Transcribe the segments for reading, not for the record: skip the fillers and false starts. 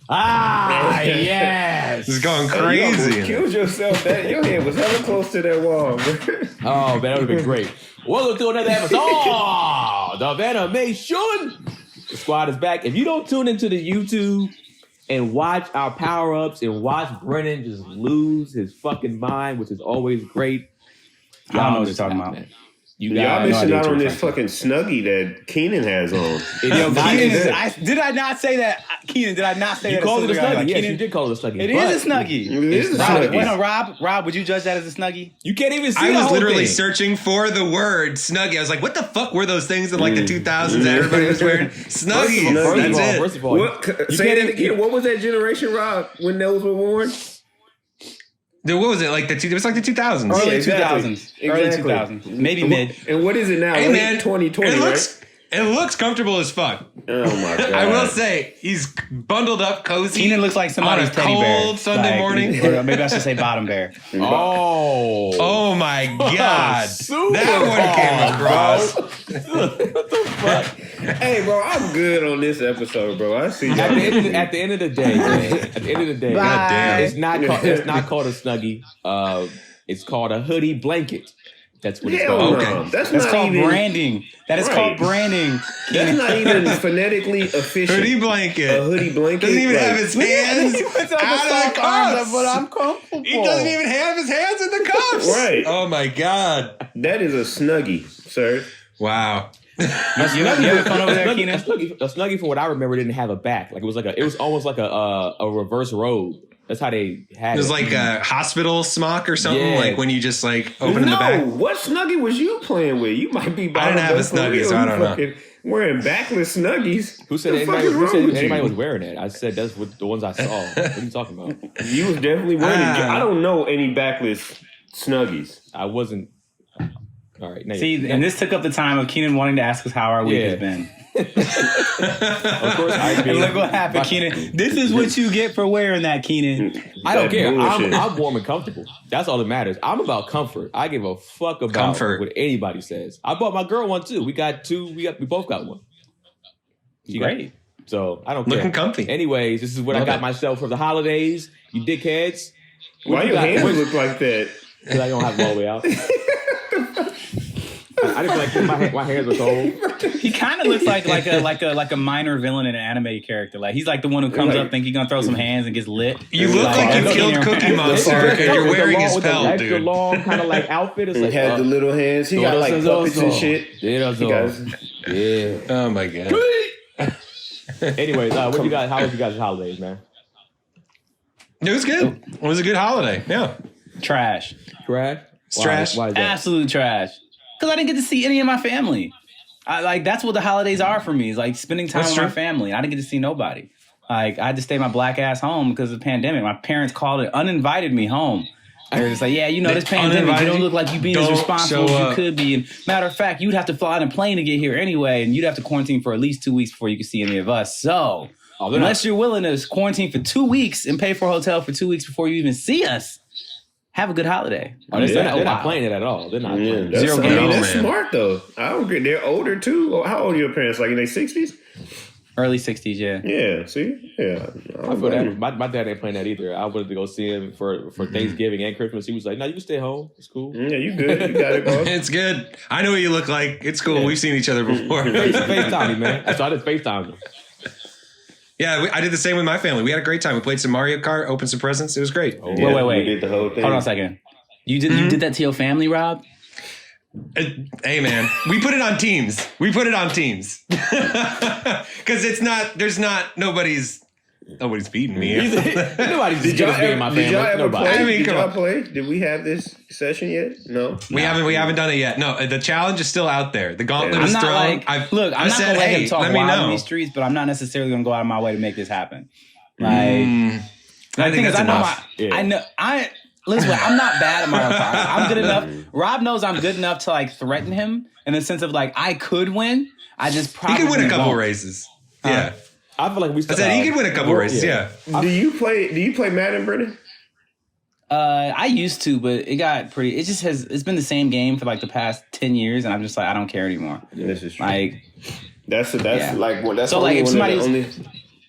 Yes. It's going crazy. You killed yourself. Your head was hella close to that wall. Oh, man, that would have been great. Welcome to another episode of Animeshun. The squad is back. If you don't tune into the YouTube and watch our power-ups and watch Brennan just lose his fucking mind, which is always great. I don't know what you're talking about. Man. Y'all missing out on this fucking Snuggie that Keenan has on. Did I not say that? Keenan, did I not say that? You called it a Snuggie. Yes, Keenan, you did call it a Snuggie. It is a Snuggie. It is a Snuggie. Wait, no, Rob, would you judge that as a Snuggie? You can't even see I the was whole literally thing. searching for the word Snuggie. I was like, what the fuck were those things in like the 2000s that everybody was wearing? Snuggies. First of all, say that again. What was that generation, Rob, when those were worn? What was it? Like it was like the 2000s. Early exactly. 2000s. Early 2000s. Maybe mid. And what is it now? Hey, Late man, 2020, it looks comfortable as fuck. Oh my god! I will say he's bundled up, cozy. Keenan looks like somebody's on a teddy bear. cold Sunday morning. Or maybe I should say bottom bear. Oh my god! That one came across. what the fuck? Hey, bro, I'm good on this episode, bro. I see. At the end of the day, man. At the end of the day, goddamn, it's not called a Snuggie. It's called a hoodie blanket. That's what it's called. No. Okay. That's called even branding. That is called branding. That's not even phonetically efficient. Hoodie blanket. A hoodie blanket. Doesn't even have his hands He puts on out of the cuffs. but I'm comfortable. He doesn't even have his hands in the cuffs. Right. Oh my god. That is a Snuggie, sir. Wow. You having fun over there, Keenan? A Snuggie, from what I remember, didn't have a back. Like it was almost like a reverse robe. That's how they had it. It was like a hospital smock or something, Yeah. like when you just like open in the back. No, what Snuggie was you playing with? You might be. I didn't have a Snuggie, so I don't know. Wearing backless Snuggies. Who said anybody was wearing it? I said that's what the ones I saw. What are you talking about? You was definitely wearing it. I don't know any backless Snuggies. I wasn't. All right. See, and this took up the time of Keenan wanting to ask us how our week has been. Of course, and look what happened, Keenan. This is what you get for wearing that, Keenan. I don't care. Bullshit. I'm warm and comfortable. That's all that matters. I'm about comfort. I give a fuck about Comfort. what anybody says. I bought my girl one too. We got two. We both got one. Great. So I don't care. Looking comfy. Anyways, this is what I got myself for the holidays. You dickheads. Why your hands look like that? Because I don't have them all the way out. I didn't feel like my hands were cold. He kind of looks like a minor villain in an anime character. Like he's like the one who comes up, think he's gonna throw some hands and gets lit. You look like you killed Cookie Monster and you're wearing his pelt, extra dude. long kind of like outfit. It's He like, had the little hands. He got like puppets and shit. Yeah. Oh my god. Anyways, what you guys? How was you guys' holidays, man? It was good. It was a good holiday. Yeah. Trash. Trash. It's trash. Why is that? Absolute trash. Because I didn't get to see any of my family. That's what the holidays are for me. Is like spending time with my family. I didn't get to see nobody. Like I had to stay my black ass home because of the pandemic. My parents called it uninvited me home. They were just like, yeah, this pandemic, you don't look like you being as responsible as you could be. And matter of fact, you'd have to fly on a plane to get here anyway, and you'd have to quarantine for at least 2 weeks before you could see any of us. So unless you're willing to quarantine for 2 weeks and pay for a hotel for 2 weeks before you even see us, have a good holiday. They're not playing it at all. They're not playing it. Zero game. That's smart though. I don't agree. They're older too. How old are your parents? Like in their 60s? Early 60s, yeah. Yeah, see? Yeah. I feel that. My dad ain't playing that either. I wanted to go see him for Thanksgiving and Christmas. He was like, no, you can stay home. It's cool. Yeah, you good. You got it, bro. It's good. I know what you look like. It's cool. We've seen each other before. FaceTime me, man. So I just FaceTime him. Yeah, I did the same with my family. We had a great time. We played some Mario Kart, opened some presents. It was great. Wait. We did the whole thing. Hold on a second. You did that to your family, Rob? Hey, man. We put it on Teams. Because nobody's beating me. Nobody's just being my family. Did y'all ever play? Come on. Play? Did we have this session yet? No. We haven't done it yet. No, the challenge is still out there. The gauntlet is thrown. I'm not going to let him talk wild in these streets, but I'm not necessarily going to go out of my way to make this happen. I think that's enough. Listen, I'm not bad at Mario Kart. I'm good enough. Rob knows I'm good enough to like threaten him in the sense of like I could win. I just probably he could win a couple won't. races. Yeah, I feel like he could win a couple races. Yeah. Do you play Madden, Brennan? I used to, but it got pretty. It's been the same game for like the past 10 years, and I'm just like I don't care anymore. This is true. Like That's like that's so like if somebody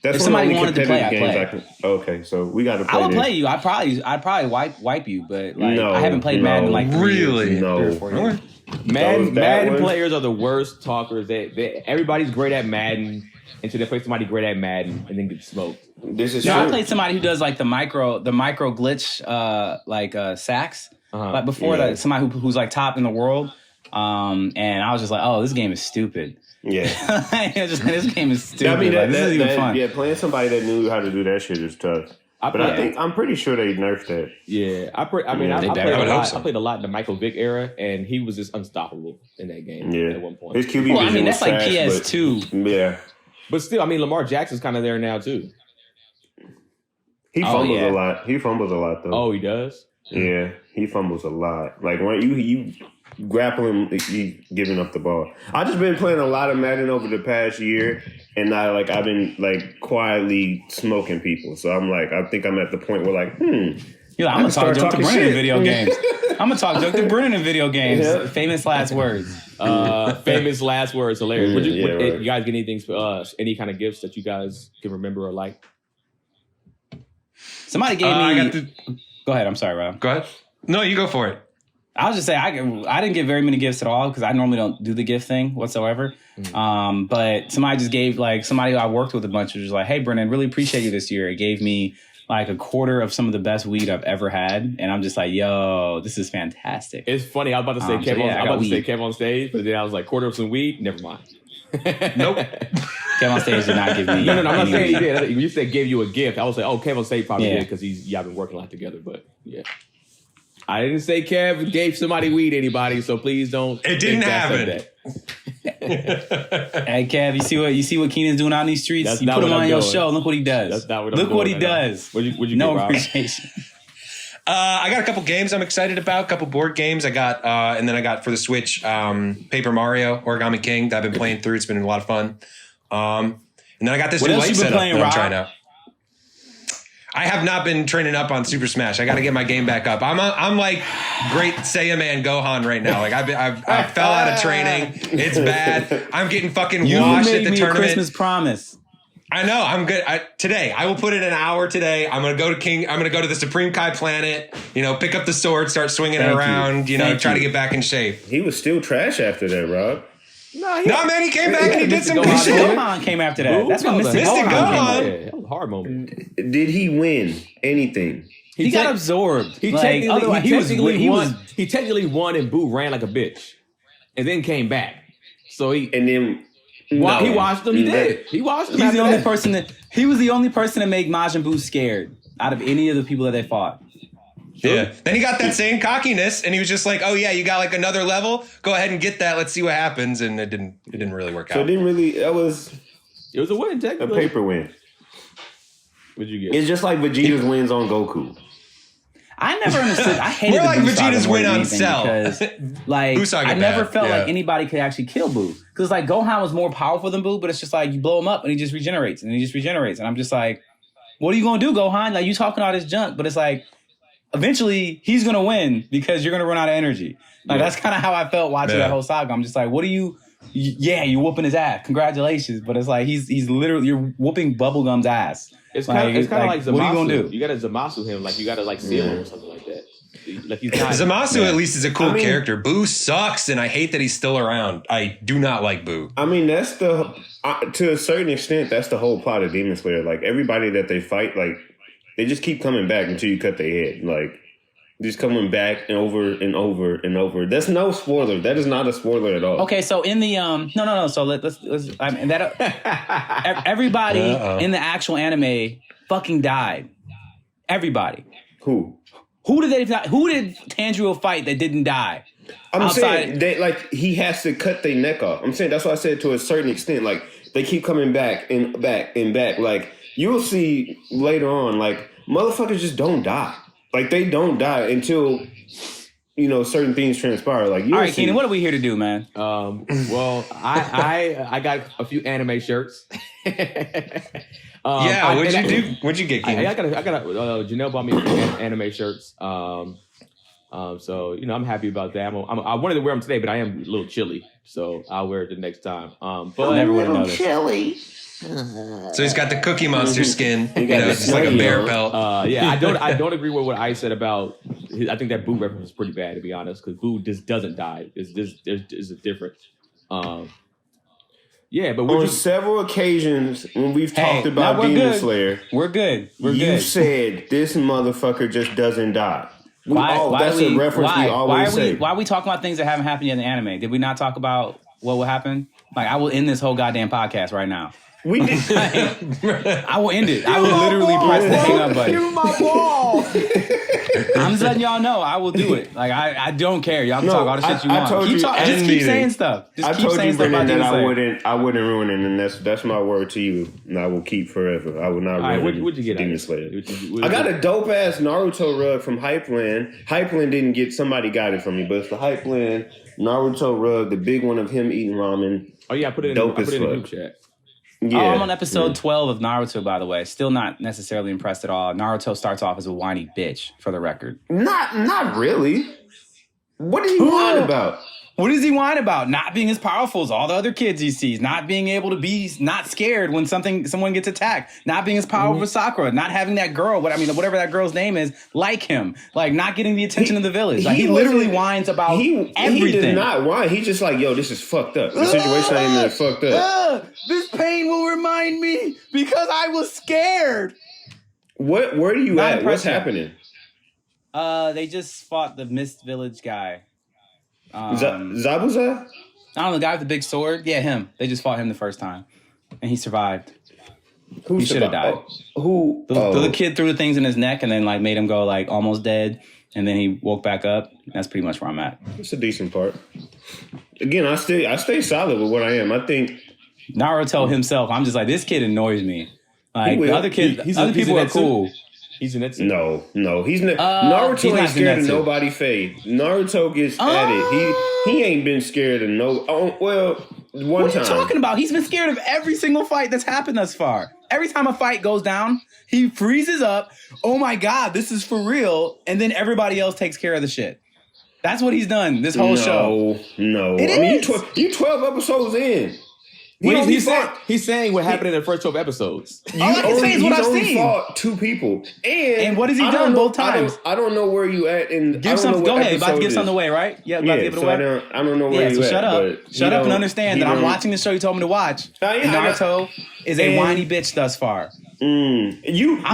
that's if somebody wanted to play, games I can. Okay, so we got to play. I would play you. I'd probably wipe you, but like I haven't played Madden in like 3 really years, no. 3 or 4 years. Madden players are the worst talkers. Everybody's great at Madden until they play somebody great at Madden and then get smoked. This is No, true. I played somebody who does like the micro glitch sacks. Like before that, somebody who's like top in the world. And I was just like, oh, this game is stupid. Yeah. This game is stupid. I mean, this isn't even fun. Yeah, playing somebody that knew how to do that shit is tough. I'm pretty sure they nerfed that. Yeah, I played a lot in the Michael Vick era, and he was just unstoppable in that game. At one point. His QB vision that's was like trash, PS2. Yeah, but still, I mean, Lamar Jackson's kind of there now too. He fumbles a lot. He fumbles a lot though. Oh, he does. Yeah, he fumbles a lot. Like when you grapple him, he giving up the ball. I've just been playing a lot of Madden over the past year, and I've been like quietly smoking people. So I think I'm at the point where like, You're like, I'm gonna talk Dr. Brennan in video games. I'm gonna talk Dr. Brennan in video games. Yeah. Famous last words. Famous last words. Hilarious. You guys get anything? Any kind of gifts that you guys can remember or like? Somebody gave me. Go ahead. I'm sorry, Rob. Go ahead. No, you go for it. I was just saying I didn't get very many gifts at all because I normally don't do the gift thing whatsoever. But somebody just gave somebody who I worked with a bunch was just like, hey, Brennan, really appreciate you this year. It gave me like a quarter of some of the best weed I've ever had. And I'm just like, yo, this is fantastic. It's funny. I was about to say Kev on stage, but then I was like, quarter of some weed? Never mind. Nope. Kev on stage did not give me. No, I'm not saying he did. You said gave you a gift. I was like, oh, Kev on stage probably did because y'all been working a lot together. But yeah, I didn't say Kev gave somebody weed. Anybody? So please don't. It didn't happen. Hey Kev, you see what Keenan's doing out in these streets? You put him on your show. Look what he does. That's not what I'm Look doing what he right now. does. What'd you no get, Rob? appreciation. I got a couple games I'm excited about, a couple board games. I got, and then I got for the Switch, Paper Mario, Origami King that I've been playing through. It's been a lot of fun. And then I got this new light setup that I'm trying out. I have not been training up on Super Smash. I got to get my game back up. I'm like great Saiyaman Gohan right now. Like I fell out of training. It's bad. I'm getting fucking washed at the tournament. A Christmas promise. I know. I'm good. Today, I will put in an hour today. I'm going to go to King. I'm going to go to the Supreme Kai planet, pick up the sword, start swinging it around, try to get back in shape. He was still trash after that, Rob. No, man, he came back and he did some good shit. Gohan came after that. That's when Mystic Gohan came. Yeah, that was a hard moment. Did he win anything? He got absorbed. He technically won and Boo ran like a bitch. And then came back. So he watched him. He did. He watched him. He was the only person that made Majin Buu scared out of any of the people that they fought. Yeah. Then he got that same cockiness, and he was just like, "Oh yeah, you got like another level. Go ahead and get that. Let's see what happens." And it didn't really work out. So it didn't really. It was a win, technically. A paper win. What'd you get? It's just like Vegeta's wins on Goku. I never understood. I hated more like Vegeta's win on Cell. Because, I never felt like anybody could actually kill Boo. Because like Gohan was more powerful than Boo, but it's just like you blow him up and he just regenerates and he just regenerates. And I'm just like, what are you gonna do, Gohan? Like you talking all this junk, but it's like eventually he's gonna win because you're gonna run out of energy. Like that's kind of how I felt watching that whole saga. I'm just like, what are you? Yeah, you're whooping his ass. Congratulations, but it's like he's literally you're whooping Bubblegum's ass. It's kind of like Zamasu. What are you gonna do? You got to Zamasu him, like you got to seal him or something like that. Like he's not, Zamasu at least is a cool character. Boo sucks, and I hate that he's still around. I do not like Boo. I mean, that's to a certain extent, that's the whole plot of Demon Slayer. Like everybody that they fight, like they just keep coming back until you cut their head. Like just coming back and over and over and over. That's no spoiler. That is not a spoiler at all. Okay, so in the no. So let's I mean that everybody in the actual anime fucking died. Everybody. Who? Who did Tanjiro fight that didn't die? I'm saying that like he has to cut their neck off. I'm saying that's why I said to a certain extent, like they keep coming back and back and back. Like you'll see later on, like motherfuckers just don't die. Like they don't die until certain things transpire. Like, all right, Keenan, what are we here to do, man? Well, I got a few anime shirts. What'd you do? What'd you get, Keenan? I got Janelle bought me a few anime shirts. So I'm happy about that. I wanted to wear them today, but I am a little chilly, so I'll wear it the next time. But never would have noticed. Chilly. So he's got the Cookie Monster skin. It's like a bear pelt. Yeah, I don't agree with what Ice said about. I think that Boo reference is pretty bad, to be honest, because Boo just doesn't die. There's a difference. Yeah, but on several occasions when we've talked about Demon Slayer, we're good. You said this motherfucker just doesn't die. That's a reference we always say. Why are we talking about things that haven't happened yet in the anime? Did we not talk about what will happen? Like, I will end this whole goddamn podcast right now. We did. I will end it. I will literally press the hang up button. Give me my ball. I'm just letting y'all know I will do it. Like, I don't care. Y'all can talk all the shit you want. Just keep saying stuff. I told you, Brendan, that I wouldn't ruin it, and that's my word to you, and I will keep forever. I will not ruin what'd you get Demon Slayer. I got a dope ass Naruto rug from Hypeland. Hypeland didn't get, somebody got it from me, but it's the Hypeland Naruto rug, the big one of him eating ramen. Oh yeah, I put it in the group chat. Yeah. I'm on episode 12 of Naruto, by the way. Still not necessarily impressed at all. Naruto starts off as a whiny bitch, for the record. Not really. What is he whine about? What does he whine about? Not being as powerful as all the other kids he sees. Not being able to be not scared when someone gets attacked. Not being as powerful as Sakura. Not having that girl, whatever that girl's name is, like him. Like, not getting the attention of the village. Like, he literally whines about everything. He did not whine. He just like, yo, this is fucked up. The situation I am in is fucked up. This pain will remind me because I was scared. Where are you at? What's happening? They just fought the Mist Village guy. Zabuza? I don't know, the guy with the big sword. Yeah, him. They just fought him the first time, and he survived. He should have died. Who? The kid threw the things in his neck and then like made him go like almost dead, and then he woke back up. That's pretty much where I'm at. It's a decent part. Again, I stay solid with what I am. I think Naruto himself. I'm just like, this kid annoys me. Like the other kids, other people are cool. He's an Zetsu. No. Naruto ain't scared of nobody. Fade. Naruto gets at it. He ain't been scared of no. One time. What are you talking about? He's been scared of every single fight that's happened thus far. Every time a fight goes down, he freezes up. Oh my god, this is for real. And then everybody else takes care of the shit. That's what he's done this whole show. No. You 12 episodes in. He's saying what happened in the first 12 episodes. All I can say is what I've seen. He's only fought 2 people. And what has he done both times? I don't know where you at. Go ahead. About to give something away, right? Yeah, about to give it away. I don't know where you at. Shut up. Shut up and understand that I'm watching the show you told me to watch. Naruto is a whiny bitch thus far. I'm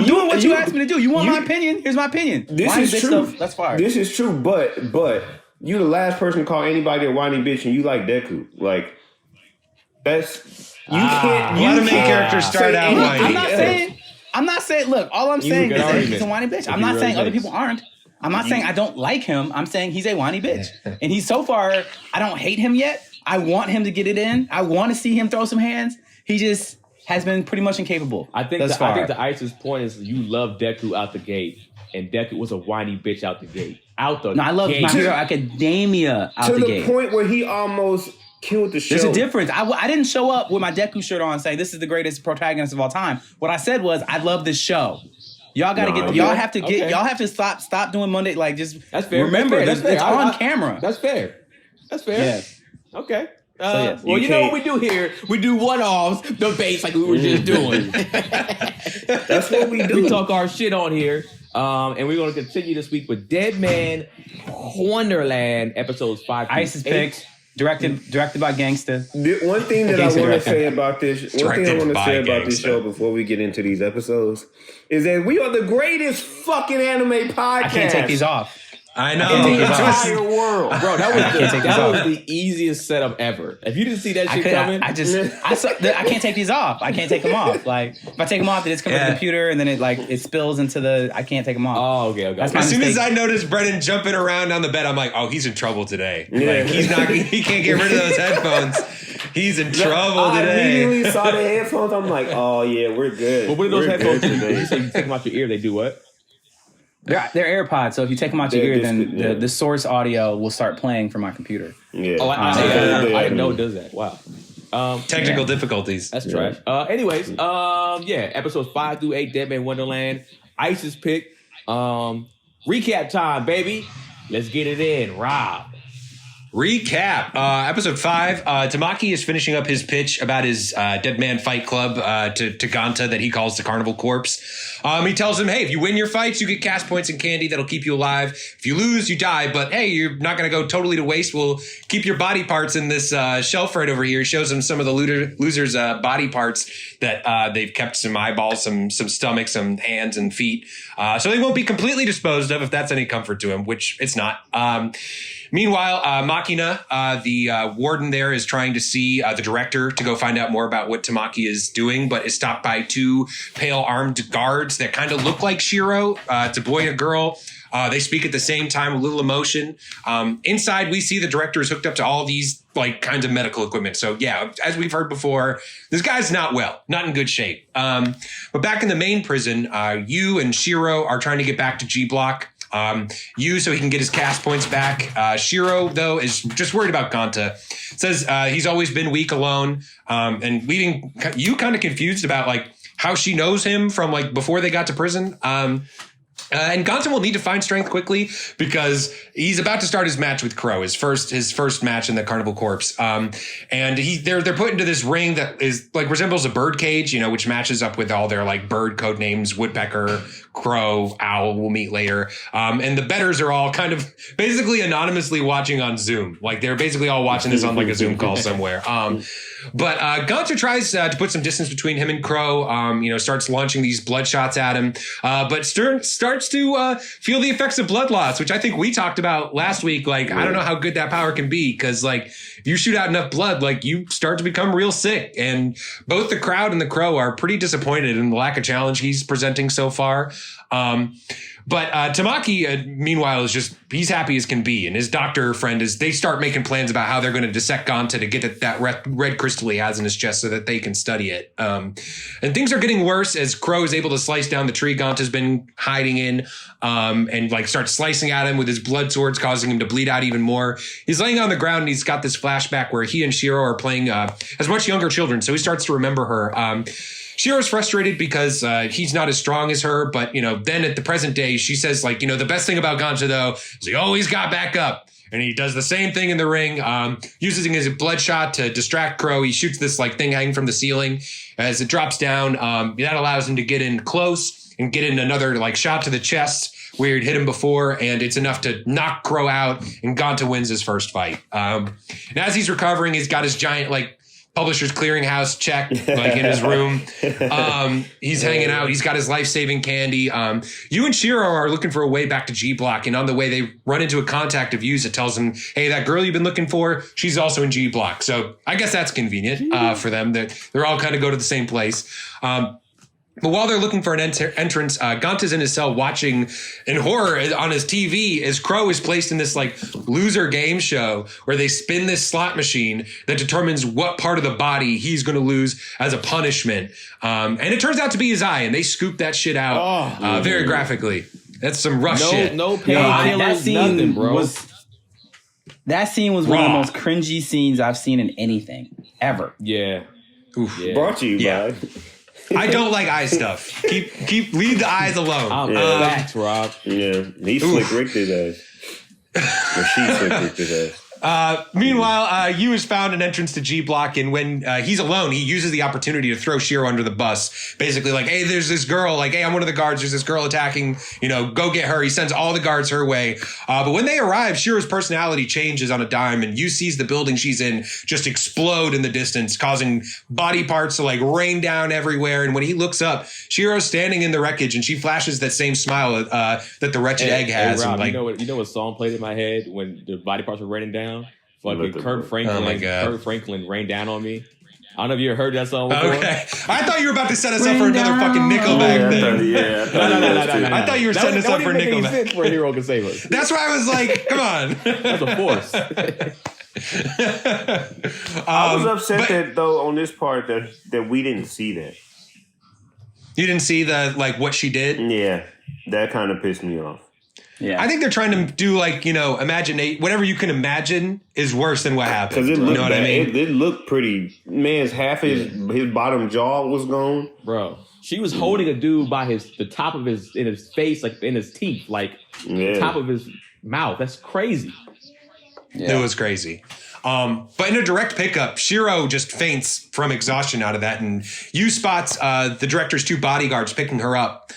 doing what you asked me to do. You want my opinion? Here's my opinion. This is true. That's fire. This is true, but you the last person to call anybody a whiny bitch, and you like Deku. Like, that's you can't. A lot of main characters start out whiny. I'm not saying. Look, all I'm saying is that he's a whiny bitch. I'm not saying other people aren't. I'm not saying I don't like him. I'm saying he's a whiny bitch, and he's so far. I don't hate him yet. I want him to get it in. I want to see him throw some hands. He just has been pretty much incapable. I think the Ice's point is you love Deku out the gate, and Deku was a whiny bitch out the gate. I love My Hero Academia out the gate. To the point where he almost killed the show. There's a difference. I didn't show up with my Deku shirt on saying this is the greatest protagonist of all time. What I said was I love this show. Y'all gotta y'all have to stop doing Monday. Like, just that's fair. Remember, that's fair. It's on camera. That's fair. Yeah. Okay. Well, you know what we do here? We do one-offs, debates like we were just doing. That's what we do. We talk our shit on here. And we're going to continue this week with Deadman Wonderland, episodes 5 through 8. Ice's picks, directed by Gangsta. One thing that I want to say about this, show before we get into these episodes, is that we are the greatest fucking anime podcast. I can't take these off. I know. In the entire world. Bro, that was the easiest setup ever. If you didn't see that shit coming. I can't take these off. I can't take them off. Like, if I take them off, they just come to the computer and then it spills into the, I can't take them off. Oh, okay. As soon as I noticed Brennan jumping around on the bed, I'm like, oh, he's in trouble today. Like, he can't get rid of those headphones. He's in trouble today. I immediately saw the headphones. I'm like, oh yeah, we're good. But what are those headphones do? You say you take them out your ear, they do what? They're AirPods, so if you take them out your ear, then the source audio will start playing from my computer. Yeah. Oh, I didn't know it does that. Wow. Technical difficulties. That's trash. Anyways, episodes 5 through 8, Deadman Wonderland. Ice's pick. Recap time, baby. Let's get it in, Rob. Recap. Episode 5. Tamaki is finishing up his pitch about his Dead Man Fight Club to Ganta that he calls the Carnival Corpse. He tells him, hey, if you win your fights, you get cast points and candy that'll keep you alive. If you lose, you die. But hey, you're not going to go totally to waste. We'll keep your body parts in this shelf right over here. He shows him some of the losers' body parts that they've kept, some eyeballs, some stomach, some hands and feet. So they won't be completely disposed of if that's any comfort to him, which it's not. Meanwhile, Makina, the warden there, is trying to see the director to go find out more about what Tamaki is doing, but is stopped by 2 pale armed guards that kind of look like Shiro. It's a boy and a girl. They speak at the same time, a little emotion. Inside, we see the director is hooked up to all these like kinds of medical equipment. So yeah, as we've heard before, this guy's not well, not in good shape. But back in the main prison, Yu and Shiro are trying to get back to G Block. Yu so he can get his cast points back. Shiro, though, is just worried about Ganta. Says he's always been weak alone, and leaving Yu kind of confused about like how she knows him from like before they got to prison. And Ganta will need to find strength quickly because he's about to start his match with Crow, his first match in the Carnival Corpse. And they're put into this ring that is like resembles a bird cage, which matches up with all their like bird code names: Woodpecker, Crow, Owl. We'll meet later. And the bettors are all kind of basically anonymously watching on Zoom. Like they're basically all watching this on like a Zoom call somewhere. But Ganta tries to put some distance between him and Crow, starts launching these blood shots at him, but starts to feel the effects of blood loss, which I think we talked about last week. Like, I don't know how good that power can be because, like, if you shoot out enough blood, like, you start to become real sick. And both the crowd and the Crow are pretty disappointed in the lack of challenge he's presenting so far. But Tamaki, meanwhile, he's happy as can be. And his doctor friend they start making plans about how they're going to dissect Ganta to get at that red crystal he has in his chest so that they can study it. And things are getting worse as Crow is able to slice down the tree Ganta's been hiding in, and like starts slicing at him with his blood swords, causing him to bleed out even more. He's laying on the ground and he's got this flashback where he and Shiro are playing as much younger children. So he starts to remember her. Shiro's frustrated because he's not as strong as her, but, then at the present day, she says, like, the best thing about Ganta, though, is he always got back up. And he does the same thing in the ring, using his bloodshot to distract Crow. He shoots this, like, thing hanging from the ceiling. As it drops down, that allows him to get in close and get in another, like, shot to the chest where he'd hit him before, and it's enough to knock Crow out, and Ganta wins his first fight. And as he's recovering, he's got his giant, like, Publishers Clearinghouse check, like in his room. He's hanging out. He's got his life-saving candy. Yu and Shiro are looking for a way back to G Block, and on the way they run into a contact of Yu's that tells them, "Hey, that girl you've been looking for, she's also in G Block." So I guess that's convenient for them. They're all kind of go to the same place. But while they're looking for an entrance, Ganta's in his cell watching in horror on his TV as Crow is placed in this like loser game show where they spin this slot machine that determines what part of the body he's going to lose as a punishment. And it turns out to be his eye, and they scoop that shit out very graphically. That's some rough shit. No painkillers, nothing, bro. That scene was one of the most cringy scenes I've seen in anything ever. Yeah. Oof. Yeah. Brought to you by... I don't like eye stuff. Leave the eyes alone. Facts, Rob. Yeah, he slick Rick his ass. Or she slick Rick his ass. Meanwhile, Yu has found an entrance to G Block, and when he's alone, he uses the opportunity to throw Shiro under the bus. Basically, like, hey, there's this girl. Like, hey, I'm one of the guards. There's this girl attacking. Go get her. He sends all the guards her way. But when they arrive, Shiro's personality changes on a dime, and Yu sees the building she's in just explode in the distance, causing body parts to like rain down everywhere. And when he looks up, Shiro's standing in the wreckage, and she flashes that same smile that the wretched egg has. Hey, Rob, and, you know what song played in my head when the body parts were raining down? Fucking Kurt Franklin. Oh my God. Kurt Franklin, Rain Down on Me. I don't know if you ever heard that song before. Okay. I thought you were about to set us up for another fucking Nickelback thing. No. I thought you were setting us up for Nickelback. Sense for a hero can save us. That's why I was like, come on. That's a force. I was upset that though on this part that we didn't see that. You didn't see what she did? Yeah. That kind of pissed me off. Yeah. I think they're trying to do imagine whatever you can imagine is worse than what happened. Because it looked bad. I mean? It looked pretty. Man's half his bottom jaw was gone, bro. She was holding a dude by the top of his face, like in his teeth, like the top of his mouth. That's crazy. It was crazy. But in a direct pickup, Shiro just faints from exhaustion out of that, and Yu spots the director's 2 bodyguards picking her up,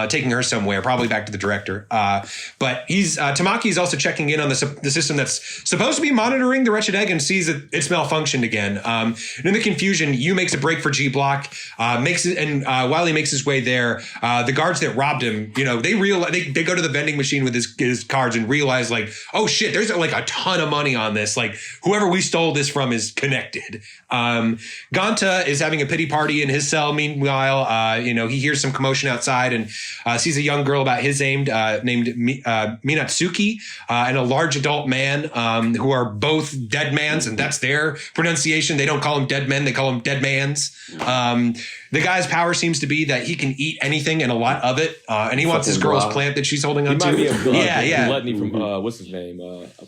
taking her somewhere, probably back to the director. But Tamaki is also checking in on the system that's supposed to be monitoring the wretched egg and sees that it's malfunctioned again. And in the confusion, Yu makes a break for G Block, while he makes his way there, the guards that robbed him, they realize they go to the vending machine with his cards and realize like, oh shit, there's like a ton of money on this. Like whoever we stole this from is connected. Ganta is having a pity party in his cell. Meanwhile, he hears some commotion outside and sees a young girl about his age named Minatsuki and a large adult man who are both Deadmans, and that's their pronunciation. They don't call them dead men; they call them Deadmans. The guy's power seems to be that he can eat anything and a lot of it, and he wants this girl's plant that she's holding on to. Gluttony from what's his name?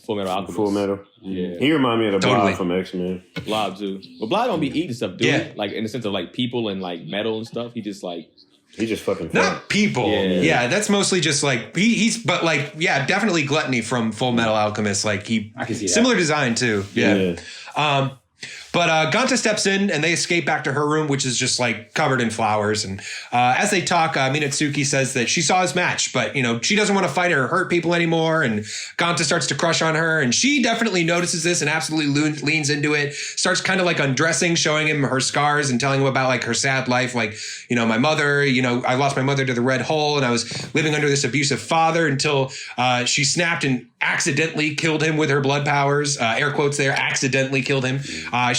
Full Metal Alchemist. Full Metal. Yeah, he reminded me of the Blob from X-Men. Blob too. But Blob don't be eating stuff, dude. Yeah. Like in the sense of like people and like metal and stuff. He just fucking fun. Not people. Yeah, that's mostly just like he's definitely Gluttony from Full Metal Alchemist. Like I can see similar that. design too. Yeah. But Ganta steps in and they escape back to her room, which is just like covered in flowers. And as they talk, Minatsuki says that she saw his match, but she doesn't want to fight or hurt people anymore. And Ganta starts to crush on her, and she definitely notices this and absolutely leans into it. Starts kind of like undressing, showing him her scars and telling him about like her sad life. Like, my mother, I lost my mother to the red hole, and I was living under this abusive father until she snapped and accidentally killed him with her blood powers. Air quotes there, accidentally killed him.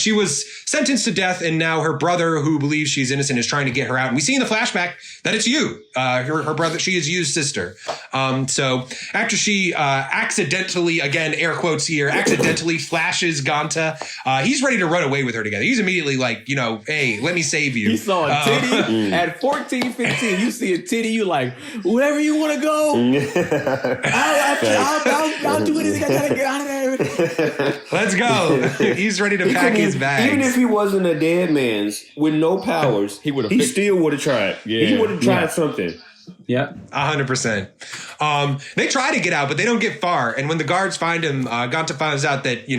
She was sentenced to death, and now her brother, who believes she's innocent, is trying to get her out. And we see in the flashback that it's Yu, her brother. She is Yu's sister. So after she accidentally, again, air quotes here, accidentally flashes Ganta, he's ready to run away with her together. He's immediately like, hey, let me save you. He saw a titty at 14, 15. You see a titty, you like, wherever you want to go. I'll do anything. I gotta get out of there. Let's go. He's ready to pack his bags. Even if he wasn't a dead man's with no powers, he still would have tried. Yeah. He would have tried something. Yeah, 100%. They try to get out, but they don't get far. And when the guards find him, Ganta finds out that he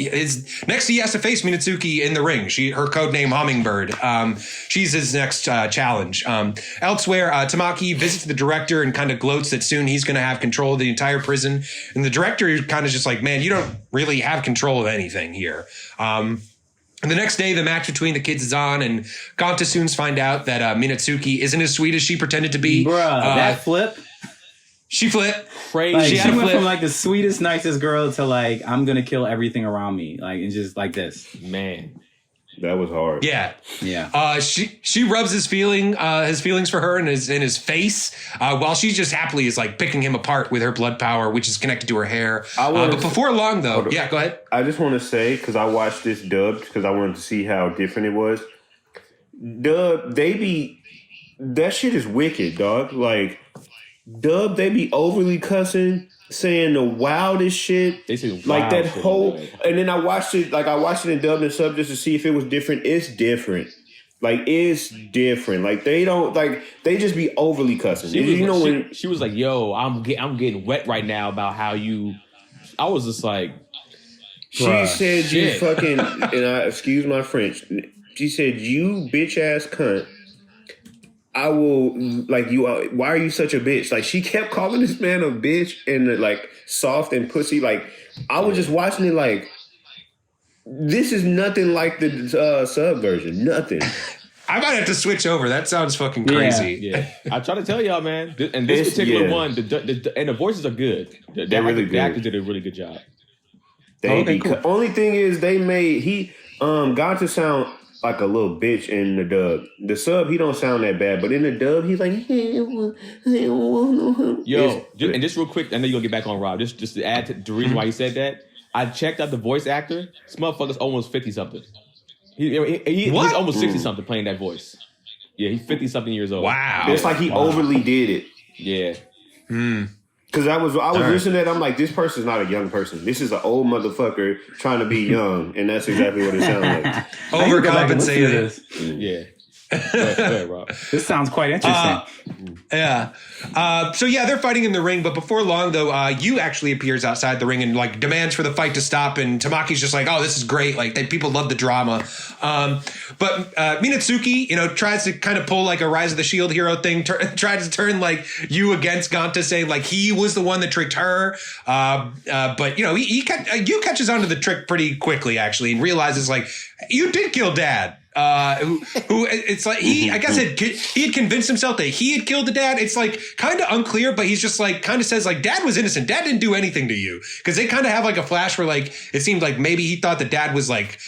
has to face Minatsuki in the ring. Her code name Hummingbird. She's his next challenge. Elsewhere, Tamaki visits the director and kind of gloats that soon he's going to have control of the entire prison. And the director is kind of just like, man, you don't really have control of anything here. And the next day, the match between the kids is on, and Ganta soon finds out that Minatsuki isn't as sweet as she pretended to be. Bruh, that flip? She flipped. Crazy. Like, she went from like the sweetest, nicest girl to like, I'm going to kill everything around me. Like, and just like this. Man. That was hard. Yeah. She rubs his feelings for her in his face, while she just happily is like picking him apart with her blood power, which is connected to her hair. But before long, though, go ahead. I just want to say, because I watched this dubbed because I wanted to see how different it was. Dub, that shit is wicked, dog. Like, dub, they be overly cussing, saying the wildest shit. They say like that whole, and then I watched it in dubbed and sub just to see if it was different. It's different. Like, it's different. Like, they don't, like, they just be overly cussing. She was like, yo, I'm getting wet right now about how you, I was just like, she said, shit. You fucking, and I, excuse my French, she said, you bitch ass cunt. I will, like, why are you such a bitch? Like, she kept calling this man a bitch and, like, soft and pussy. Like, I was just watching it like, this is nothing like the sub version. Nothing. I might have to switch over. That sounds fucking crazy. Yeah. I try to tell y'all, man. And this particular one, and the voices are good. They're really good. The actors did a really good job. Cool. Only thing is, they made, got to sound like a little bitch in the dub. The sub, he don't sound that bad, but in the dub, he's like, yo, and just real quick, I know you're gonna get back on Rob. Just to add to the reason why he said that, I checked out the voice actor. This motherfucker's almost 50-something. He's almost 60-something playing that voice. Yeah, he's 50-something years old. Wow. It's like he overly did it. Yeah. Because I was listening to that, I'm like, this person's not a young person. This is an old motherfucker trying to be young, and that's exactly what it sounds like. Overcompensated. Yeah. Go ahead, Rob. This sounds quite interesting. Yeah. So yeah, they're fighting in the ring, but before long, though, Yu actually appears outside the ring and like demands for the fight to stop. And Tamaki's just like, "Oh, this is great! Like, people love the drama." But Minatsuki, tries to kind of pull like a Rise of the Shield hero thing, tries to turn like Yu against Ganta, saying like he was the one that tricked her. But Yu catches on to the trick pretty quickly actually, and realizes like you did kill Dad. Who it's like he had convinced himself that he had killed the dad. It's like kind of unclear, but he's just like kind of says like Dad was innocent. Dad didn't do anything to you, because they kind of have like a flash where like it seemed like maybe he thought that Dad was like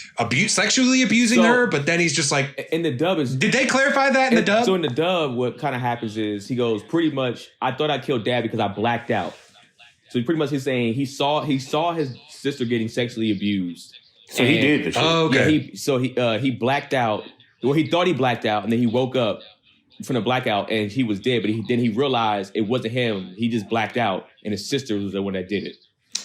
sexually abusing her, but then he's just like in the dub is. Did they clarify that in the dub? So in the dub, what kind of happens is he goes pretty much. I thought I killed Dad because I blacked out. So pretty much he's saying he saw his sister getting sexually abused. So he did the shit. Oh, okay. Yeah, he blacked out. Well, he thought he blacked out, and then he woke up from the blackout, and he was dead. But then he realized it wasn't him. He just blacked out, and his sister was the one that did it.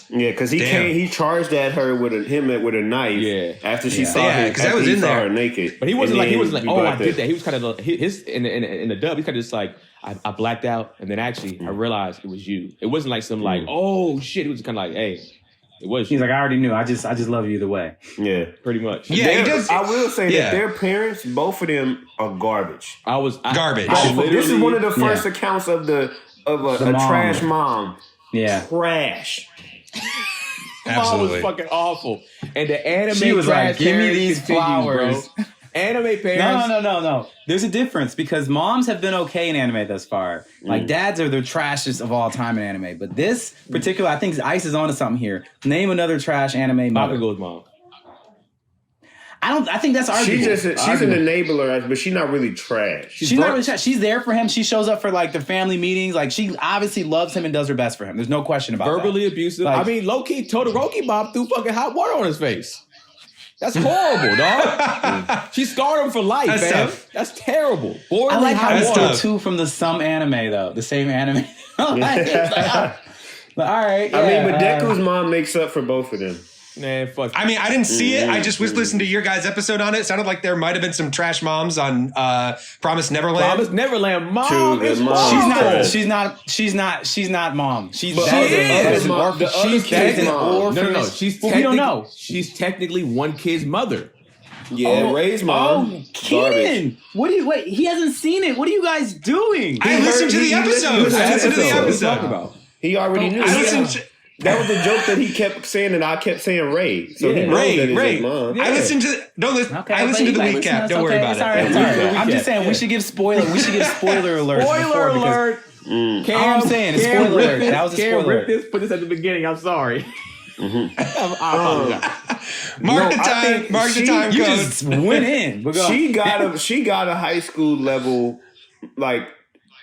Yeah, because he charged at her with a knife. Yeah. After she saw him, because that was in there. her naked. But he wasn't like oh, I did that. He was kind of in the dub. He's kind of just like I blacked out, and then actually I realized it was you. It wasn't like some like oh shit. It was kind of like hey. It was. He's like, I already knew. I just love you either way. Yeah, pretty much. Yeah, he does. I will say that their parents, both of them, are garbage. Garbage. This is one of the first accounts of a trash mom. Yeah, trash. Absolutely. Mom was fucking awful. And the anime she was like, "Give me these flowers." Bro. Anime parents. No. There's a difference because moms have been okay in anime thus far. Like dads are the trashest of all time in anime. But this particular, I think Ice is onto something here. Name another trash anime mother. Bakugo's mom. I think that's arguable. She's an enabler, but she's not really trash. She's not really trash. She's there for him. She shows up for like the family meetings. Like she obviously loves him and does her best for him. There's no question about Verbally that. abusive. Like, I mean, low-key Todoroki mom threw fucking hot water on his face. That's horrible, dog. She scarred him for life, That's man. tough. That's terrible. Boiling I like how hot it's water. two from the some anime though. The same anime. Like, it's like, but all right. I mean, but Deku's mom makes up for both of them. Man, fuck. I mean, I didn't see it. I just was listening to your guys' episode on it. It sounded like there might have been some trash moms on Promised Neverland. Promised Neverland. Mom is mom. She's not mom. She's But an orphan. She's She's an orphan. No. We don't know. She's technically one kid's mother. Yeah, Ray's mom. Oh, Kenan! Wait, he hasn't seen it. What are you guys doing? I listened to the episode. I listened to the What are you episode. talking about? He already knew. That was the joke that he kept saying, and I kept saying Ray. So he knows that it's his mom. I listened to I listened to the recap. Don't worry about it. It's all right. I'm just saying we should give spoiler alerts. Spoiler alert! I'm saying it's spoiler alert. That was a spoiler alert. Put this at the beginning. I'm sorry. Mark the time You code. just went in. She got a high school level, like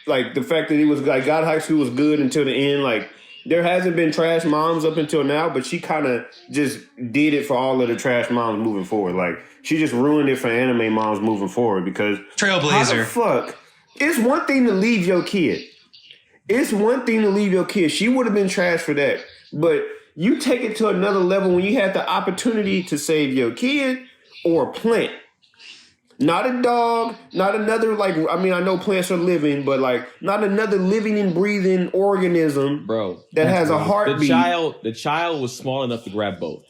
the fact that he was like got high school was good until the end. Like there hasn't been trash moms up until now, but she kind of just did it for all of the trash moms moving forward. Like she just ruined it for anime moms moving forward because Trailblazer. How the fuck? It's one thing to leave your kid. She would have been trash for that, but you take it to another level when you had the opportunity to save your kid or a plant. Not a dog, not another, I know plants are living, but not another living and breathing organism, bro, that has a heartbeat. The child was small enough to grab both.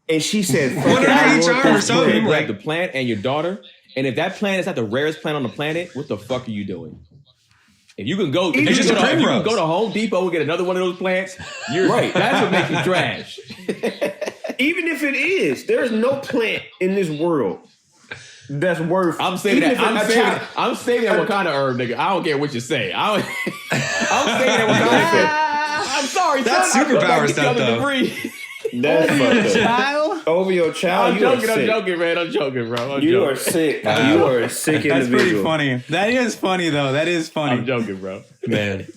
And she said, one under each arm or something. Grab the plant and your daughter. And if that plant is not the rarest plant on the planet, what the fuck are you doing? If you can go, if you can go to Home Depot and get another one of those plants, you're right. That's what makes it trash. Even if it is, there's no plant in this world that's worth. I'm saving that. I'm saving that Wakanda herb, nigga. I don't care what you say. I'm saving that Wakanda. I'm sorry, that's superpower stuff, though. That's fucked up. Over your child. I'm joking, man. I'm joking, bro. You are sick. You are a sick individual. That's pretty funny. That is funny, though. That is funny. I'm joking, bro. Man.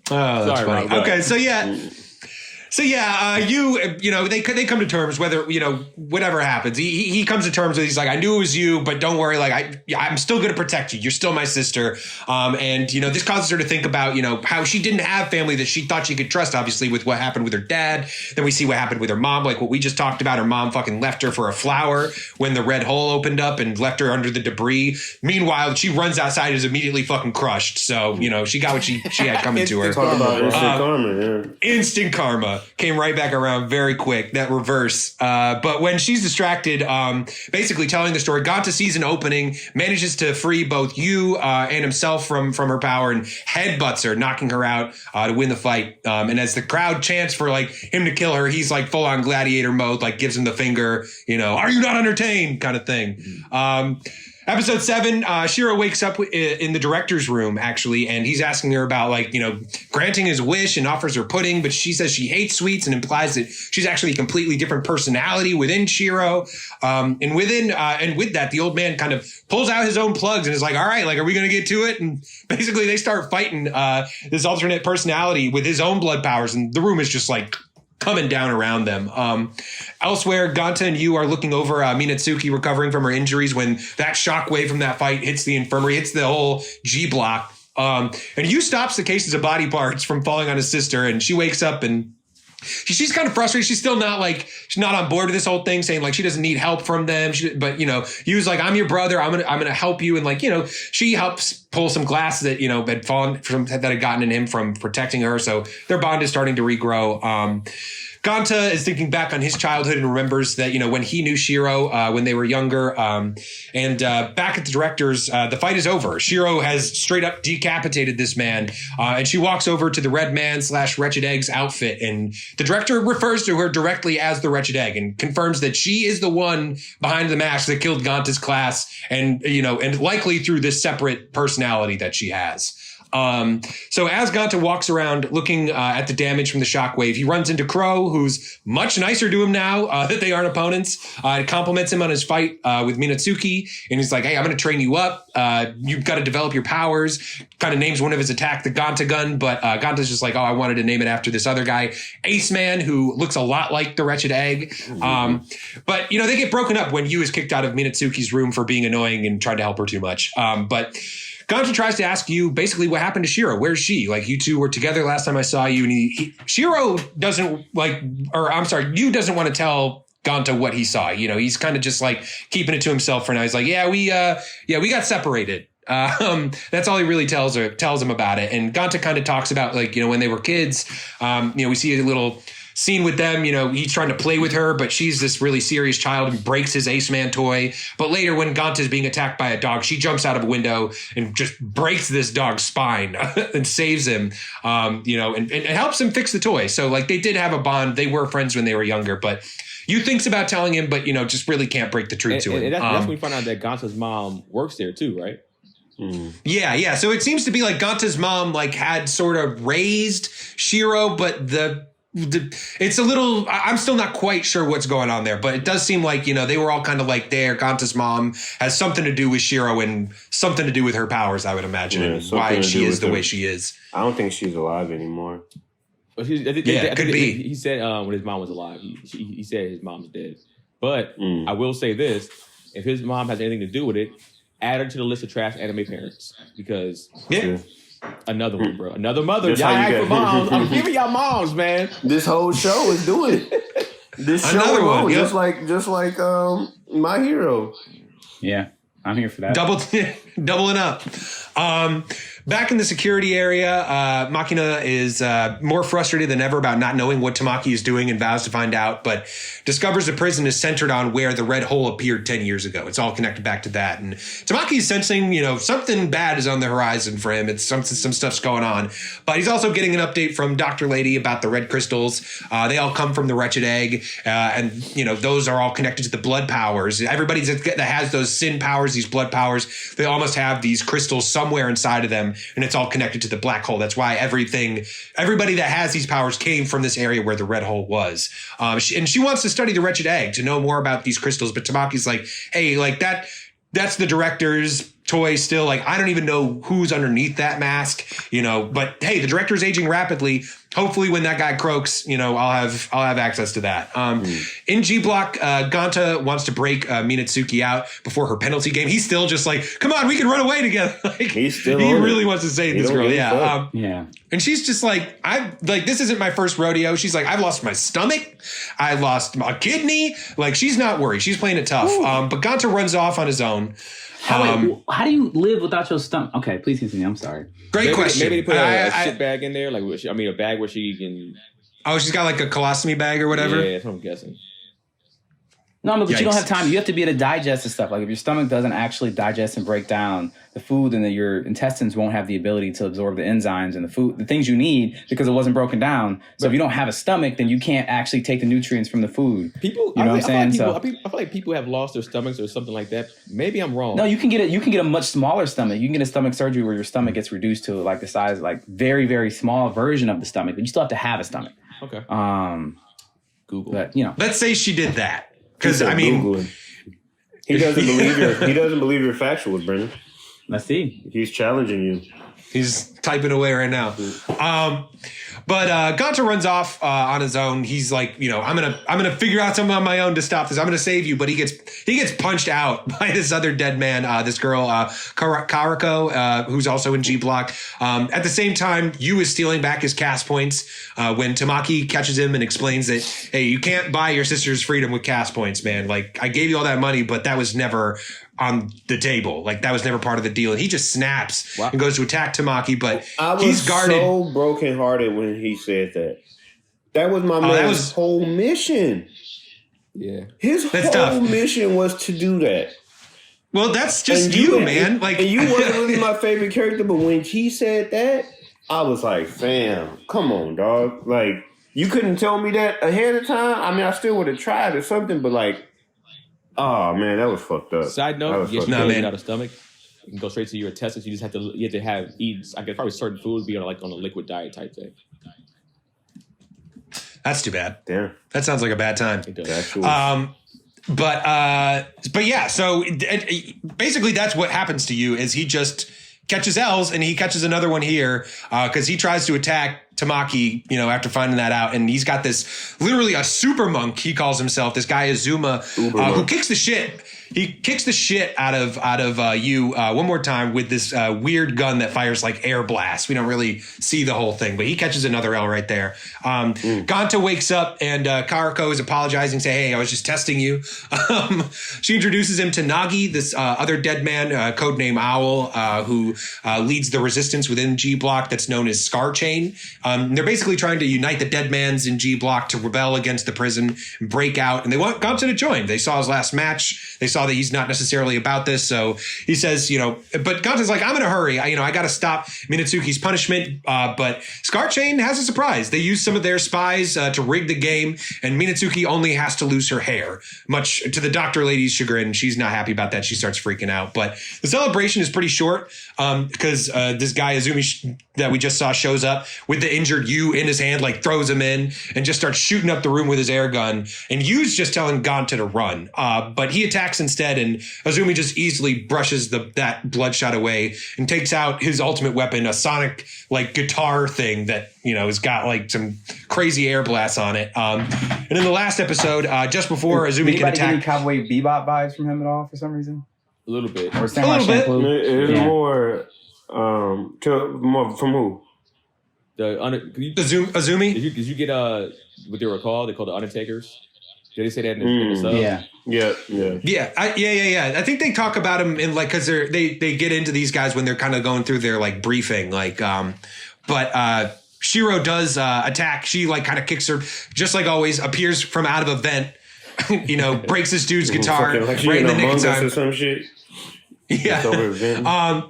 Oh, that's funny. Okay, so So yeah, they come to terms whether whatever happens. He comes to terms with, he's like, I knew it was you, but don't worry, like I'm still going to protect you. You're still my sister. And this causes her to think about how she didn't have family that she thought she could trust. Obviously, with what happened with her dad. Then we see what happened with her mom, like what we just talked about. Her mom fucking left her for a flower when the red hole opened up and left her under the debris. Meanwhile, she runs outside and is immediately fucking crushed. So she got what she had coming to her. Talk about instant karma. Yeah. Instant karma came right back around very quick. That reverse. But when she's distracted, basically telling the story, Ganta sees an opening, manages to free both Yu and himself from her power, and headbutts her, knocking her out to win the fight. And as the crowd chants for like him to kill her, he's like full on gladiator mode, like gives him the finger, are you not entertained kind of thing. Episode 7, Shiro wakes up in the director's room, actually, and he's asking her about, granting his wish, and offers her pudding, but she says she hates sweets and implies that she's actually a completely different personality within Shiro. And with that, the old man kind of pulls out his own plugs and is like, all right, are we going to get to it? And basically they start fighting this alternate personality with his own blood powers, and the room is just coming down around them. Elsewhere, Ganta and Yu are looking over Minatsuki recovering from her injuries when that shockwave from that fight hits the infirmary, hits the whole G block. And Yu stops the cases of body parts from falling on his sister, and she wakes up and she's kind of frustrated. She's still not she's not on board with this whole thing, saying she doesn't need help from them. But Yu's like, I'm your brother. I'm gonna help you. And she helps pull some glass that had fallen that had gotten in him from protecting her. So their bond is starting to regrow. Ganta is thinking back on his childhood and remembers that, when he knew Shiro when they were younger. And back at the director's, the fight is over. Shiro has straight up decapitated this man. And she walks over to the Red Man / Wretched Egg's outfit. And the director refers to her directly as the Wretched Egg and confirms that she is the one behind the mask that killed Ganta's class. And, and likely through this separate personality that she has. So as Ganta walks around looking at the damage from the shockwave, he runs into Crow, who's much nicer to him now that they aren't opponents. Compliments him on his fight with Minatsuki, and he's like, hey, I'm going to train you up. You've got to develop your powers. Kind of names one of his attack the Ganta gun, but Ganta's just like, oh, I wanted to name it after this other guy, Ace Man, who looks a lot like the Wretched Egg. But, they get broken up when Yu is kicked out of Minatsuki's room for being annoying and trying to help her too much. But Ganta tries to ask Yu basically what happened to Shiro. Where's she? You two were together last time I saw you. And Shiro doesn't Yu doesn't want to tell Ganta what he saw. He's kind of just keeping it to himself for now. He's like, we got separated. That's all he really tells him about it. And Ganta kind of talks about when they were kids. We see a little scene with them, he's trying to play with her, but she's this really serious child and breaks his Ace Man toy. But later when Ganta is being attacked by a dog, she jumps out of a window and just breaks this dog's spine and saves him, and helps him fix the toy. So they did have a bond. They were friends when they were younger, but Yu thinks about telling him, but just really can't break the truth to him. And that's when we find out that Ganta's mom works there too, right? Yeah. So it seems to be Ganta's mom had sort of raised Shiro, but it's a little, I'm still not quite sure what's going on there, but it does seem they were all kind of there. Ganta's mom has something to do with Shiro and something to do with her powers, I would imagine, and why she is the way she is. I don't think she's alive anymore. But could be. He said when his mom was alive, he said his mom's dead. But I will say this, if his mom has anything to do with it, add her to the list of trash anime parents, because another one, bro. Another mother. That's y'all how you act for got- moms. I'm giving y'all moms, man. This whole show is doing it. This show Another one, alone, yep. just like My Hero. Yeah, I'm here for that. Doubling up. Back in the security area, Makina is more frustrated than ever about not knowing what Tamaki is doing and vows to find out, but discovers the prison is centered on where the red hole appeared 10 years ago. It's all connected back to that. And Tamaki is sensing, something bad is on the horizon for him. It's some stuff's going on. But he's also getting an update from Dr. Lady about the red crystals. They all come from the Wretched Egg. And, those are all connected to the blood powers. Everybody that has those sin powers, these blood powers, they all must have these crystals somewhere inside of them. And it's all connected to the black hole. That's why everybody that has these powers came from this area where the red hole was. And she wants to study the Wretched Egg to know more about these crystals. But Tamaki's like, hey, that's the director's toy still. I don't even know who's underneath that mask, but hey, the director's aging rapidly. hopefully when that guy croaks, I'll have access to that. In G Block, Ganta wants to break Minatsuki out before her penalty game. He's still just like, come on, we can run away together. Like, he really wants to save this girl. Yeah. And she's just like, this isn't my first rodeo. She's like, I've lost my stomach. I lost a kidney. Like, she's not worried. She's playing it tough. But Ganta runs off on his own. How do you live without your stomach? Okay, please continue. I'm sorry. Great question. Maybe they put a shit bag in there, like a bag where she can. Oh, she's got like a colostomy bag or whatever. Yeah, that's what I'm guessing. No, but you don't have time. You have to be able to digest the stuff. Like if your stomach doesn't actually digest and break down the food, then your intestines won't have the ability to absorb the enzymes and the things you need because it wasn't broken down. So if you don't have a stomach, then you can't actually take the nutrients from the food. People, you know what I'm saying? I feel like people have lost their stomachs or something like that. Maybe I'm wrong. No, you can get a much smaller stomach. You can get a stomach surgery where your stomach gets reduced to like the size, like very, very small version of the stomach, but you still have to have a stomach. Okay. Google. But let's say she did that. Because I mean, Googling. He doesn't believe your factuals, Brendan. Let's see. He's challenging you. He's typing away right now. But Ganta runs off on his own. He's like, I'm gonna figure out something on my own to stop this. I'm gonna save you. But he gets punched out by this other dead man, this girl, Karako, who's also in G Block. At the same time, Yu is stealing back his cast points when Tamaki catches him and explains that, hey, you can't buy your sister's freedom with cast points, man. Like, I gave you all that money, but that was never on the table. Like, that was never part of the deal. And he just snaps and goes to attack Tamaki, but he's guarded. I was so brokenhearted when he said that. That was my man's whole mission. Yeah. His whole mission was to do that. Well, that's just you, man. Like, and you wasn't really my favorite character, but when he said that, I was like, fam, come on, dog. Like, you couldn't tell me that ahead of time. I mean, I still would have tried or something, but like, oh man, that was fucked up. Side note: you without a stomach, you can go straight to your intestines. You have to eat. I guess probably certain foods be on a liquid diet type thing. That's too bad. Yeah, that sounds like a bad time. It does. But yeah. So basically, that's what happens to you. Is he just catches L's and he catches another one here because he tries to attack Tamaki, after finding that out. And he's got this literally a super monk, he calls himself, this guy Azuma, who kicks the shit. He kicks the shit out of Yu one more time with this weird gun that fires like air blasts. We don't really see the whole thing, but he catches another L right there. Ganta wakes up and Karako is apologizing, saying, hey, I was just testing you. She introduces him to Nagi, this other dead man, codename Owl, who leads the resistance within G Block that's known as Scar Chain. They're basically trying to unite the dead mans in G Block to rebel against the prison and break out. And they want Ganta to join. They saw his last match. They saw that he's not necessarily about this. So he says, but Ganta's like, I'm in a hurry. I got to stop Minatsuki's punishment. But Scar Chain has a surprise. They use some of their spies to rig the game. And Minatsuki only has to lose her hair, much to the doctor lady's chagrin. She's not happy about that. She starts freaking out. But the celebration is pretty short because this guy, Azumi, that we just saw shows up with the injured Yu in his hand, like throws him in and just starts shooting up the room with his air gun. And Yu's just telling Ganta to run. But he attacks instead, and Azumi just easily brushes that bloodshot away and takes out his ultimate weapon, a sonic like guitar thing that has got like some crazy air blasts on it. And in the last episode, just before Azumi can attack, any Cowboy Bebop vibes from him at all for some reason? A little bit. Or Samurai Champloo? It's more from who? Azumi. Did you get what they were called? They called the Undertakers. Did they say that in the sub? Yeah. I think they talk about him in like because they get into these guys when they're kind of going through their like briefing, like. But Shiro does attack. She like kind of kicks her, just like always. Appears from out of a vent. Breaks this dude's guitar like right in the nick of time. Or some shit. Yeah.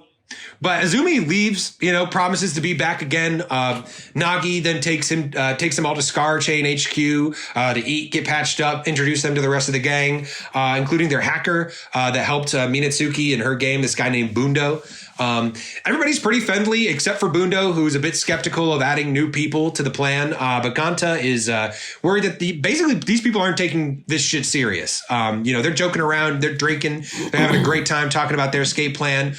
But Azumi leaves, promises to be back again. Nagi then takes them all to Scar Chain HQ to eat, get patched up, introduce them to the rest of the gang, including their hacker that helped Minatsuki in her game, this guy named Bundo. Everybody's pretty friendly except for Bundo, who's a bit skeptical of adding new people to the plan. But Ganta is worried that basically these people aren't taking this shit serious. They're joking around, they're drinking, they're having a great time talking about their escape plan.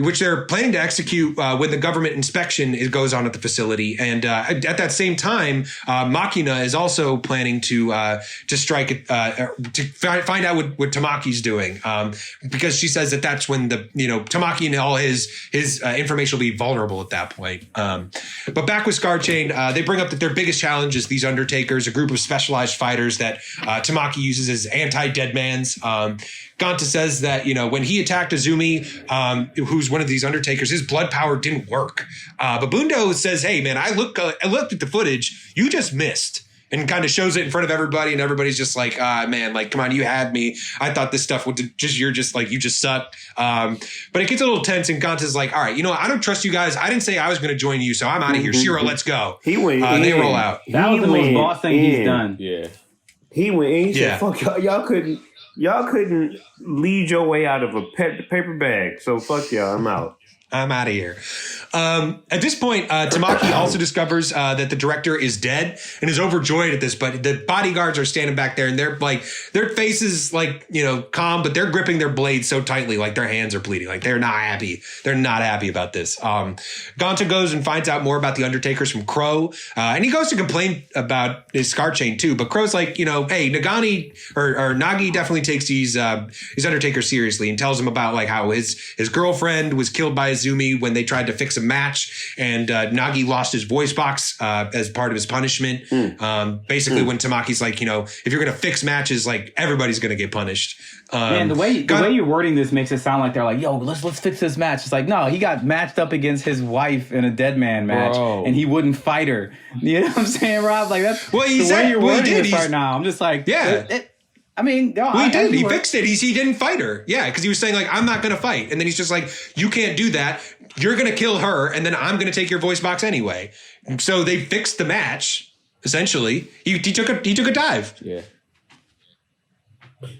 which they're planning to execute when the government inspection goes on at the facility. And at that same time, Machina is also planning to strike to find out what Tamaki's doing, because she says that's when Tamaki and all his information will be vulnerable at that point. But back with Scarchain, they bring up that their biggest challenge is these Undertakers, a group of specialized fighters that Tamaki uses as anti-Deadmans. Ganta says that, when he attacked Azumi, who's one of these Undertakers, his blood power didn't work. But Bundo says, hey, man, I looked at the footage. You just missed. And kind of shows it in front of everybody. And everybody's just like, man, like, come on, you had me. I thought this stuff would you just suck. But it gets a little tense. And Ganta's like, all right, I don't trust you guys. I didn't say I was going to join you. So I'm out of here. Shiro, let's go. He went They roll out. That was the most boss thing he's done. Yeah. He went in. He said, fuck y'all. Y'all couldn't lead your way out of a paper bag. So fuck y'all. I'm out. I'm out of here. At this point, Tamaki also discovers that the director is dead and is overjoyed at this. But the bodyguards are standing back there, and they're like, their faces calm, but they're gripping their blades so tightly, like their hands are bleeding. Like they're not happy. They're not happy about this. Ganta goes and finds out more about the Undertakers from Crow, and he goes to complain about his Scarchain too. But Crow's like, hey, Nagani or Nagi definitely takes these Undertakers seriously, and tells him about like how his girlfriend was killed by Azumi when they tried to fix a match, and Nagi lost his voice box as part of his punishment. Basically, when Tamaki's like, if you're gonna fix matches, like everybody's gonna get punished. Man, the way you're wording this makes it sound like they're like, yo, let's fix this match. It's like, no, he got matched up against his wife in a Deadman match, and he wouldn't fight her. You know what I'm saying, Rob? Like that's the way you're wording this right now. I'm just like, yeah. He did. He fixed it. He didn't fight her. Yeah, because he was saying like, I'm not going to fight, and then he's just like, you can't do that. You're going to kill her, and then I'm going to take your voice box anyway. So they fixed the match. Essentially, he took a dive. Yeah.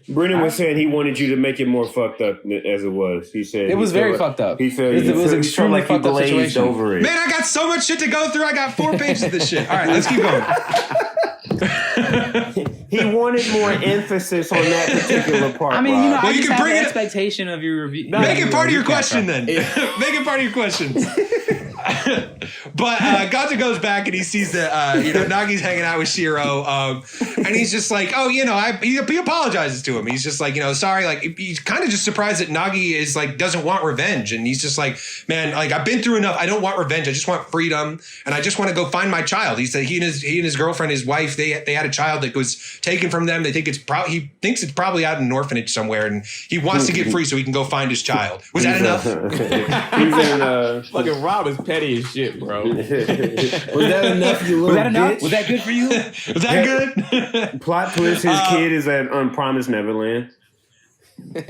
Brennan was saying he wanted you to make it more fucked up as it was. He said it was very fucked up. He said it was extremely fucked up situation. Over it. Man, I got so much shit to go through. I got 4 pages of this shit. All right, let's keep going. He wanted more emphasis on that particular part. I mean, Rob. I just have an expectation of your review. Make it part of your question then. Make it part of your question. But Ganta goes back and he sees that Nagi's hanging out with Shiro, and he's just like, he apologizes to him. He's just like, sorry. Like he's kind of just surprised that Nagi is like doesn't want revenge, and he's just like, man, like I've been through enough. I don't want revenge. I just want freedom, and I just want to go find my child. He said he and his girlfriend, his wife, they had a child that was taken from them. They think he thinks it's probably out in an orphanage somewhere, and he wants to get free so he can go find his child. Was that enough? He's in fucking Rob is petty as shit, bro. Was that enough, you little Was that enough? bitch? Was that good for you? Was that good? Plot twist, his kid is at Unpromised Neverland.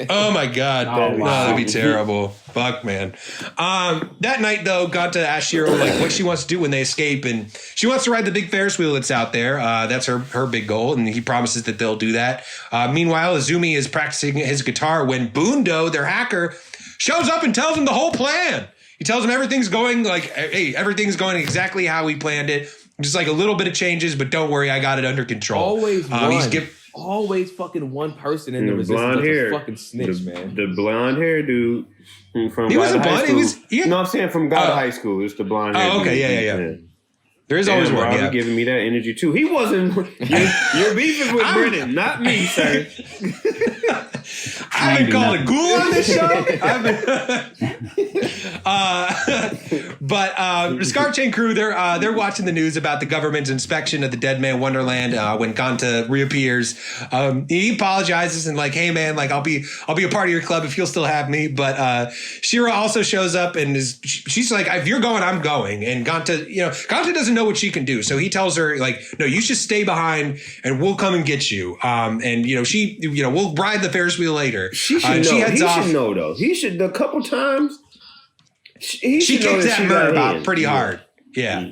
Oh my God. Oh, wow. That'd be terrible. Fuck, man. That night though, Ganta asked Shiro like what she wants to do when they escape, and she wants to ride the big Ferris wheel that's out there. That's her big goal, and he promises that they'll do that. Meanwhile, Azumi is practicing his guitar when Bundo, their hacker, shows up and tells him the whole plan. He tells him everything's going everything's going exactly how we planned it. Just like a little bit of changes, but don't worry, I got it under control. Always fucking one person in the blonde resistance hair. A fucking snitch, man. The blonde hair dude from He wasn't blonde. High He School. was No, I'm saying from God High School. It's the blonde hair. Oh, okay, dude. yeah. There is always one. Robert Yeah. giving me that energy too. He wasn't. You're beefing with Brennan, not me, sir. I've been called a ghoul on this show. But the Scarchain crew, they're watching the news about the government's inspection of the Deadman Wonderland when Ganta reappears. He apologizes and like, hey man, like I'll be a part of your club if you'll still have me. But Shira also shows up and she's like, if you're going, I'm going. And Ganta doesn't know what she can do, so he tells her like, no, you should stay behind and we'll come and get you. We'll ride the Ferris wheel later. She should know. He should know though. He should a couple times. She kicks that bird out pretty hard. Yeah.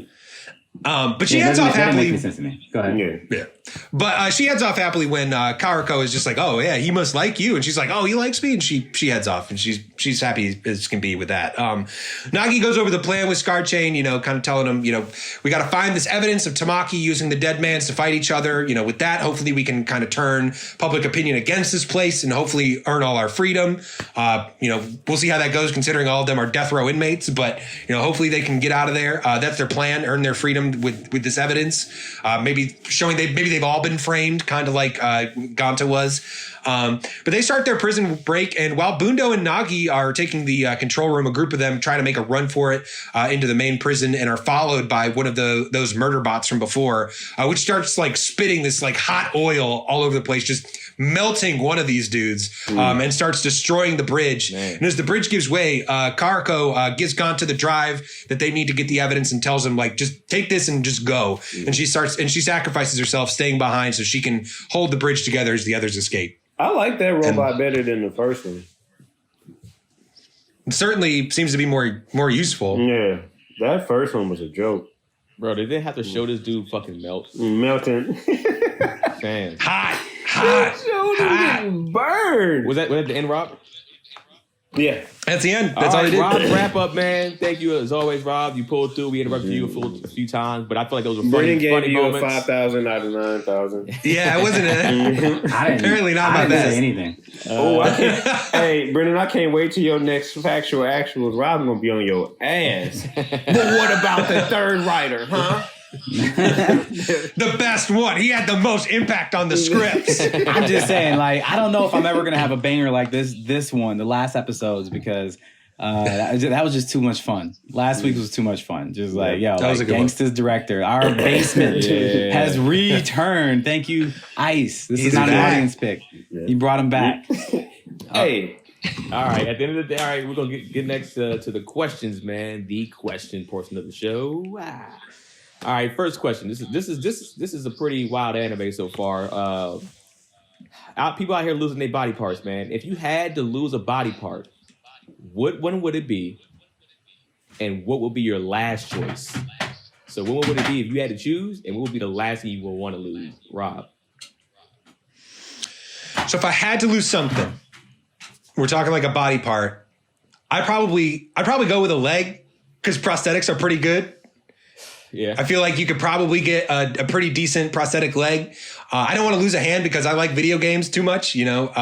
But she heads off That happily. makes sense to me. Go ahead. Yeah. But she heads off happily when Karako is just like, oh, yeah, he must like you. And she's like, oh, he likes me. And she heads off. And she's happy as can be with that. Nagi goes over the plan with Scar Chain, kind of telling him, we got to find this evidence of Tamaki using the dead mans to fight each other. With that, hopefully we can kind of turn public opinion against this place and hopefully earn all our freedom. We'll see how that goes considering all of them are death row inmates. But, hopefully they can get out of there. That's their plan, earn their freedom with this evidence. Maybe showing maybe they've all been framed, kind of like Ganta was. But they start their prison break, and while Bundo and Nagi are taking the control room, a group of them try to make a run for it into the main prison and are followed by one of those murder bots from before, which starts like spitting this like hot oil all over the place, just melting one of these dudes and starts destroying the bridge. Man. And as the bridge gives way, Karako gives Ganta the drive that they need to get the evidence and tells him like, just take this and just go. And she sacrifices herself, staying behind so she can hold the bridge together as the others escape. I like that robot better than the first one. It certainly seems to be more useful. Yeah, that first one was a joke. Bro, they didn't have to show this dude fucking melt. Melting. Man. Hot. Burned. Was that the end, Rob? Yeah. That's the end. That's all I did. Rob, wrap up, man. Thank you as always, Rob. You pulled through. We interrupted you a few times, but I feel like those were funny you moments. 5,000 out of 9,000. Yeah, it wasn't apparently not my best. Say anything. I can't. Hey, Brendan, I can't wait till your next factual actuals. Rob's gonna be on your ass. But what about the third writer, huh? The best one. He had the most impact on the scripts. I'm just saying, like, I don't know if I'm ever gonna have a banger like this one, the last episodes, because that was just too much fun. Last week was too much fun. Just like, yo, like, Gangsta's director, our basement has returned. Thank you, Ice. This is not an audience pick. Yeah. You brought him back. Hey. All right. At the end of the day, all right, we're gonna get next to the questions, man. The question portion of the show. All right, first question. This is a pretty wild anime so far. People out here losing their body parts, man. If you had to lose a body part, when would it be? And what would be your last choice? So when would it be if you had to choose? And what would be the last thing you would want to lose? Rob. So if I had to lose something, we're talking like a body part, I'd probably go with a leg because prosthetics are pretty good. Yeah, I feel like you could probably get a pretty decent prosthetic leg. I don't want to lose a hand because I like video games too much, So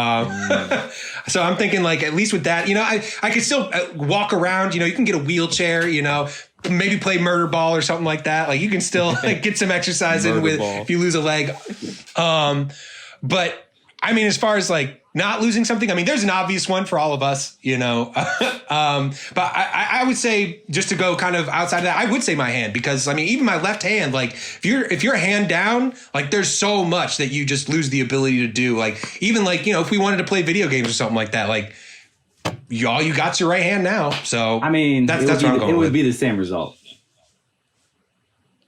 I'm thinking like at least with that, I could still walk around. You can get a wheelchair. Maybe play murder ball or something like that. Like you can still get some exercise in with if you lose a leg. But I mean, as far as like not losing something, I mean, there's an obvious one for all of us, But I would say just to go kind of outside of that, I would say my hand because I mean, even my left hand, like if you're hand down, like there's so much that you just lose the ability to do. Like even like if we wanted to play video games or something like that, like all you got's your right hand now. So I mean, that's what I'm going with. It would be the same result.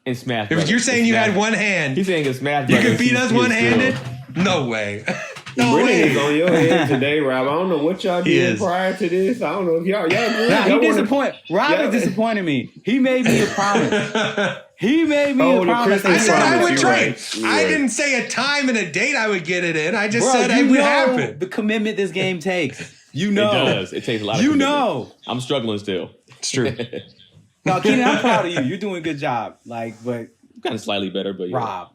In Smash. If you're saying you had one hand, he's saying in Smash. You could beat us one-handed? No way. No Brennan way. is on your head today, Rob. I don't know what y'all did prior to this. I don't know if y'all agree. Nah, he disappointed. Rob is disappointing me. He made me a promise. He made me a promise. I said I would train. Right. I didn't say a time and a date I would get it in. I just said it would happen. The commitment this game takes. You know. It does. It takes a lot of commitment. I'm struggling still. It's true. No, Keenan, I'm proud of you. You're doing a good job. But I'm kind of slightly better, but Rob.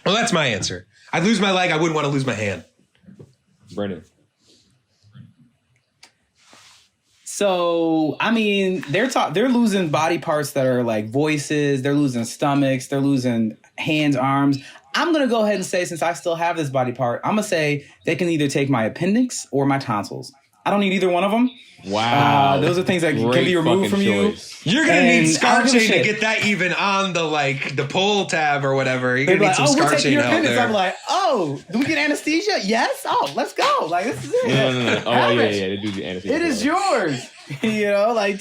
Well, that's my answer. I'd lose my leg. I wouldn't want to lose my hand. Brennan. So, I mean, they're losing body parts that are like voices. They're losing stomachs. They're losing hands, arms. I'm going to go ahead and say, since I still have this body part, I'm going to say they can either take my appendix or my tonsils. I don't need either one of them. Wow. Those are things that can be removed from choice. You. You're going to need Scar Chain to get that even on the pull tab or whatever. You're going to need some Scar Chain out there. I'm like, do we get anesthesia? Yes. Oh, let's go. Like, this is it. No. Oh, yeah. They do the anesthesia. It is yours.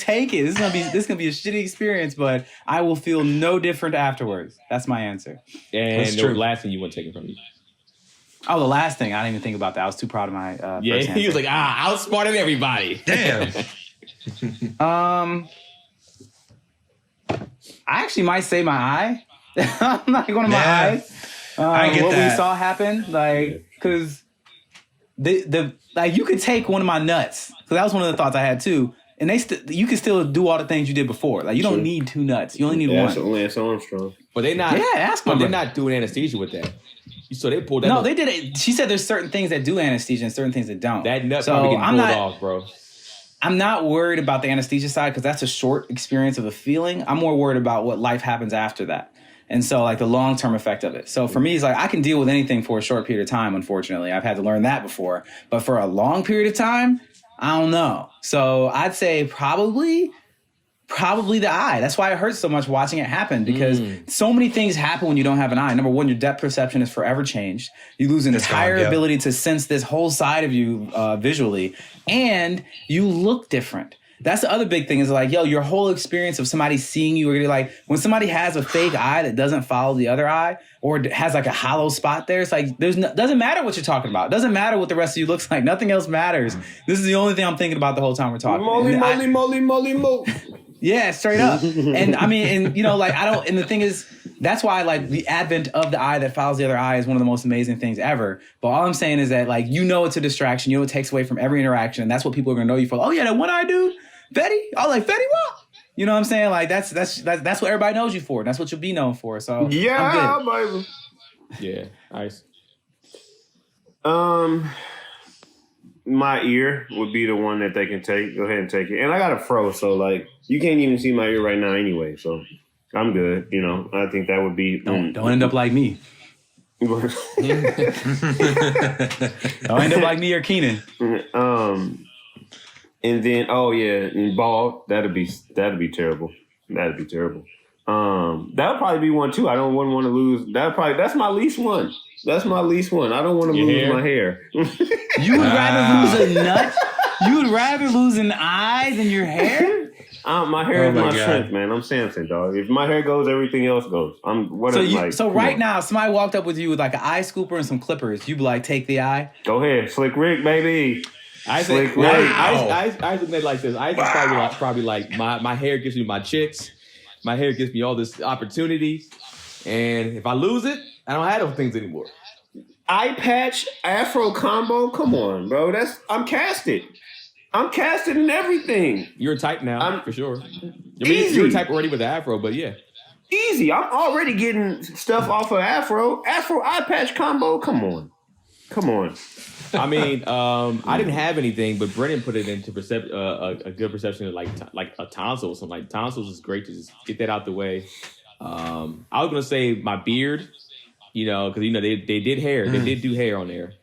Take it. This is gonna be a shitty experience, but I will feel no different afterwards. That's my answer. And the last thing you want taken from you. Oh, the last thing. I didn't even think about that. I was too proud of my first answer. He was like, outsmarted everybody. Damn. I actually might say my eye. I'm like one of my eyes. I get what that. we saw happen, like, because the like you could take one of my nuts, because that was one of the thoughts I had too, and you can still do all the things you did before. Like you don't need 2 nuts, you only need one. Lance Armstrong. But they not. Yeah, ask my But they're brother. not doing anesthesia with that. So they pulled that. No, they did it. She said there's certain things that do anesthesia and certain things that don't. That nut so probably getting I'm pulled not, off, bro. I'm not worried about the anesthesia side because that's a short experience of a feeling. I'm more worried about what life happens after that. And so, like, the long-term effect of it. So, for me, it's like, I can deal with anything for a short period of time, unfortunately. I've had to learn that before. But for a long period of time, I don't know. So, I'd say probably the eye. That's why it hurts so much watching it happen, because so many things happen when you don't have an eye. Number one, your depth perception is forever changed. You lose an entire ability to sense this whole side of you visually. And you look different. That's the other big thing is like, yo, your whole experience of somebody seeing you, or like when somebody has a fake eye that doesn't follow the other eye or has like a hollow spot there, it's like doesn't matter what you're talking about. It doesn't matter what the rest of you looks like. Nothing else matters. This is the only thing I'm thinking about the whole time we're talking. Moly. Yeah, straight up. And I mean, and you know, like and the thing is, that's why like the advent of the eye that follows the other eye is one of the most amazing things ever. But all I'm saying is that like, you know, it's a distraction. You know, it takes away from every interaction. And that's what people are going to know you for. Oh yeah, that one eye dude, Fetty. Oh, like Fetty what? You know what I'm saying? Like that's what everybody knows you for. That's what you'll be known for. So yeah, baby. Yeah, nice. My ear would be the one that they can take. Go ahead and take it. And I got a fro, so like you can't even see my ear right now anyway. So I'm good. You know, I think that would be. Don't end up like me. Don't end up like me or Keenan. And then and bald. That'd be terrible. That'd be terrible. That would probably be one too. I wouldn't want to lose. That's my least one. That's my least one. I don't want to lose my hair. You would rather lose a nut? You would rather lose an eye than your hair? My hair is my strength, man. I'm Samson, dog. If my hair goes, everything else goes. So right now, somebody walked up with you with like an eye scooper and some clippers. You'd be like, take the eye. Go ahead, Slick Rick, baby. I think it like this. I think probably like my hair gives me my chicks. My hair gives me all this opportunity. And if I lose it, I don't have those things anymore. Eye patch, afro combo. Come on, bro. I'm casted. I'm casted in everything. You're a type now, for sure. Easy. You're a type already with the afro, but yeah. Easy. I'm already getting stuff off of afro. Afro eye patch combo. Come on. I mean, I didn't have anything, but Brennan put it into a good perception of like a tonsil or something. Like tonsils is great to just get that out the way. I was gonna say my beard, you know, because you know they did hair, they did do hair on there.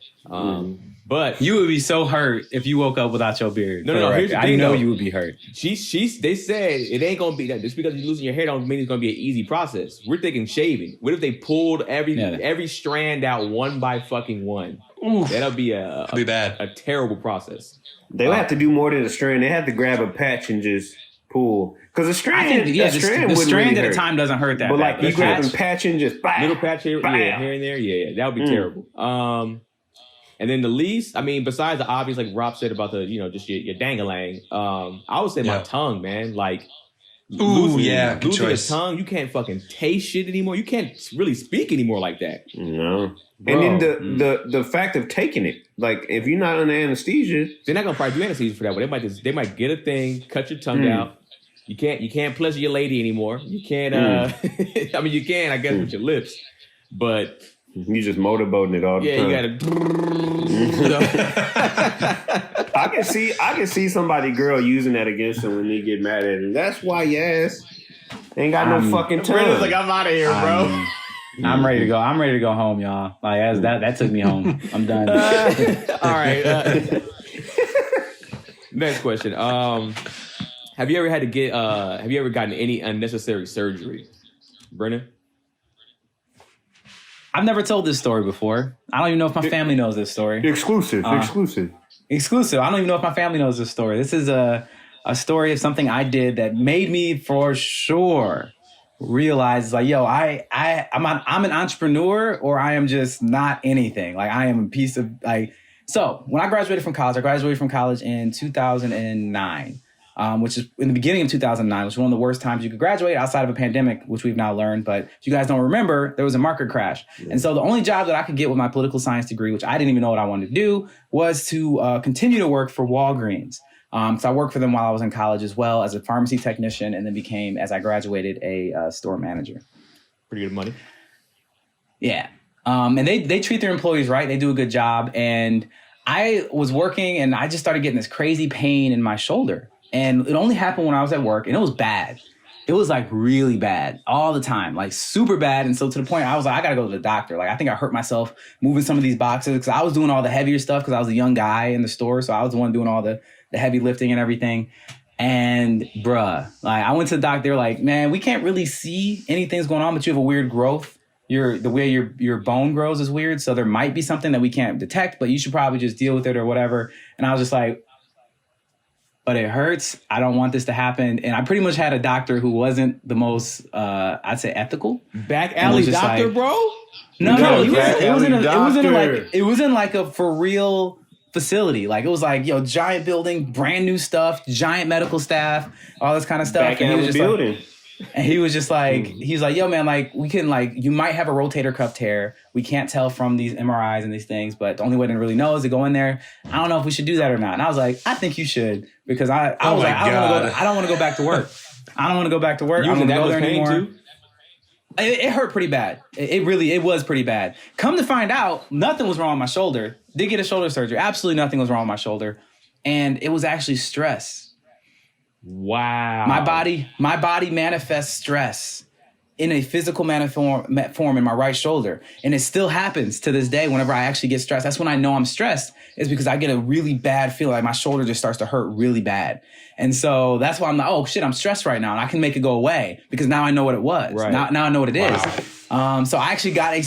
But you would be so hurt if you woke up without your beard. No. Here's the thing, I know you would be hurt. They said it ain't gonna be that. Just because you're losing your hair don't mean it's gonna be an easy process. We're thinking shaving. What if they pulled every strand out one by fucking one? Oof. That'll be a terrible process. They would have to do more than a strand. They have to grab a patch and just pull. Because a strand, the strand at a time doesn't hurt that. But bad. like you grab and patch and just little patch here, here and there, that would be terrible. And then the least, I mean, besides the obvious, like Rob said about the, you know, just your dangalang, I would say my tongue, man. Like, losing your tongue, you can't fucking taste shit anymore. You can't really speak anymore like that. No. Bro. And then the fact of taking it, like if you're not under anesthesia, they're not gonna probably do anesthesia for that. But they might get a thing, cut your tongue out. You can't pleasure your lady anymore. You can't. I mean, you can, I guess, with your lips, but. You just motorboating it all the time. Yeah, you gotta. I can see somebody girl using that against them when they get mad at him. That's why your ass ain't got no fucking tongue. Brandon's like, I'm out of here, bro. I'm ready to go. I'm ready to go home, y'all. Like that took me home. I'm done. All right. Next question. Have you ever gotten any unnecessary surgery, Brennan? I've never told this story before. I don't even know if my family knows this story. Exclusive. I don't even know if my family knows this story. This is a story of something I did that made me for sure realize, like, yo, I'm an entrepreneur, or I am just not anything. Like, I am a piece of, like, so when I graduated from college in 2009. which is in the beginning of 2009, which was one of the worst times you could graduate outside of a pandemic, which we've now learned. But if you guys don't remember, there was a market crash. And so the only job that I could get with my political science degree, which I didn't even know what I wanted to do, was to continue to work for Walgreens. So I worked for them while I was in college as well as a pharmacy technician, and then became, as I graduated, a store manager. Pretty good money. Yeah. And they treat their employees right. They do a good job. And I was working and I just started getting this crazy pain in my shoulder. And it only happened when I was at work, and it was bad. It was like really bad all the time, like super bad. And so to the point I was like, I got to go to the doctor. Like, I think I hurt myself moving some of these boxes because I was doing all the heavier stuff because I was a young guy in the store. So I was the one doing all the heavy lifting and everything. And bruh, like I went to the doctor. They're like, man, we can't really see anything's going on, but you have a weird growth. The way your bone grows is weird. So there might be something that we can't detect, but you should probably just deal with it or whatever. And I was just like, but it hurts. I don't want this to happen. And I pretty much had a doctor who wasn't the most, I'd say, ethical. Back alley doctor, like, bro? No, it wasn't like a for real facility. Like, it was like, giant building, brand new stuff, giant medical staff, all this kind of stuff. Back alley building. And he was just like, he's like, yo, man, like, we can, like, you might have a rotator cuff tear. We can't tell from these MRIs and these things, but the only way to really know is to go in there. I don't know if we should do that or not. And I was like, I think you should, because I was like, I don't want to go back to work. I don't want to go back to work. I don't want to go there anymore. Too? It hurt pretty bad. It was pretty bad. Come to find out, nothing was wrong with my shoulder. Did get a shoulder surgery. Absolutely nothing was wrong with my shoulder. And it was actually stress. Wow. My body manifests stress in a physical form in my right shoulder. And it still happens to this day whenever I actually get stressed. That's when I know I'm stressed, is because I get a really bad feeling. Like my shoulder just starts to hurt really bad. And so that's why I'm like, oh shit, I'm stressed right now. And I can make it go away because now I know what it was. Right. Now I know what it is. So I actually got a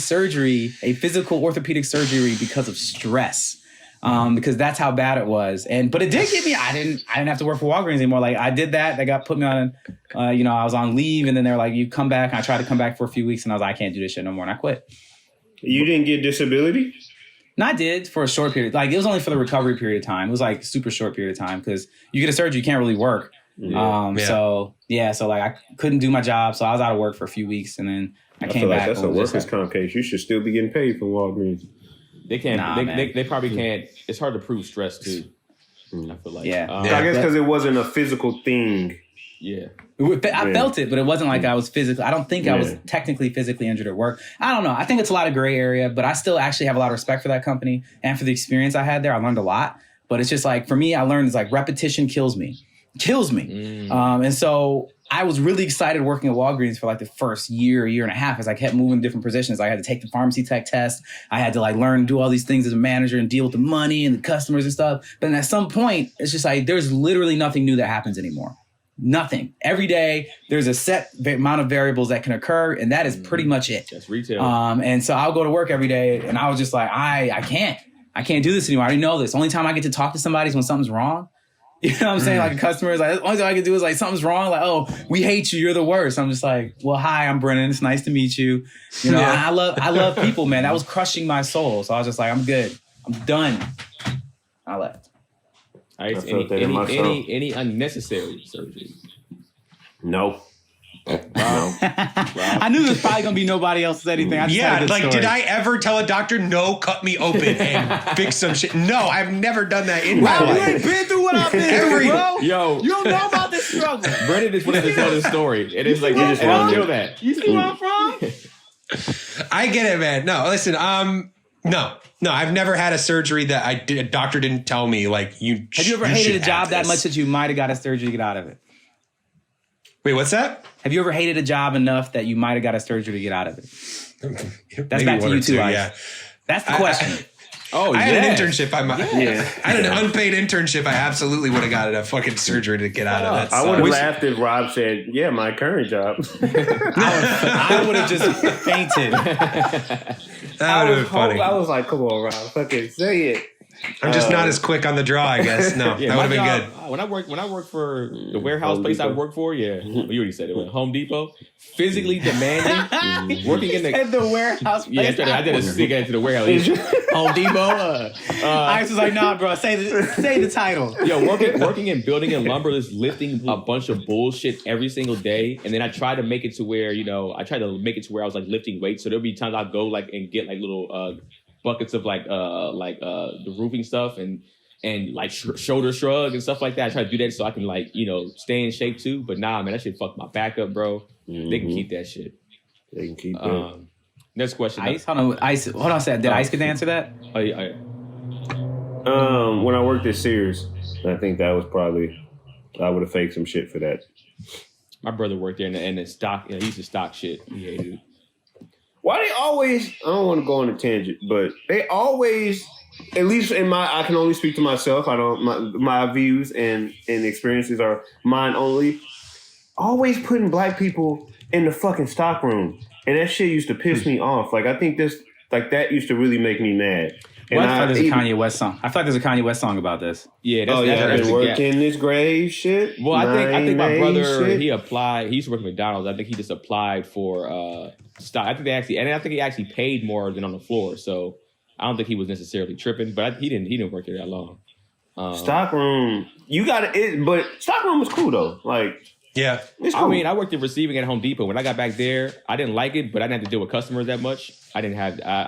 physical orthopedic surgery because of stress. Because that's how bad it was. But it did get me, I didn't have to work for Walgreens anymore. Like, I did that. They put me on, I was on leave, and then they're like, you come back. And I tried to come back for a few weeks, and I was like, I can't do this shit no more. And I quit. You didn't get disability? No, I did for a short period. Like, it was only for the recovery period of time. It was like super short period of time because you get a surgery, you can't really work. So like I couldn't do my job. So I was out of work for a few weeks, and then I came back. That's a workers' comp case. You should still be getting paid from Walgreens. They can't. They probably can't. It's hard to prove stress too. I feel like. I guess because it wasn't a physical thing. Yeah. I felt it, but it wasn't like I was physically. I don't think I was technically physically injured at work. I don't know. I think it's a lot of gray area, but I still actually have a lot of respect for that company and for the experience I had there. I learned a lot, but it's just like, for me, I learned it's like repetition kills me. And so I was really excited working at Walgreens for like the first year and a half as I kept moving different positions. I had to take the pharmacy tech test. I had to like learn to do all these things as a manager and deal with the money and the customers and stuff. But then at some point, it's just like, there's literally nothing new that happens anymore. Nothing. Every day, there's a set amount of variables that can occur, and that is pretty much it. That's retail. And so I'll go to work every day, and I was just like, I can't do this anymore. I already know this. Only time I get to talk to somebody is when something's wrong. You know what I'm saying? Like a customer is like, the only thing I can do is like, something's wrong. Like, oh, we hate you. You're the worst. I'm just like, well, hi, I'm Brennan. It's nice to meet you. You know, I love people, man. That was crushing my soul. So I was just like, I'm good. I'm done. I left. All right, any unnecessary surgery? No. I knew there's probably gonna be nobody else said anything. Did I ever tell a doctor, no, cut me open and fix some shit? No, I've never done that in my life. You ain't been through what I've been through, bro. Yo, you don't know about this struggle. Brennan just wanted to tell this story. It is like, you just want to kill that. You see where I'm from? I get it, man. No, listen, no, I've never had a surgery that a doctor didn't tell me, like, you Have you ever hated a job that much that you might have got a surgery to get out of it? Wait, what's that? Have you ever hated a job enough that you might have got a surgery to get out of it? That's back to you too, yeah. That's the question. I had an internship. I had an unpaid internship. I absolutely would have got a fucking surgery to get out of that. I would have laughed if Rob said, yeah, my current job. I would have just fainted. That would have been funny. I was like, come on, Rob, fucking say it. I'm just not as quick on the draw, I guess. No, Yeah, that would have been my good. job, when I worked for the warehouse Home place I Depot. worked for, yeah, well, you already said it. Home Depot, physically demanding, working in the At the warehouse. yeah. I did a stick into the warehouse. Home Depot. Ice was like, nah, bro. Say the title. Yo, working in building and lumber, just lifting a bunch of bullshit every single day, and then I tried to make it to where I was like lifting weights. So there'll be times I'd go like and get like little buckets of the roofing stuff and like shoulder shrug and stuff like that. I try to do that so I can like stay in shape too. But nah, man, that shit fucked my back up, bro. They can keep that shit. They can keep that. Next question. Ice, hold on, Ice. Hold on a second. Did Ice get to answer that? Oh yeah. When I worked at Sears, I think that was probably I would have faked some shit for that. My brother worked there in the stock. He used to stock shit. He hated it. Why they always? I don't want to go on a tangent, but they always, at least I can only speak to myself. I don't. My views and experiences are mine only. Always putting black people in the fucking stock room, and that shit used to piss me off. Like I think that used to really make me mad. And I feel like there's a Kanye West song. I feel like there's a Kanye West song about this. Yeah, I've been working this grave shit. Well, I think my brother shit. he applied. He used to work at McDonald's. I think he just applied for stock. I think he actually paid more than on the floor. So I don't think he was necessarily tripping. But he didn't work there that long. Stockroom, you got it. But stockroom was cool though. Like. Yeah. It's cool. I mean, I worked in receiving at Home Depot. When I got back there, I didn't like it, but I didn't have to deal with customers that much. I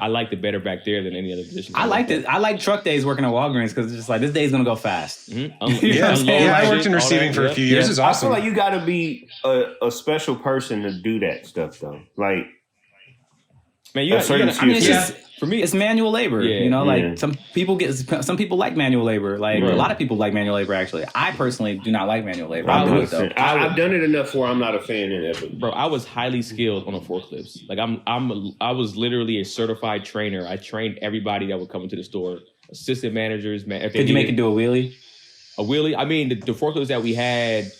liked it better back there than any other position. I liked it. I like truck days working at Walgreens because it's just like this day's gonna go fast. Mm-hmm. Yeah, I worked in receiving for a few years. It's awesome. I feel like you got to be a special person to do that stuff though. Like, man, it's just for me, it's manual labor. Yeah. Some people like manual labor. Like a lot of people like manual labor. Actually, I personally do not like manual labor. I'll do it though. I've done it enough where I'm not a fan of it. Bro, I was highly skilled on the forklifts. Like I was literally a certified trainer. I trained everybody that would come into the store. Assistant managers, man. Could you make it do a wheelie? A wheelie? I mean, the forklifts that we had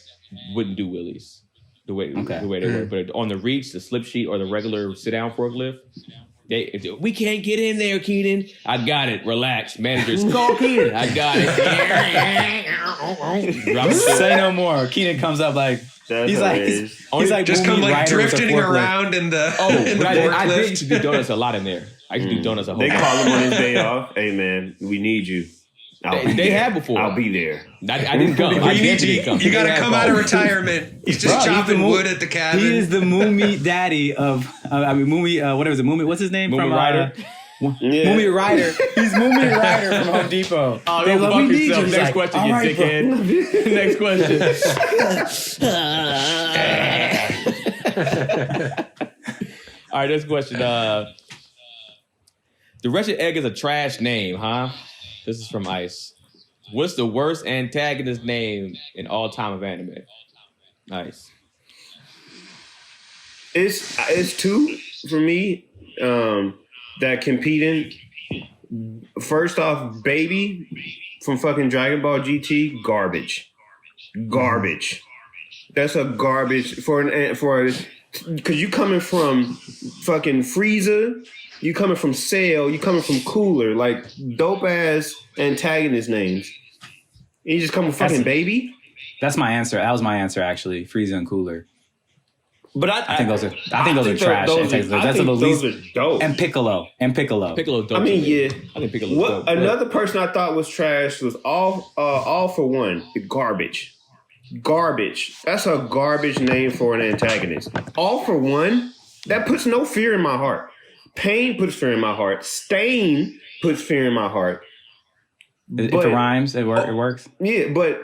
wouldn't do wheelies the way they were. But on the reach, the slip sheet, or the regular sit down forklift. We can't get in there, Keenan. I got it. Relax. Managers, call Keenan. I got it. Say no more. Keenan comes up like, he's like just come like drifting around in the I did used to do donuts a lot in there. I used to do donuts a whole lot. They call him on his day off. Hey, man, we need you. They had before. I'll be there. I didn't come. You got to come out of retirement. He's just chopping wood at the cabin. He is the Moomy daddy of, Moomy, what was it? Moomy, what's his name? Moomy Ryder? Moomy Ryder. He's Moomy Ryder from Home Depot. Oh, they love me. Next question, you dickhead. Next question. All right, next question. The Wretched Egg is a trash name, huh? This is from Ice. What's the worst antagonist name in all time of anime? Nice. It's two for me that competing. First off, Baby from fucking Dragon Ball GT, garbage. That's a garbage because you coming from fucking Frieza. You coming from Cell, you coming from Cooler, like dope ass antagonist names. And you just come with fucking Baby. That's my answer. That was my answer actually. Frieza and Cooler. But I think those are trash. Those are dope. And Piccolo. Piccolo dope. I mean, yeah. I think Piccolo dope. Another person I thought was trash was All For One. Garbage. That's a garbage name for an antagonist. All For One. That puts no fear in my heart. Pain puts fear in my heart. Stain puts fear in my heart. If it rhymes, it works. Yeah, but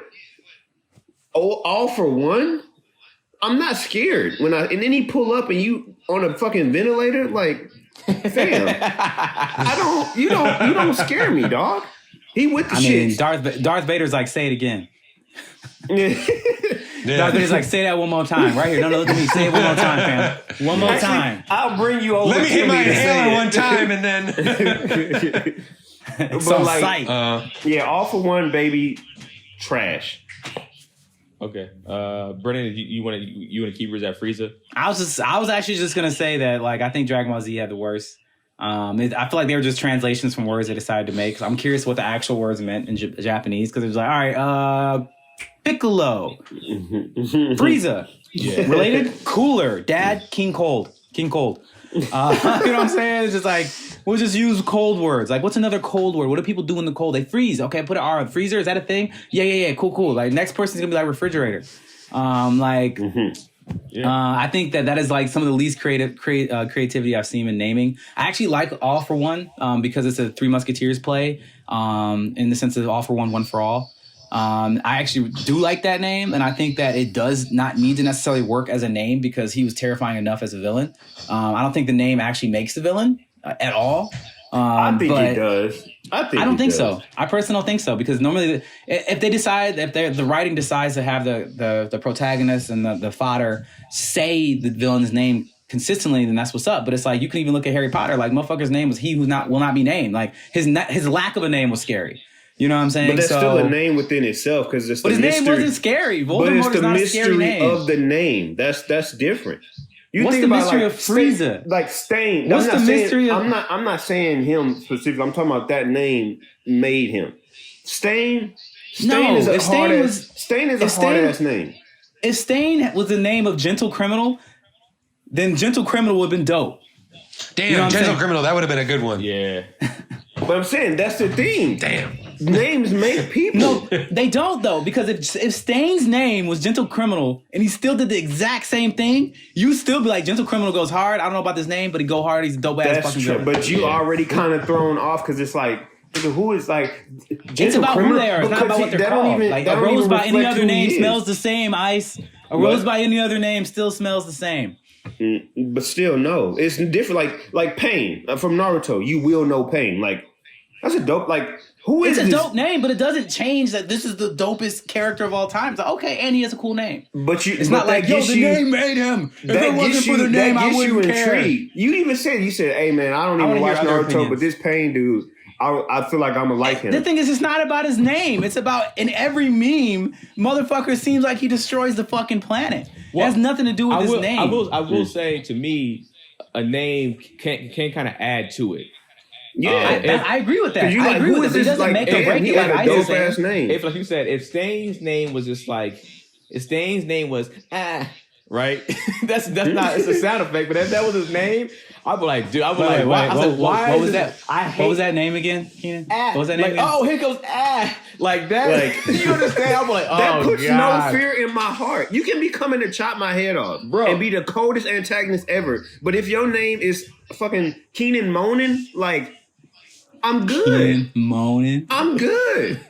All For One, I'm not scared. And then he pull up and you on a fucking ventilator, like, fam, you don't scare me, dog. He with the shit. Darth Vader's like, say it again. Yeah. Darth Vader's like, say that one more time. Right here. No, look at me. Say it one more time, fam. One more time. I'll bring you over. Let me hit my inhaler one time and then. Yeah, All For One, Baby, trash. Okay, Brennan, you want to keep yours at Frieza? I was actually just gonna say that, like, I think Dragon Ball Z had the worst. I feel like they were just translations from words they decided to make. So I'm curious what the actual words meant in Japanese, because it was like, all right, Piccolo, Frieza, related, cooler, Dad, King Cold. You know what I'm saying? It's just like, we'll just use cold words. Like, what's another cold word? What do people do in the cold? They freeze. Okay, put an R on freezer. Is that a thing? Yeah. Cool. Like, next person's gonna be like refrigerator. I think that is like some of the least creativity I've seen in naming. I actually like All for One because it's a Three Musketeers play in the sense of all for one, one for all. I actually do like that name, and I think that it does not need to necessarily work as a name because he was terrifying enough as a villain. I don't think the name actually makes the villain at all. I think he does. I don't think so. I personally don't think so, because normally if the writing decides to have the protagonist and the fodder say the villain's name consistently, then that's what's up. But it's like, you can even look at Harry Potter. Like, motherfucker's name was he who will not be named. Like, his lack of a name was scary. You know what I'm saying? But that's still a name within itself, because it's the mystery. But his name wasn't scary. Voldemort is not a scary name. But it's the mystery of the name. That's different. What's the mystery of Frieza? Like Stain. What's the mystery of? I'm not saying him specifically. I'm talking about that name made him. Stain is a hard ass name. If Stain was the name of Gentle Criminal, then Gentle Criminal would have been dope. Damn, you know Gentle Criminal, that would have been a good one. Yeah. But I'm saying that's the thing. Damn. Names make people. No, they don't though, because if Stain's name was Gentle Criminal and he still did the exact same thing, you still be like, Gentle Criminal goes hard. I don't know about this name, but he go hard. He's a dope ass fucking villain. But you already kind of thrown off because it's like, who is like Gentle It's about Criminal? who they are. It's not about what they're called. Like, a rose by any other name smells the same. Ice. A rose by any other name still smells the same. But still, no, it's different. Like Pain from Naruto. You will know Pain. Like, that's a dope. Like, who is it's a this? dope name, but it doesn't change that this is the dopest character of all time. It's like, okay, and he has a cool name. It's not like, yo, the name made him. If it wasn't for the name, I wouldn't care. You even said, hey man, I don't even watch Naruto, but this Pain dude, I feel like I'm gonna like him. The thing is, it's not about his name. It's about, in every meme, motherfucker seems like he destroys the fucking planet. Well, it has nothing to do with his name. I will say, to me, a name can kind of add to it. Yeah, I agree with that. I agree with it. It doesn't make or break it. Like a dope ass name. If, like you said, if Stain's name was just like, if Stain's name was right? that's not. It's a sound effect. But if that was his name, I'd be like, dude. I was like, why? I said, why? What was that? What was that name again, Keenan? What was that name? Like, oh, here goes like that. Like, you understand? I'm like, oh, that puts God. no fear in my heart. You can be coming to chop my head off, bro, and be the coldest antagonist ever. But if your name is fucking Keenan Moanin, like, I'm good. Keenan Moanin. I'm good.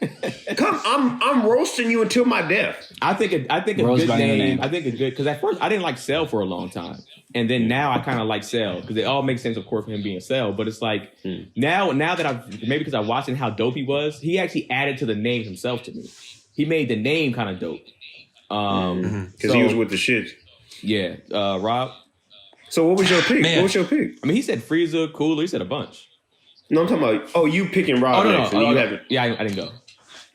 I'm roasting you until my death. I think a good name. I think a good, because at first I didn't like Cell for a long time, and then now I kind of like Cell because it all makes sense, of course, for him being Cell. But it's like now that maybe because I watched how dope he was, he actually added to the name himself to me. He made the name kind of dope because he was with the shit. Yeah, Rob. So what was your pick? Man. What was your pick? I mean, he said Frieza, Cooler. He said a bunch. No, I'm talking about. Oh, you picking Rob next, and you haven't. Yeah, I didn't go.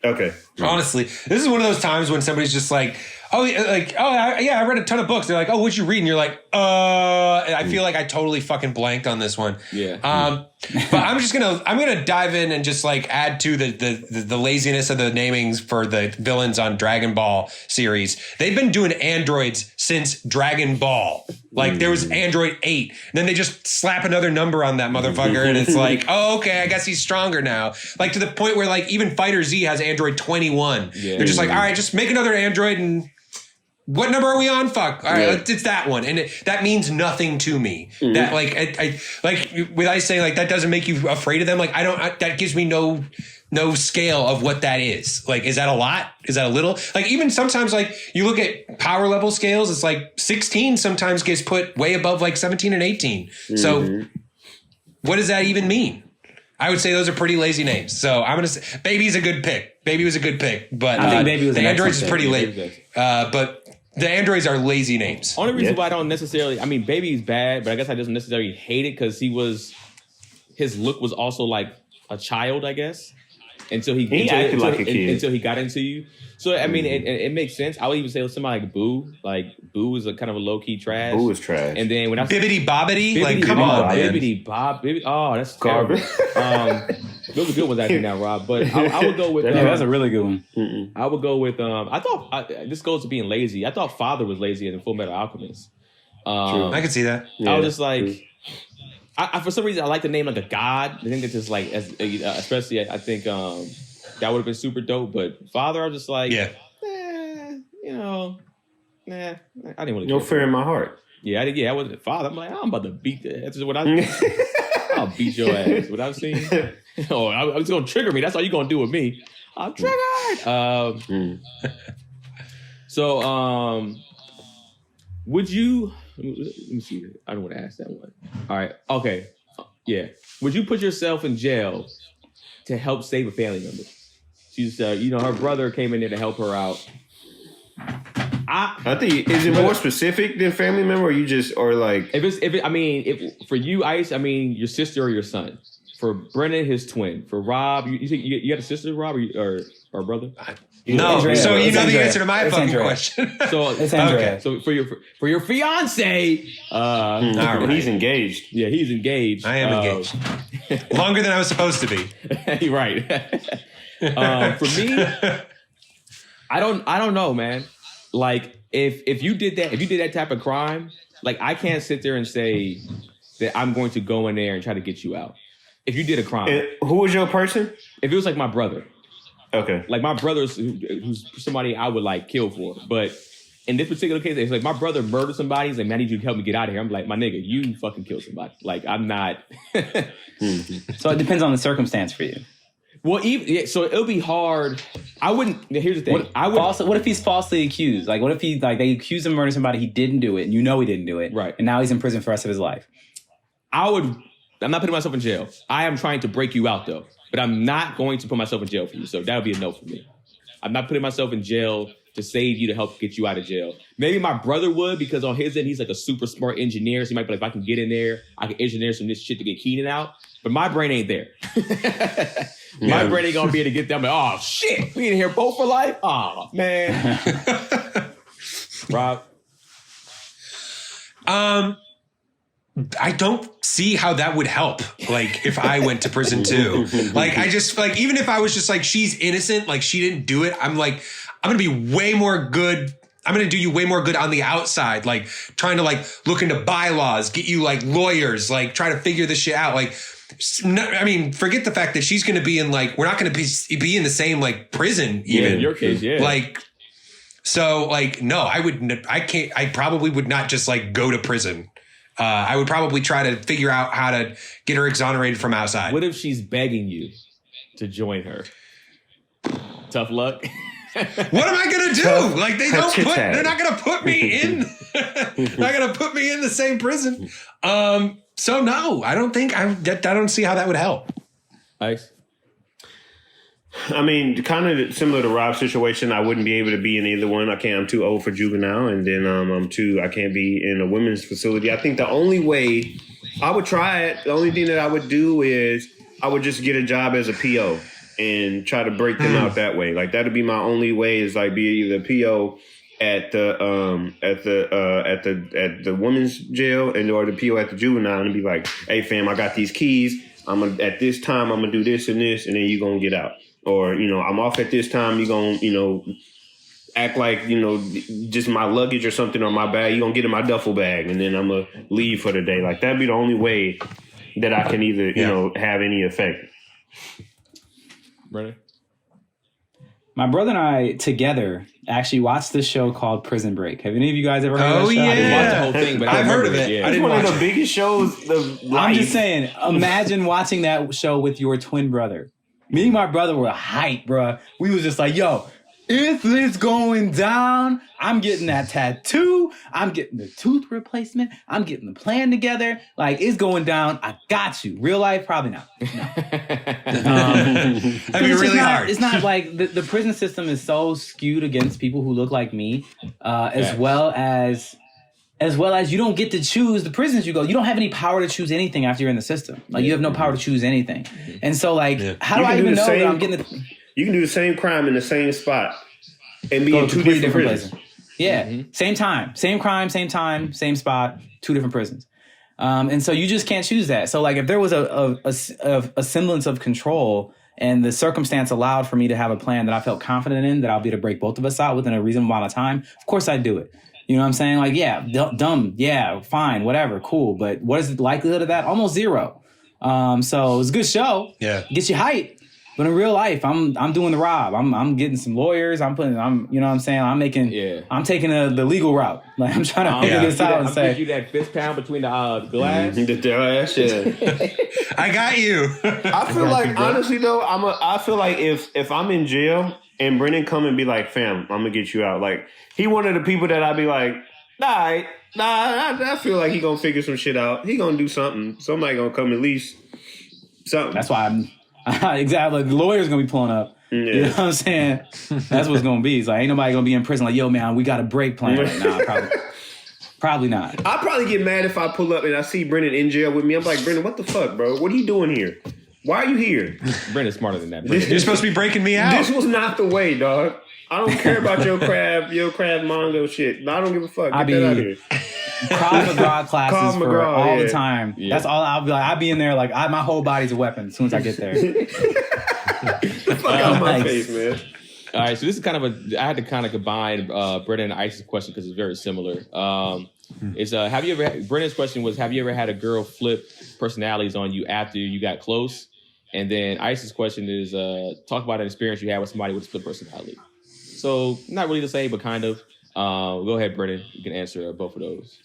Okay. Honestly, this is one of those times when somebody's just like, I read a ton of books. They're like, oh, what'd you read? And you're like, and I feel like I totally fucking blanked on this one. Yeah. But I'm gonna dive in and just like add to the laziness of the namings for the villains on Dragon Ball series. They've been doing androids since Dragon Ball. Like there was Android 8. And then they just slap another number on that motherfucker and it's like, oh, okay, I guess he's stronger now. Like to the point where like even Fighter Z has Android 21. Yeah. They're just like, all right, just make another android and what number are we on? Fuck. All right, it's that one. And that means nothing to me. That like, I like with I say like, that doesn't make you afraid of them. Like that gives me no scale of what that is. Like, is that a lot? Is that a little? Like even sometimes like you look at power level scales, it's like 16 sometimes gets put way above like 17 and 18. So what does that even mean? I would say those are pretty lazy names. So I'm going to say Baby's a good pick. Baby was a good pick, but I think Baby was the androids is pretty late. But the androids are lazy names. Only reason why I don't necessarily, I mean, Baby's bad, but I guess I don't necessarily hate it because his look was also like a child, I guess. until he acted like a kid until he got into you. So I mean, it makes sense. I would even say with somebody like Boo. Like Boo is a kind of a low key trash. Boo is trash. And then when I Bibbidi Bobbidi, like come on, man. Bibbidi Bob, Bibbidi. Oh, that's terrible. Those are good ones actually now, Rob. But I would go with. That's a really good one. I would go with. I thought this goes to being lazy. I thought Father was lazy in Full Metal Alchemist. True. I can see that. I was just like. I for some reason I like the name like a god. I think it's just like especially I think that would have been super dope. But Father, I'm just like I didn't really no fear in my heart. Yeah, I wasn't Father. I'm like I'm about to beat that. That's just what I'll beat your ass. What I've seen. It's gonna trigger me. That's all you're gonna do with me. I'm triggered. So would you? Let me see. I don't want to ask that one. All right. Okay. Yeah. Would you put yourself in jail to help save a family member? She's, her brother came in there to help her out. I think is it more specific than family member, or you just or like if for you, Ice, I mean your sister or your son. For Brennan, his twin. For Rob, you think you got a sister, Rob, or a brother? No, Andrea. So you know the answer to my It's fucking Andrea. question. So It's Andrea. Okay. So for your fiance, right. he's engaged. Yeah, he's engaged. I am engaged. Longer than I was supposed to be. You're right. For me, I don't know, man. Like if you did that type of crime, like I can't sit there and say that I'm going to go in there and try to get you out. If you did a crime, And who was your person? if it was like my brother. Okay. Like my brother's who's somebody I would like kill for. But in this particular case, it's like my brother murdered somebody. He's like, man, I need you to help me get out of here. I'm like, my nigga, you fucking killed somebody. Like, I'm not. So it depends on the circumstance for you. Well, so it'll be hard. I wouldn't. Here's the thing. What if he's falsely accused? Like, what if they accuse him of murdering somebody, he didn't do it, and you know he didn't do it, right? And now he's in prison for the rest of his life. I'm not putting myself in jail. I am trying to break you out, though. But I'm not going to put myself in jail for you. So that would be a no for me. I'm not putting myself in jail to save you, to help get you out of jail. Maybe my brother would, because on his end, he's like a super smart engineer. So he might be like, if I can get in there, I can engineer some of this shit to get Keenan out. But my brain ain't there. My brain ain't going to be able to get them. Like, oh, shit. We in here both for life? Oh, man. Rob? I don't see how that would help. Like if I went to prison too, like I just like, even if I was just like, she's innocent, like she didn't do it. I'm like, I'm going to be way more good. I'm going to do you way more good on the outside. Like trying to like look into bylaws, get you like lawyers, like try to figure this shit out. Like, I mean, forget the fact that she's going to be in like, we're not going to be in the same like prison even. Yeah, in your case, yeah. Like, so like, no, I probably would not just like go to prison. I would probably try to figure out how to get her exonerated from outside. What if she's begging you to join her? Tough luck. What am I gonna do? Like they're not gonna put me in. Not gonna put me in the same prison. So no, I don't see how that would help. Ice. I mean, kind of similar to Rob's situation. I wouldn't be able to be in either one. I'm too old for juvenile, and then I can't be in a women's facility. I think the only way I would try it, the only thing that I would do is I would just get a job as a PO and try to break them out that way. Like that'd be my only way, is like be either PO at the women's jail or the PO at the juvenile, and be like, hey fam, I got these keys. At this time I'm gonna do this and this, and then you're gonna get out. Or, I'm off at this time. You're going to, act like, just my luggage or something or my bag. You're going to get in my duffel bag, and then I'm going to leave for the day. Like, that'd be the only way that I can either, have any effect. Brother? My brother and I together actually watched this show called Prison Break. Have any of you guys ever heard of that show? Yeah. I didn't watch the whole thing, but I've heard of it. Yeah. I didn't It's one watch of the biggest shows of life. I'm just saying, imagine watching that show with your twin brother. Me and my brother were hype, bruh. We was just like, yo, if it's going down, I'm getting that tattoo. I'm getting the tooth replacement. I'm getting the plan together. Like, it's going down. I got you. Real life, probably not. No. That'd be really hard. It's not like the prison system is so skewed against people who look like me, as well as as well as you don't get to choose the prisons you go. You don't have any power to choose anything after you're in the system. Like you have no power to choose anything. And so like, how do I even know that I'm getting You can do the same crime in the same spot and be in two different prisons. Yeah. Same time, same crime, same time, same spot, 2 different prisons. And so you just can't choose that. So like if there was a semblance of control and the circumstance allowed for me to have a plan that I felt confident in, that I'll be able to break both of us out within a reasonable amount of time, of course I'd do it. You know what I'm saying? Like, yeah, dumb. Yeah, fine, whatever, cool. But what is the likelihood of that? Almost 0. So it was a good show. Yeah. Gets you hyped. But in real life, I'm doing the Rob. I'm getting some lawyers. you know what I'm saying? I'm taking the legal route. Like I'm trying to figure this out and say. You that fist pound between the glass. The glass, yeah. I got you. I feel like honestly though, I feel like if I'm in jail and Brennan come and be like, fam, I'm gonna get you out. Like he one of the people that I'd be like, I feel like he gonna figure some shit out. He gonna do something. Somebody gonna come at least something. That's why I'm exactly. The lawyer's gonna be pulling up. Yeah. You know what I'm saying? That's what's gonna be. It's like ain't nobody gonna be in prison. Like, yo, man, we got a break plan. Like, nah, probably not. I'd probably get mad if I pull up and I see Brennan in jail with me. I'm like, Brennan, what the fuck, bro? What are you doing here? Why are you here? Brendan's smarter than that. You're supposed to be breaking me out. This was not the way, dog. I don't care about your crab manga shit. I don't give a fuck. Get that out of here. Krav Maga classes for all the time. Yeah. That's all I'll be like. I'll be in there like my whole body's a weapon as soon as I get there. Fuck out my face, man. All right, so this is kind of I had to kind of combine Brendan and Ice's question because it's very similar. Brendan's question was, have you ever had a girl flip personalities on you after you got close? And then Ice's question is, talk about an experience you had with somebody with a split personality. So not really the same, but kind of. Go ahead, Brendan. You can answer both of those.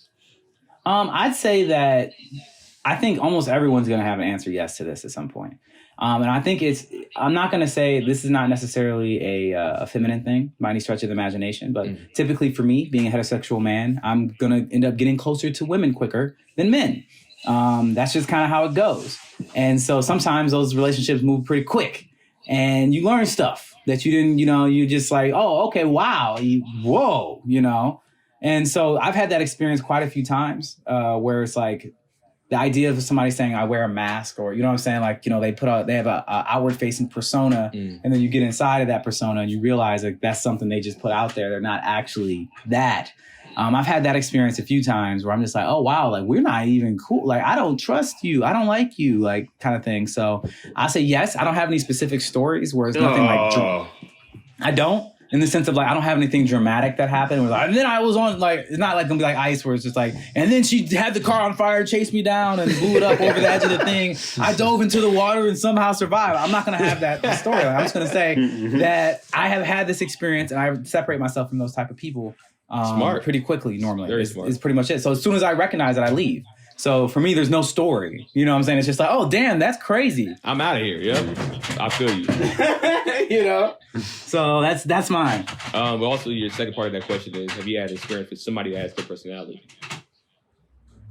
I'd say that I think almost everyone's going to have an answer yes to this at some point. And I think I'm not going to say this is not necessarily a feminine thing by any stretch of the imagination, but typically for me, being a heterosexual man, I'm going to end up getting closer to women quicker than men. That's just kind of how it goes. And so sometimes those relationships move pretty quick and you learn stuff that you didn't, you just like, oh, okay, wow, whoa, And so I've had that experience quite a few times where it's like the idea of somebody saying I wear a mask or, you know what I'm saying? Like, they have a outward facing persona and then you get inside of that persona and you realize like that's something they just put out there. They're not actually that. I've had that experience a few times where I'm just like, oh, wow, like we're not even cool. Like, I don't trust you. I don't like you, like kind of thing. So I say yes. I don't have any specific stories where it's nothing like, I don't. In the sense of like, I don't have anything dramatic that happened. And then I was on like, it's not like gonna be like Ice where it's just like, and then she had the car on fire, chased me down and blew it up over the edge of the thing. I dove into the water and somehow survived. I'm not gonna have that story. I'm just gonna say that I have had this experience and I separate myself from those type of people smart. Pretty quickly normally. Very smart. Is pretty much it. So as soon as I recognize it, I leave. So for me, there's no story. You know what I'm saying? It's just like, oh, damn, that's crazy. I'm out of here. Yep. I feel you. So that's mine. But also your second part of that question is, have you had experience with somebody that has good personality?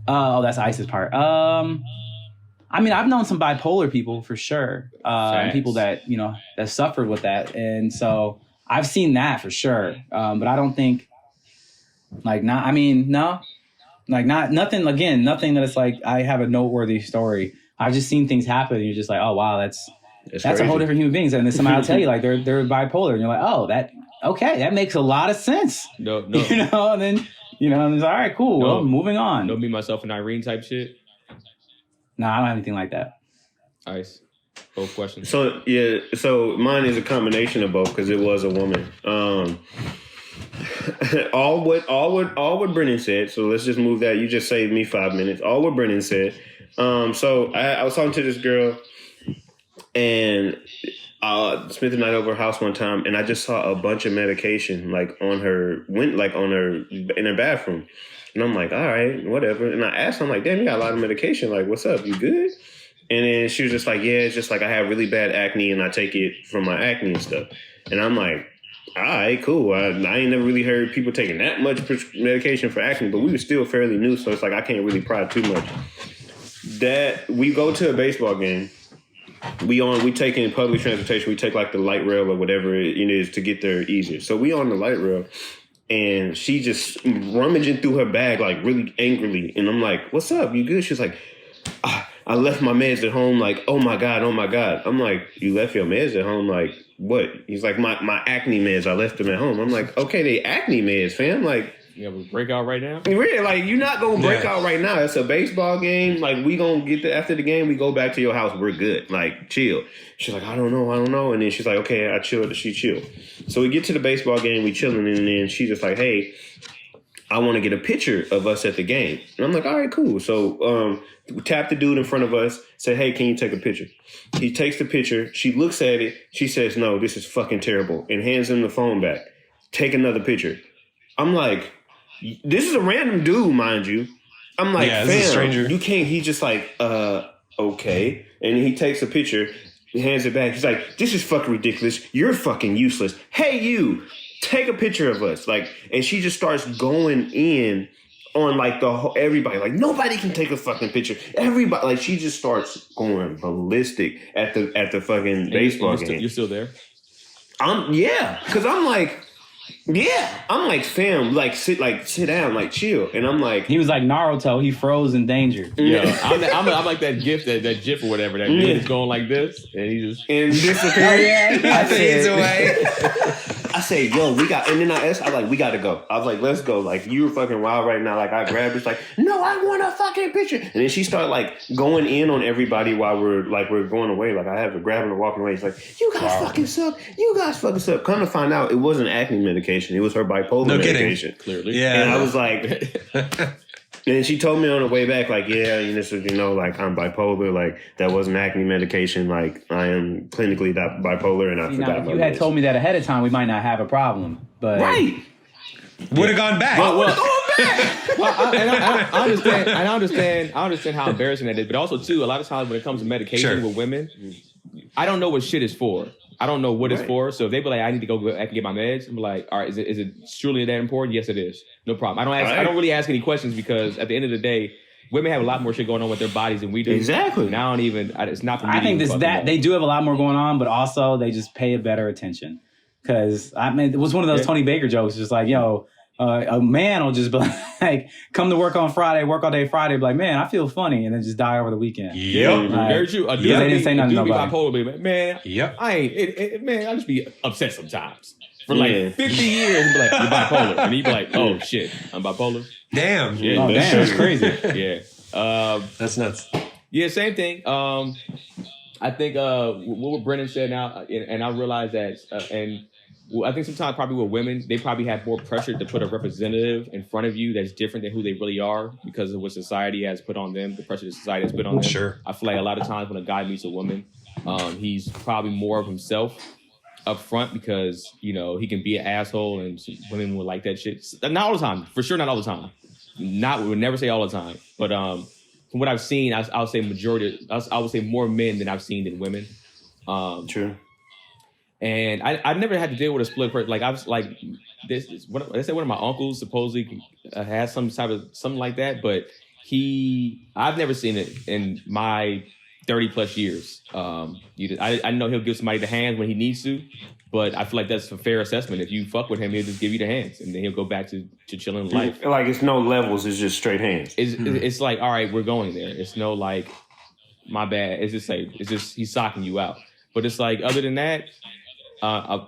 Oh, that's Ice's part. I mean, I've known some bipolar people for sure. And people that, that suffered with that. And so I've seen that for sure. But I don't think no. Like nothing that it's like I have a noteworthy story. I've just seen things happen and you're just like, oh wow, that's a whole different human being. And then somebody will tell you like they're bipolar and you're like, oh, that makes a lot of sense. No. And then and it's all right, cool. No. Well, moving on. Don't be myself and Irene type shit. No, I don't have anything like that. Nice. Both questions. So mine is a combination of both because it was a woman. All what Brennan said. So let's just move that. You just saved me 5 minutes. All what Brennan said. So I was talking to this girl, and spent the night over her house one time, and I just saw a bunch of medication in her bathroom, and I'm like, all right, whatever. And I asked her, I'm like, damn, you got a lot of medication. Like, what's up? You good? And then she was just like, yeah, it's just like I have really bad acne, and I take it from my acne and stuff. And I'm like, all right, cool. I ain't never really heard people taking that much medication for acne, but we were still fairly new, so it's like I can't really pry too much. That we go to a baseball game. We take in public transportation. We take like the light rail or whatever it is to get there easier. So we on the light rail, and she just rummaging through her bag like really angrily, and I'm like, "What's up? You good?" She's like, "I left my meds at home." Like, "Oh my god, oh my god." I'm like, "You left your meds at home? Like, what?" He's like, "My acne meds. I left them at home." I'm like, "Okay, they acne meds, fam. Like, you have a breakout right now? really? Like, you're not gonna break out right now. It's a baseball game. Like, we gonna get after the game. We go back to your house. We're good. Like, chill." She's like, I don't know. And then she's like, "Okay, I chilled." She chilled. So we get to the baseball game. We chilling, and then she's just like, "Hey, I want to get a picture of us at the game." And I'm like, "All right, cool." So we tap the dude in front of us, say, "Hey, can you take a picture?" He takes the picture. She looks at it. She says, "No, this is fucking terrible," and hands him the phone back. Take another picture. I'm like, this is a random dude, mind you. I'm like, this is a stranger. You can't. He's just like, okay. And he takes a picture, hands it back. He's like, "This is fucking ridiculous. You're fucking useless. Hey, you, take a picture of us." Like, and she just starts going in on like the whole, everybody. Like, nobody can take a fucking picture. Everybody, like, she just starts going ballistic at the fucking baseball game. You're still there? Because I'm like, fam, like sit down, like chill. And I'm like, he was like Naruto. He froze in danger. Yeah, I'm like that GIF, that GIF or whatever. That dude is going like this, and he just disappeared. I fades away. I say, "Yo, we got," and then I asked, we got to go. I was like, "Let's go." Like, "You're fucking wild right now." Like, I grabbed her. It's like, "No, I want a fucking picture." And then she started like going in on everybody while we're going away. Like, I have her grabbing her, walking away. It's like, "You guys fucking suck. You guys fucking suck." Come to find out, it wasn't acne medication. It was her bipolar medication. Kidding. clearly. Yeah. And I was like, and she told me on the way back, like, "Yeah, like, I'm bipolar. Like, that wasn't acne medication. Like, I am clinically bipolar, and I forgot if my you had meds." told me that ahead of time, we might not have a problem. But Right. Would have gone back. I understand how embarrassing that is, but also too, a lot of times when it comes to medication with women, I don't know what shit is for. I don't know what it's for. So if they be like, "I need to go back and get my meds," I'm like, "All right, is it truly that important?" Yes, it is. No problem. I don't really ask any questions, because at the end of the day, women have a lot more shit going on with their bodies than we do. Exactly. And it's not for me. I think they do have a lot more going on, but also they just pay a better attention. Because it was one of those Tony Baker jokes, just like, "Yo, a man will just be like, come to work on Friday, work all day Friday, be like, man, I feel funny," and then just die over the weekend. Yep. Very true. They didn't say nothing to nobody. Bipolar, man. Yep. I just be upset sometimes. For like 50 years, and be like, "You're bipolar," and he'd be like, "Oh shit, I'm bipolar." Damn. Yeah. Oh, damn, that's crazy. Yeah. That's nuts. Yeah, same thing. I think what Brennan said now, and I realize that, and I think sometimes probably with women, they probably have more pressure to put a representative in front of you that's different than who they really are, because of what society has put on them, the pressure that society has put on them. Sure. I feel like a lot of times when a guy meets a woman, he's probably more of himself up front, because, he can be an asshole, and women will like that shit. Not all the time. For sure, not all the time. We would never say all the time. But from what I've seen, I'll say I would say more men than I've seen than women. True. And I never had to deal with a split person. Like, I was like, they said one of my uncles supposedly has some type of something like that, but I've never seen it in my 30 plus years. I know he'll give somebody the hands when he needs to, but I feel like that's a fair assessment. If you fuck with him, he'll just give you the hands, and then he'll go back to chilling life. Like, it's no levels, it's just straight hands. It's like, all right, we're going there. It's no like, my bad. It's just he's socking you out. But it's like, other than that, I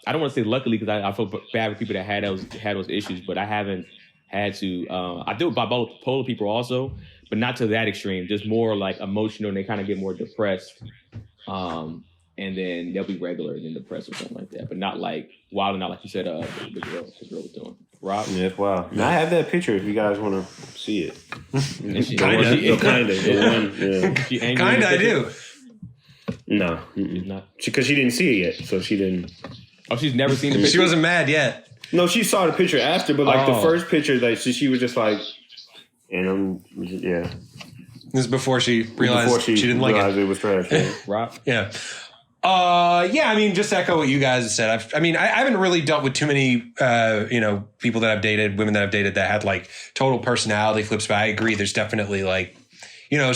don't want to say luckily, because I feel bad for people that had those issues, but I haven't had to. I deal with bipolar people also, but not to that extreme. Just more like emotional, and they kind of get more depressed, and then they'll be regular and then depressed or something like that. But not like wild, and not like you said. The girl was doing. Rob? Yeah, it's wild. Now, I have that picture if you guys want to see it. Kinda, I do. No, because she didn't see it yet, so she didn't. Oh, she's never seen the picture? She wasn't mad yet. No, she saw the picture after, but like the first picture, like she was just like, and yeah. This is before she realized she didn't like it. It was trash. Yeah. Rob? Yeah. I mean, just to echo what you guys have said. I haven't really dealt with too many, people that I've dated, women that I've dated that had like total personality flips. But I agree. There's definitely like, you know,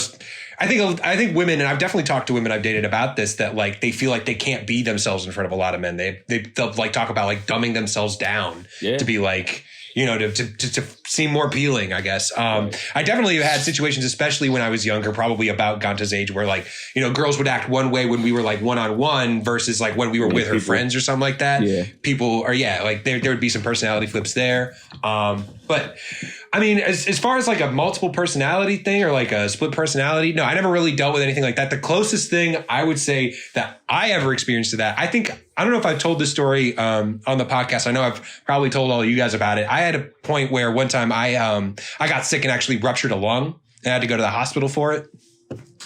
I think women, and I've definitely talked to women I've dated about this, that like they feel like they can't be themselves in front of a lot of men. They'll like talk about like dumbing themselves down to be like, you know, to seem more appealing, I guess. I definitely have had situations, especially when I was younger, probably about Ganta's age, where like, you know, girls would act one way when we were like one-on-one versus like when we were with her friends or something like that. Yeah. People are, like there would be some personality flips there. But I mean, as far as like a multiple personality thing or like a split personality, no, I never really dealt with anything like that. The closest thing I would say that I ever experienced to that, I don't know if I've told this story on the podcast. I know I've probably told all of you guys about it. I had a point where one time I got sick and actually ruptured a lung and I had to go to the hospital for it.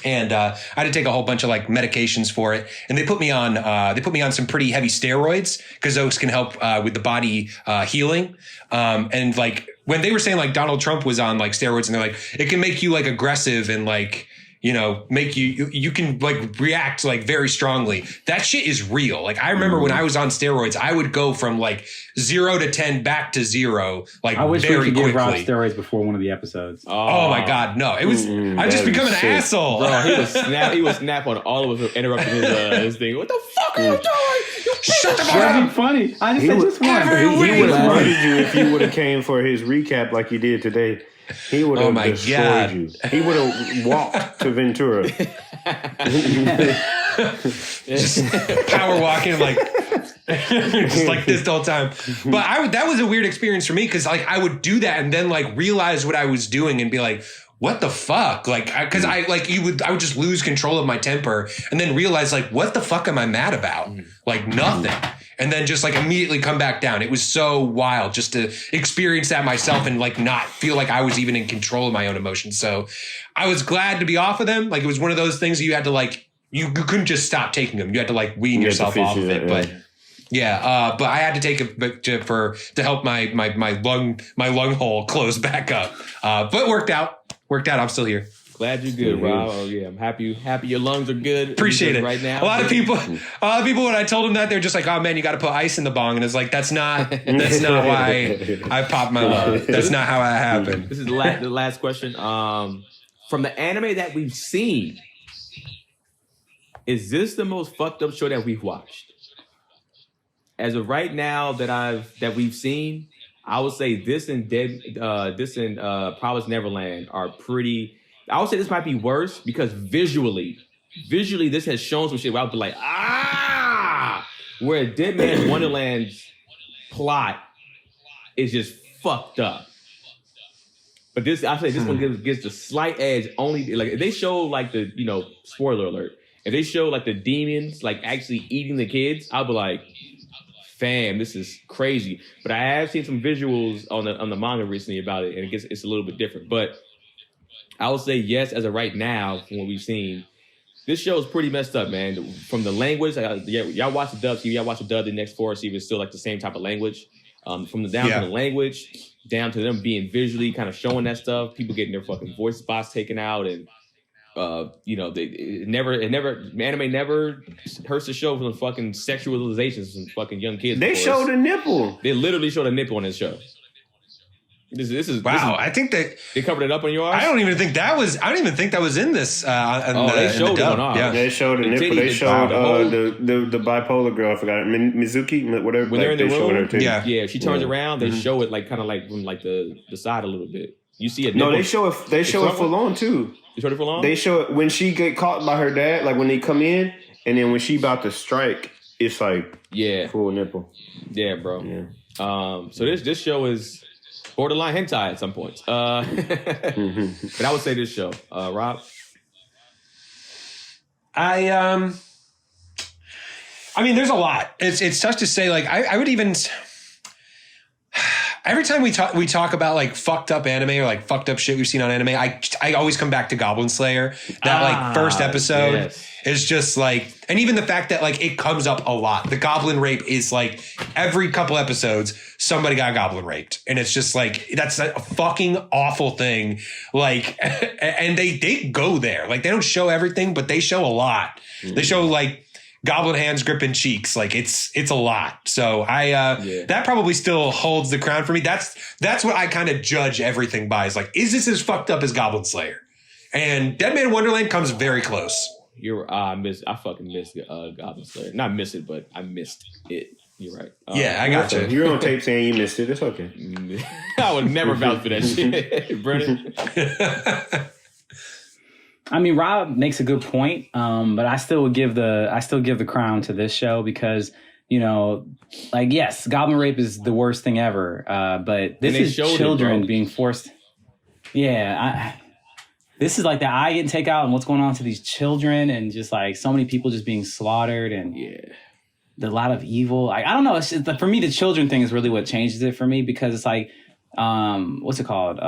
And I had to take a whole bunch of like medications for it. And they put me on some pretty heavy steroids because those can help with the body healing. And like when they were saying like Donald Trump was on like steroids and they're like, it can make you like aggressive and like, you know, make you can like react like very strongly. That shit is real. Like I remember when I was on steroids, I would go from like 0 to 10 back to 0. Like I wish very we could quickly. give Rob steroids before one of the episodes. Oh my God, no! It was I just become an asshole. Bro, he was snap on all of us interrupting his thing. What the fuck are you doing? Shut the fuck That'd up! be funny. I just said just one. He would have murdered you if you would have came for his recap like you did today. He would have destroyed you. He would have walked to Ventura. Just power walking like just like this the whole time. But that was a weird experience for me because like I would do that and then like realize what I was doing and be like, what the fuck? Like, because I would just lose control of my temper and then realize like, what the fuck am I mad about? Like nothing. And then just like immediately come back down. It was so wild just to experience that myself and like not feel like I was even in control of my own emotions. So I was glad to be off of them. Like it was one of those things that you had to like, you couldn't just stop taking them. You had to like wean yourself off of it. But but I had to take it to help my lung hole close back up. But it worked out. I'm still here. Glad you're good, Rob. Oh yeah, I'm happy your lungs are good. Appreciate it right now. A lot of people when I told them that, they're just like, oh man, you got to put ice in the bong. And it's like, that's not why I popped my lung. That's not how that happened. This is the last question. From the anime that we've seen, is this the most fucked up show that we've watched? As of right now that we've seen, I would say this and Promised Neverland are pretty. I would say this might be worse because visually this has shown some shit where I would be like, where Deadman Wonderland's plot is just fucked up. But this, I say this one gives the slight edge only, like if they show like the, you know, spoiler alert, if they show like the demons like actually eating the kids, I'll be like, fam, this is crazy. But I have seen some visuals on the manga recently about it, and it's a little bit different. But I would say yes, as of right now, from what we've seen, this show is pretty messed up, man. From the language, y'all watch the dub, y'all watch the dub the next 4, see if it's still like the same type of language. From the down to the language, down to them being visually kind of showing that stuff, people getting their fucking voice spots taken out, and you know, anime never hurts to show from fucking sexualizations from fucking young kids. They showed a nipple. They literally showed a nipple on this show. This is wow. I think they covered it up on yours. I don't even think that was in this. They showed it on ours. Yeah. They showed a nipple. They showed the bipolar girl. I forgot Mizuki, whatever. When they're in the room, her too. Yeah. She turns around. They show it like kind of like from like the side a little bit. You see it. No, they show it. They show it full on too. You showed it full on. They show it when she get caught by her dad. Like when they come in, and then when she about to strike, it's like full nipple. Yeah, bro. Yeah. So this show is borderline hentai at some points. But I would say this show, Rob. I mean, there's a lot. It's tough to say. Like, I would even. Every time we talk about like fucked up anime or like fucked up shit we've seen on anime, I always come back to Goblin Slayer. That like first episode is just like, and even the fact that like it comes up a lot. The goblin rape is like every couple episodes somebody got goblin raped, and it's just like that's a fucking awful thing. Like, and they go there. Like they don't show everything, but they show a lot. They show like goblin hands gripping cheeks, like it's a lot. So that probably still holds the crown for me. That's what I kind of judge everything by, is like, is this as fucked up as Goblin Slayer? And Deadman Wonderland comes very close. I fucking missed Goblin Slayer. Not miss it, but I missed it. You're right. Yeah, I got you. You're on tape saying you missed it. It's okay. I would never vouch for that shit, Brennan. I mean, Rob makes a good point, but I still give the crown to this show because, you know, like, yes, goblin rape is the worst thing ever, but this is children being forced. Yeah, this is like the eye getting taken out and what's going on to these children and just like so many people just being slaughtered and a lot of evil. I don't know. It's just, for me, the children thing is really what changes it for me because it's like, what's it called?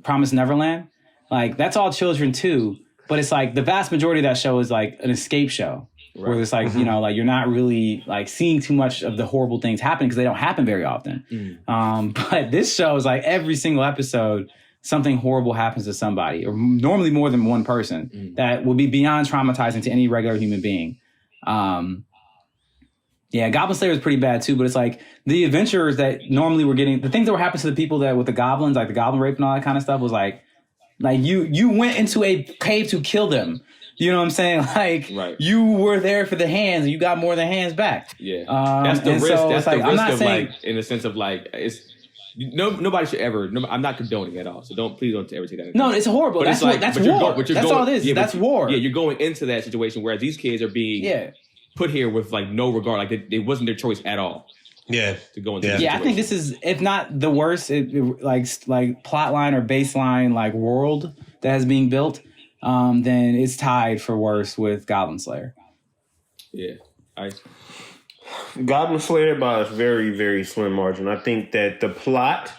Promised Neverland. Like, that's all children too, but it's like the vast majority of that show is like an escape show where it's like, you know, like you're not really like seeing too much of the horrible things happening because they don't happen very often. But this show is like every single episode, something horrible happens to somebody, or normally more than one person that will be beyond traumatizing to any regular human being. Yeah, Goblin Slayer is pretty bad too, but it's like the adventurers that normally were getting, the things that were happening to the people that with the goblins, like the goblin rape and all that kind of stuff was like you went into a cave to kill them. You know what I'm saying? Like, you were there for the hands and you got more than hands back. Yeah. That's the risk. So that's the like, risk of saying, like, in the sense of like, it's, nobody should ever, I'm not condoning it at all. So please don't ever take that. No, it's horrible. But that's war. That's all it is. Yeah, that's war. Yeah, you're going into that situation whereas these kids are being put here with like no regard. Like it wasn't their choice at all. Yeah. To go into I think this is, if not the worst, like plot line or baseline like world that is being built, then it's tied for worse with Goblin Slayer. Yeah. Goblin Slayer by a very, very slim margin. I think that the plot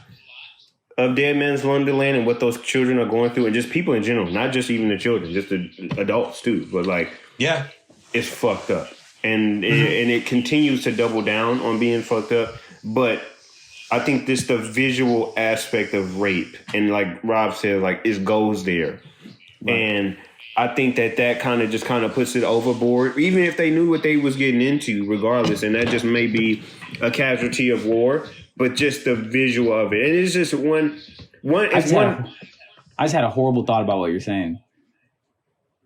of Deadman's Wonderland and what those children are going through, and just people in general, not just even the children, just the adults too, but like, it's fucked up. And it continues to double down on being fucked up. But I think this the visual aspect of rape. And like Rob said, like it goes there. Right. And I think that kind of just kind of puts it overboard, even if they knew what they was getting into, regardless. And that just may be a casualty of war, but just the visual of it. And it's just I just had a horrible thought about what you're saying.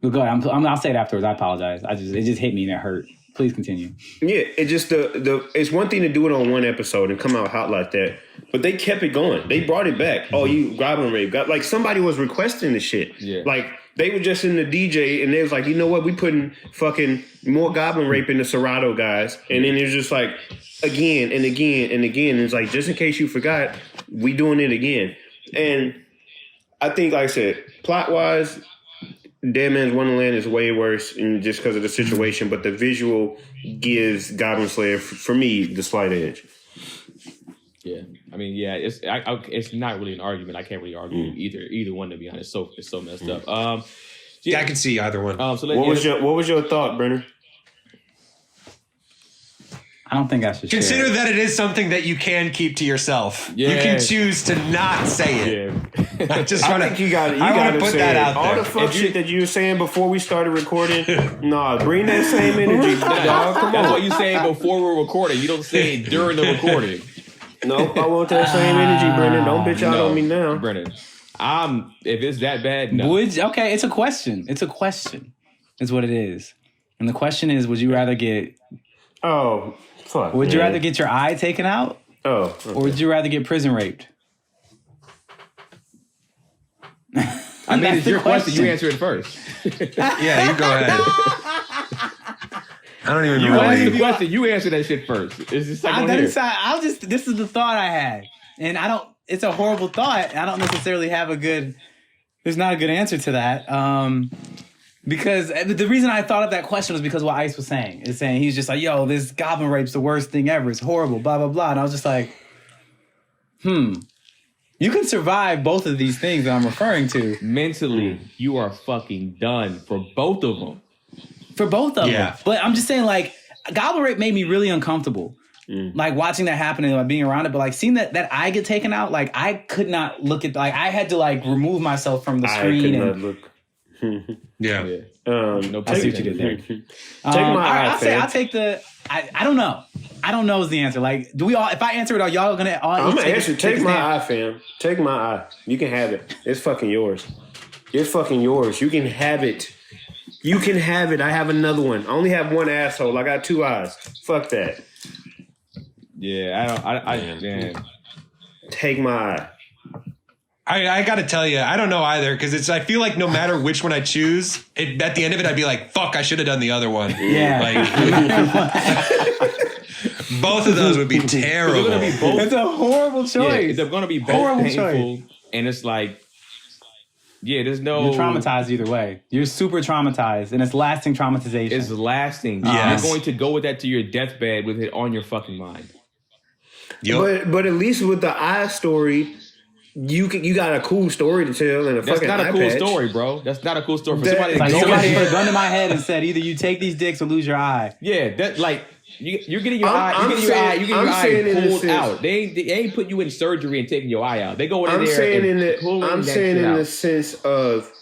But go ahead. I'll say it afterwards. I apologize. It just hit me and it hurt. Please continue. Yeah, it just it's one thing to do it on one episode and come out hot like that, but they kept it going. They brought it back. Oh, you goblin rape? Like somebody was requesting the shit. Yeah. Like they were just in the DJ and they was like, you know what? We putting fucking more goblin rape in the Serato guys, and then it's just like again and again and again. And it's like just in case you forgot, we doing it again. And I think, like I said, plot wise, Deadman's Wonderland is way worse, and just because of the situation. But the visual gives Goblin Slayer, for me, the slight edge. Yeah, I mean, it's not really an argument. I can't really argue either one, to be honest. It's so messed up. I can see either one. What was your thought, Brenner? I don't think I should consider share. that it is something that you can keep to yourself. Yeah. You can choose to not say it. Yeah. I think you got to put that out there. All the fuck shit that you were saying before we started recording. Nah, bring that same energy, dog. Come on. That's what you saying before we're recording. You don't say it during the recording. Nope, I want that same energy, Brennan. Don't bitch out on me now, Brennan. If it's that bad, no. Okay, it's a question. It's a question. Is what it is. And the question is, would you rather get? Oh. Fuck, would you rather get your eye taken out? Oh. Okay. Or would you rather get prison raped? I mean, it's your question. You answer it first. Yeah, you go ahead. I don't even know. You asked the question. You answer that shit first. It's just like this is the thought I had. And it's a horrible thought. I don't necessarily have there's not a good answer to that. Because the reason I thought of that question was because what Ice was saying. Is saying he's just like, yo, this goblin rape's the worst thing ever. It's horrible, blah, blah, blah. And I was just like, you can survive both of these things that I'm referring to. Mentally, you are fucking done for both of them. For both of them. But I'm just saying, like, goblin rape made me really uncomfortable. Like, watching that happen and like, being around it. But, like, seeing that eye get taken out, like, I could not look at, like, I had to, like, remove myself from the screen. I could not look. Yeah. I see what you did there. Take my I'll take the. I don't know. I don't know is the answer. Like, do we all? If I answer it, are y'all gonna? I'm gonna answer. Take my eye, fam. Take my eye. You can have it. It's fucking yours. It's fucking yours. You can have it. You can have it. I have another one. I only have one asshole. I got 2 eyes. Fuck that. Yeah, man. Take my eye. I got to tell you, I don't know either because I feel like no matter which one I choose, at the end of it, I'd be like, "Fuck, I should have done the other one." Yeah. Like, both of those would be terrible. It's a horrible choice. Yeah, they're going to be both Horrible painful, choice. and it's like, yeah, there's no. You're traumatized either way. You're super traumatized, and it's lasting traumatization. It's lasting. Yes. You're going to go with that to your deathbed with it on your fucking mind. Yep. But at least with the eye story, you got a cool story to tell and a That's fucking not a eye cool patch. story, bro. That's not a cool story for That- somebody. It's like to go somebody ahead- put a gun to my head and said, either you take these dicks or lose your eye. Yeah, that like you're getting your I'm- eye. You're getting your eye. You're getting I'm your saying eye in the pulled sense- out. They ain't put you in surgery and taking your eye out. They go in I'm there. saying and pulling I'm that saying shit in out. the sense of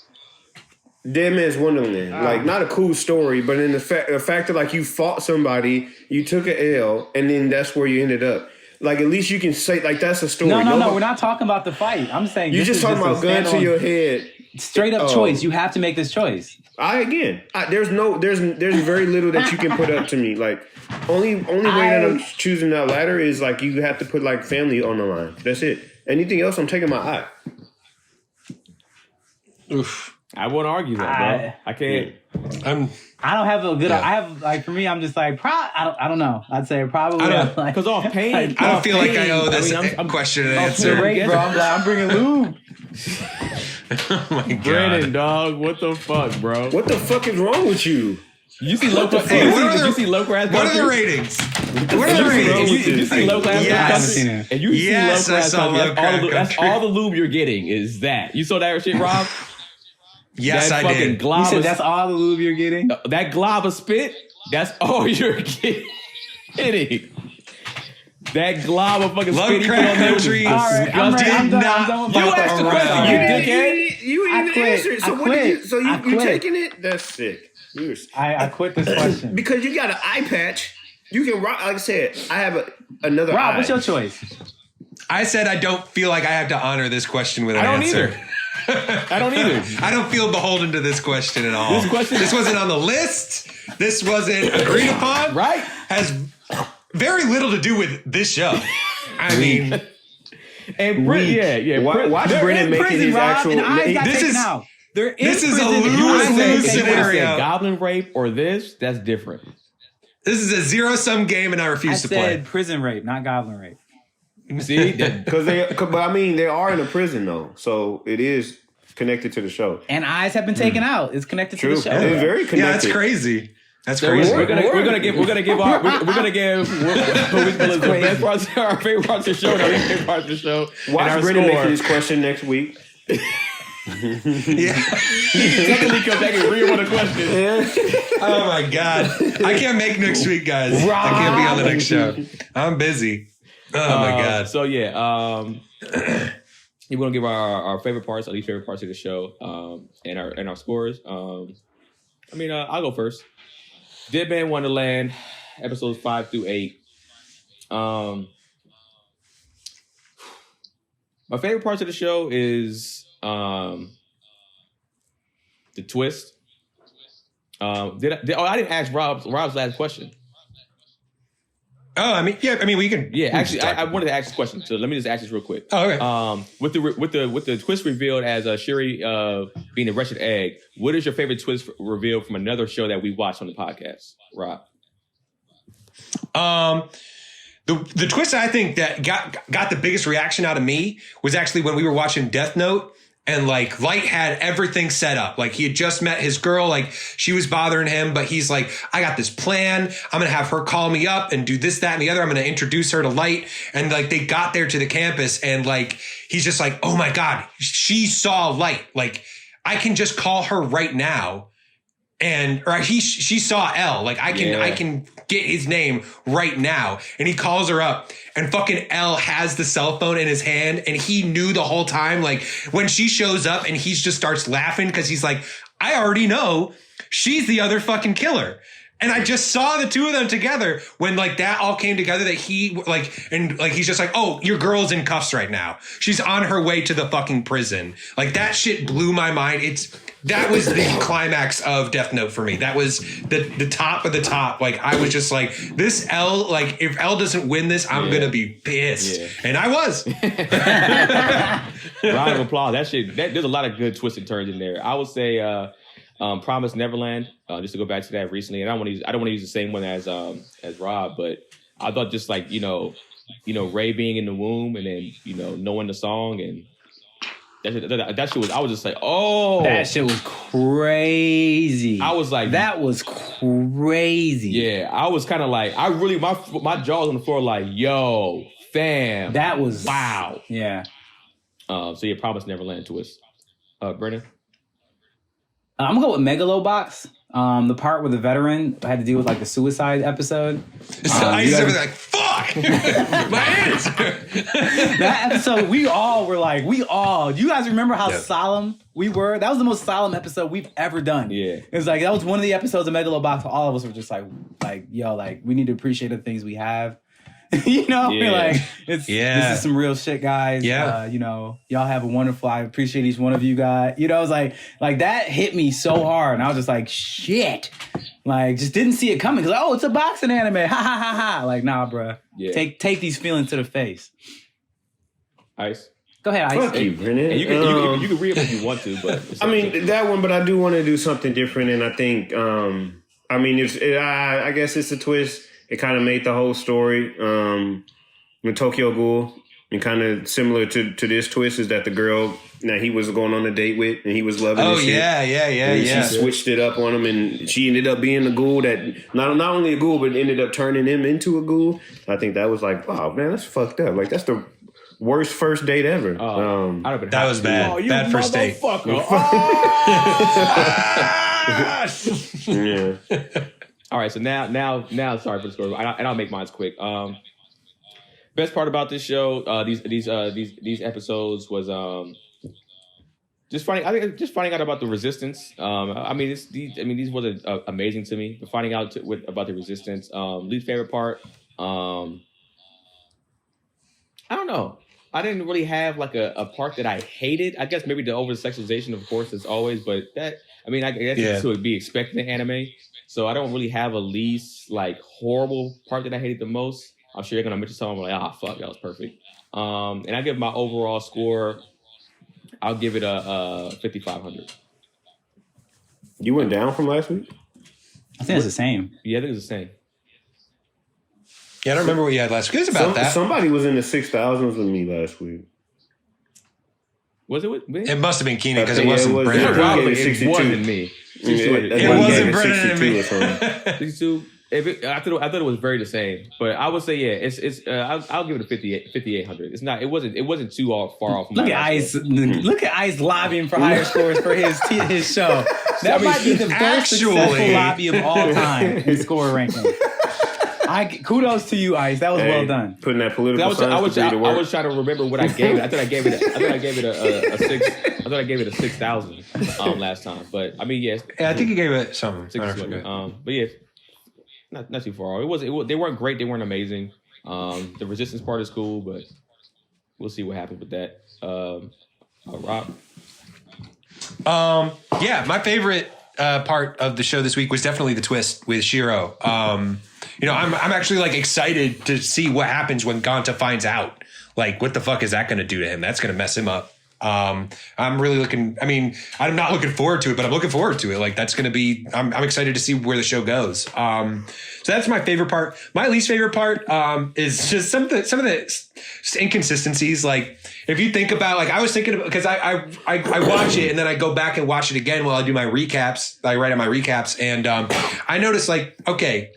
Deadman's Wonderland. Like, not a cool story, but in the fact that, like, you fought somebody, you took an L, and then that's where you ended up. Like, at least you can say, like, that's a story. No. We're not talking about the fight. I'm saying You this just is talking a about gun to standalone- your head. straight up choice. You have to make this choice. There's very little that you can put up to me. Like, only way that I'm choosing that latter is, like, you have to put, like, family on the line. That's it. Anything else, I'm taking my eye. Oof. I won't argue that, bro. I can't. I don't have a good. Yeah. I have like for me. I'm just like I don't know. I'd say probably. I don't- like, Because off pain, I don't feel like I owe this question and off answer. pain, bro. I'm bringing lube. Oh my god. Brandon, dog, what the fuck, bro? What the fuck is wrong with you? You see low class? Hey, you see low class? What are the ratings? What are the If ratings? you see low class, Yes. and you see Yes, low I class, saw Low Class that's Country. all the lube you're getting is that. You saw that shit, Rob? Yes, that I fucking did. glob You said of- that's all the lube you're getting. that glob of spit. That's all you're getting. That glob of fucking Love spit. he Crack put on there was Country. All right, I'm ready. I'm done. I'm done with You my asked the fuck question, around. you dickhead. You I didn't quit. answer it. So I what did you? quit. So I you quit. taking it? That's sick. I quit this question. Because you got an eye patch. You can rock. Like I said, I have another Rob, eye. what's your choice? I said I don't feel like I have to honor this question with an I don't answer. either. I don't either. I don't feel beholden to this question at all. This question- This wasn't on the list. This wasn't agreed upon. Right? Has very little to do with this show. I mean, And yeah. Watch They're Brennan in making prison, his Rob, actual. and eyes got This taken is- out. They're in this is a prison. and lose-lose eyes got If taken you out. would have scenario. said goblin rape or this, that's different. this is a zero-sum game, and I I refuse to said play. prison rape, not goblin rape. See? But I mean, they are in a prison though, so it is connected to the show. And eyes have been taken out. It's connected to True, the show. it's very connected. Yeah, that's crazy. That's So crazy. we're gonna give our the best parts, our favorite parts of the show, and our least favorite parts of the show. Watch and our Brennan score. making his question next week. Yeah. Technically, come back and read one of the questions. Oh my god. I can't make next week, guys. I can't be on the next show. I'm busy. Oh my god. So yeah, we're gonna give our favorite parts, our least favorite parts of the show, and our scores. I'll go first. Deadman Wonderland, episodes 5 through 8. My favorite parts of the show is the twist. I didn't ask Rob's last question. Oh, we can. Yeah, actually, talk. I wanted to ask this question, so let me just ask this real quick. Oh, okay. With the twist revealed as Shuri being a wretched egg, what is your favorite twist revealed from another show that we watched on the podcast, Rob? The twist I think that got the biggest reaction out of me was actually when we were watching Death Note. And like Light had everything set up. Like he had just met his girl. Like she was bothering him, but he's like, I got this plan. I'm going to have her call me up and do this, that, and the other. I'm going to introduce her to Light. And like they got there to the campus and like, he's just like, oh my God, she saw Light. Like I can just call her right now. She saw L. Like I can get his name right now. And he calls her up and fucking L has the cell phone in his hand. And he knew the whole time, like when she shows up and he just starts laughing because he's like, I already know she's the other fucking killer. And I just saw the two of them together when like that all came together that he like, and like, he's just like, oh, your girl's in cuffs right now. She's on her way to the fucking prison. Like that shit blew my mind. That was the climax of Death Note for me. That was the top of the top. Like I was just like, this L, like if L doesn't win this, I'm going to be pissed. Yeah. And I was. Round of applause. There's a lot of good twists and turns in there. I would say, Promise Neverland, just to go back to that recently, and I don't want to use the same one as Rob, but I thought just like Ray being in the womb and then knowing the song and that shit was, I was just like, oh, that shit was crazy. I was like, that was crazy. Yeah, I was kind of like, I really my jaw was on the floor like, yo, fam, that was wow. Yeah. So yeah, Promise Neverland twist. Brennan. I'm gonna go with Megalobox. The part where the veteran had to deal with like the suicide episode. I used to be like, fuck! My answer! That episode, we all were like, you guys remember how solemn we were? That was the most solemn episode we've ever done. Yeah. It was like, that was one of the episodes of Megalobox where all of us were just like, yo, like, we need to appreciate the things we have. Like, this is some real shit, guys. Yeah. Y'all have a wonderful, I appreciate each one of you guys. It was like that hit me so hard. And I was just like, shit. Like, just didn't see it coming. Cause it's a boxing anime. Ha ha ha ha. Like, nah, bruh. Yeah. Take these feelings to the face. Ice. Go ahead, Ice. Fuck you, Brennan. And you can read it if you want to, but I mean that one, but I do want to do something different, and I think I guess it's a twist. It kind of made the whole story. With Tokyo Ghoul, and kind of similar to this twist is that the girl that he was going on a date with and he was loving. Oh shit. Yeah. She switched it up on him, and she ended up being a ghoul that not only a ghoul, but ended up turning him into a ghoul. I think that was like, wow, man, that's fucked up. Like that's the worst first date ever. That was bad. Oh, bad first date. Yeah. All right, so now, sorry for the story, and I'll make mine quick. Best part about this show, these episodes was just finding out about the resistance. These wasn't amazing to me, but finding out about the resistance. Least favorite part, I don't know. I didn't really have like a part that I hated. I guess maybe the over sexualization, of course, as always, but I guess it's to be expected in anime. So I don't really have a least like horrible part that I hated the most. I'm sure you're gonna mention something like, fuck, that was perfect. And I give my overall score, I'll give it a 5,500. You went down from last week? I think it's the same. Yeah, I think it's the same. Yeah, I don't remember what you had last week. It was about that. Somebody was in the 6,000s with me last week. Was it with me? It must have been Keenan because it wasn't Brennan. It wasn't me. It wasn't Brennan and me. 62. I thought it was very the same, but I would say I'll give it a 5,800. It wasn't too far off. Look at Ice lobbying for higher scores for his show. That might be the most successful lobby of all time in score ranking. Kudos to you, Ice. That was well done. Putting that political I was trying to remember what I gave it. I thought I gave it a 6. I thought I gave it a 6,000 last time. But I mean, yes. Yeah, I think you gave it something. But yeah, not too far off. They weren't great. They weren't amazing. The resistance part is cool, but we'll see what happens with that. Rob. Yeah, my favorite part of the show this week was definitely the twist with Shiro. I'm actually like excited to see what happens when Ganta finds out. Like, what the fuck is that going to do to him? That's going to mess him up. I'm really I'm not looking forward to it, but I'm looking forward to it. Like, that's going to be, I'm excited to see where the show goes. So that's my favorite part. My least favorite part is just some of the inconsistencies. Like, if you think about, like, I was thinking about, because I watch it and then I go back and watch it again while I do my recaps. I write out my recaps, and I noticed, like, okay,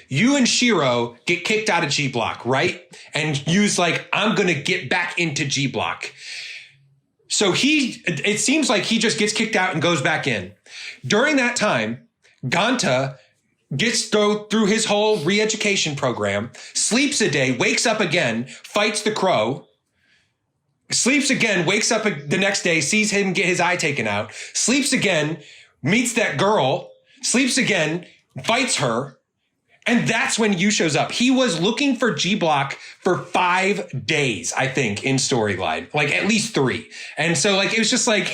you and Shiro get kicked out of G Block, right? And Yu's like, I'm going to get back into G Block. So it seems like he just gets kicked out and goes back in. During that time, Ganta gets through his whole re-education program, sleeps a day, wakes up again, fights the crow, sleeps again, wakes up the next day, sees him get his eye taken out, sleeps again, meets that girl, sleeps again, fights her. And that's when Yu shows up. He was looking for G-Block for 5 days, I think, in storyline, like at least 3. And so like, it was just like,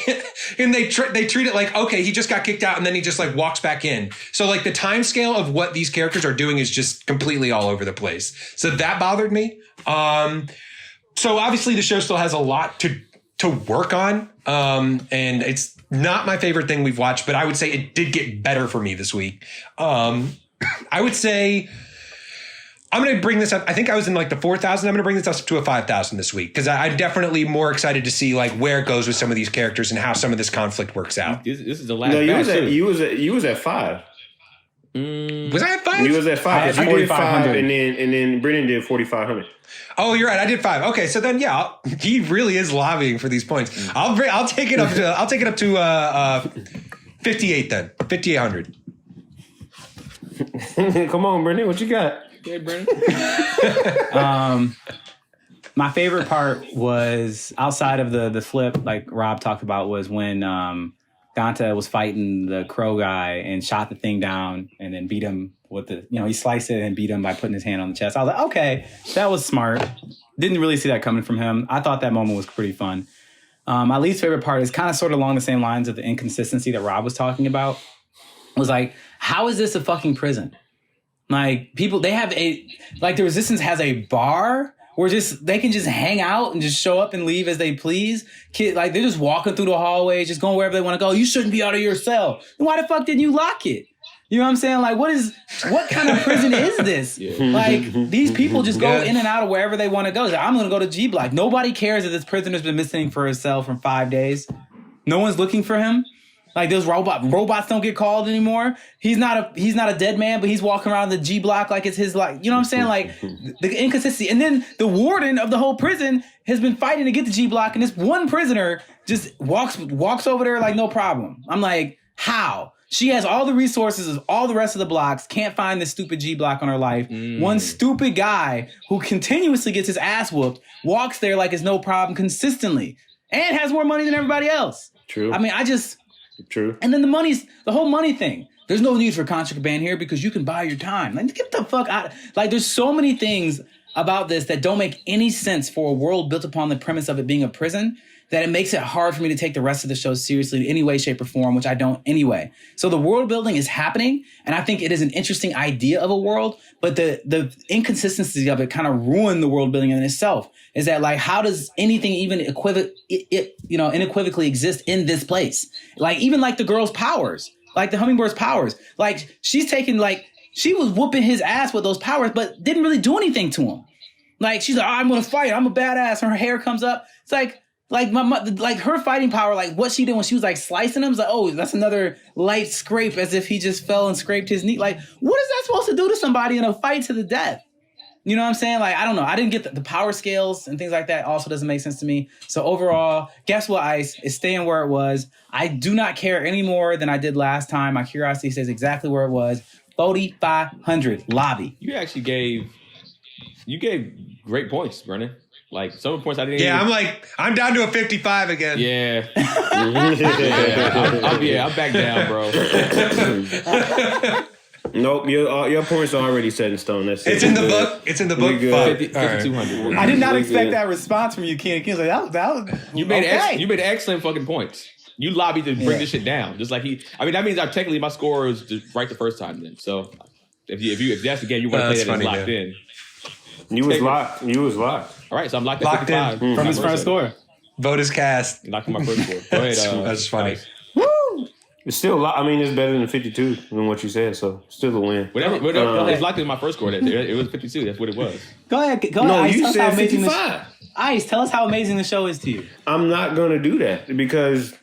and they treat it like, okay, he just got kicked out and then he just like walks back in. So like the time scale of what these characters are doing is just completely all over the place. So that bothered me. So obviously the show still has a lot to work on. And it's not my favorite thing we've watched, but I would say it did get better for me this week. I would say I'm going to bring this up. I think I was in like the 4,000. I'm going to bring this up to a 5,000 this week because I'm definitely more excited to see like where it goes with some of these characters and how some of this conflict works out. This is the last. No, you batch, was at 5. Was I at 5? You was at 5. I You did 5, 4,500. and then Brennan did 4,500. Oh, you're right. I did 5. Okay, so then yeah, he really is lobbying for these points. I'll take it up to 58 then. 5,800. Come on, Brennan, what you got? Okay, Brandon. My favorite part was outside of the flip, like Rob talked about, was when Ganta was fighting the crow guy and shot the thing down and then beat him with he sliced it and beat him by putting his hand on the chest. I was like, okay, that was smart. Didn't really see that coming from him. I thought that moment was pretty fun. My least favorite part is kind of sort of along the same lines of the inconsistency that Rob was talking about. Was like, how is this a fucking prison? Like people, they have the Resistance has a bar where they can just hang out and just show up and leave as they please. They're just walking through the hallways, just going wherever they want to go. You shouldn't be out of your cell. Then why the fuck didn't you lock it? You know what I'm saying? Like, what kind of prison is this? Yeah. Like, these people just go in and out of wherever they want to go. Like, I'm going to go to G-Block. Nobody cares that this prisoner's been missing for his cell for 5 days. No one's looking for him. Like, those robots don't get called anymore. He's not a dead man, but he's walking around the G-Block like it's his, like, you know what I'm saying? Like, the inconsistency. And then the warden of the whole prison has been fighting to get the G-Block, and this one prisoner just walks over there like no problem. I'm like, how? She has all the resources of all the rest of the blocks, can't find this stupid G-Block on her life. One stupid guy who continuously gets his ass whooped walks there like it's no problem consistently and has more money than everybody else. True. I mean, True. And then the whole money thing. There's no need for contraband here because you can buy your time. Like, get the fuck out. Like, there's so many things about this that don't make any sense for a world built upon the premise of it being a prison that it makes it hard for me to take the rest of the show seriously in any way, shape, or form, which I don't anyway. So the world building is happening, and I think it is an interesting idea of a world, but the inconsistency of it kind of ruined the world building in itself. Is that, like, how does anything even unequivocally exist in this place? Like, even like the girl's powers, like the hummingbird's powers, like she's taking, like, she was whooping his ass with those powers, but didn't really do anything to him. Like, she's like, oh, I'm gonna fight, I'm a badass, and her hair comes up. It's like her fighting power, like what she did when she was like slicing him, was like, oh, that's another light scrape, as if he just fell and scraped his knee. Like, what is that supposed to do to somebody in a fight to the death? You know what I'm saying? Like, I don't know. I didn't get the power scales and things like that. Also doesn't make sense to me. So overall, guess what, Ice? It's staying where it was. I do not care any more than I did last time. My curiosity says exactly where it was. 4,500 lobby. You actually gave great points, Brennan. Like, some of the points I didn't. Yeah, I'm down to a 55 again. Yeah. I'm back down, bro. Nope, your points are already set in stone. That's it's in the book. It's in the book. 5,200. I did not expect that response from you, Ken. Ken's like, that was you made excellent fucking points. You lobbied to bring this shit down. Just like that means technically my score was just right the first time then. So if that's the game you want to play that is locked in. You was locked. All right, so I'm locked at 55 from his first score. Vote is cast. Locked in my first score. Go ahead. That's funny. Nice. Woo! It's still, it's better than 52 than what you said, so still a win. Whatever. It's locked in my first score. It was 52. That's what it was. Go ahead. No, Ice, you said 55. Ice, tell us how amazing the show is to you. I'm not going to do that because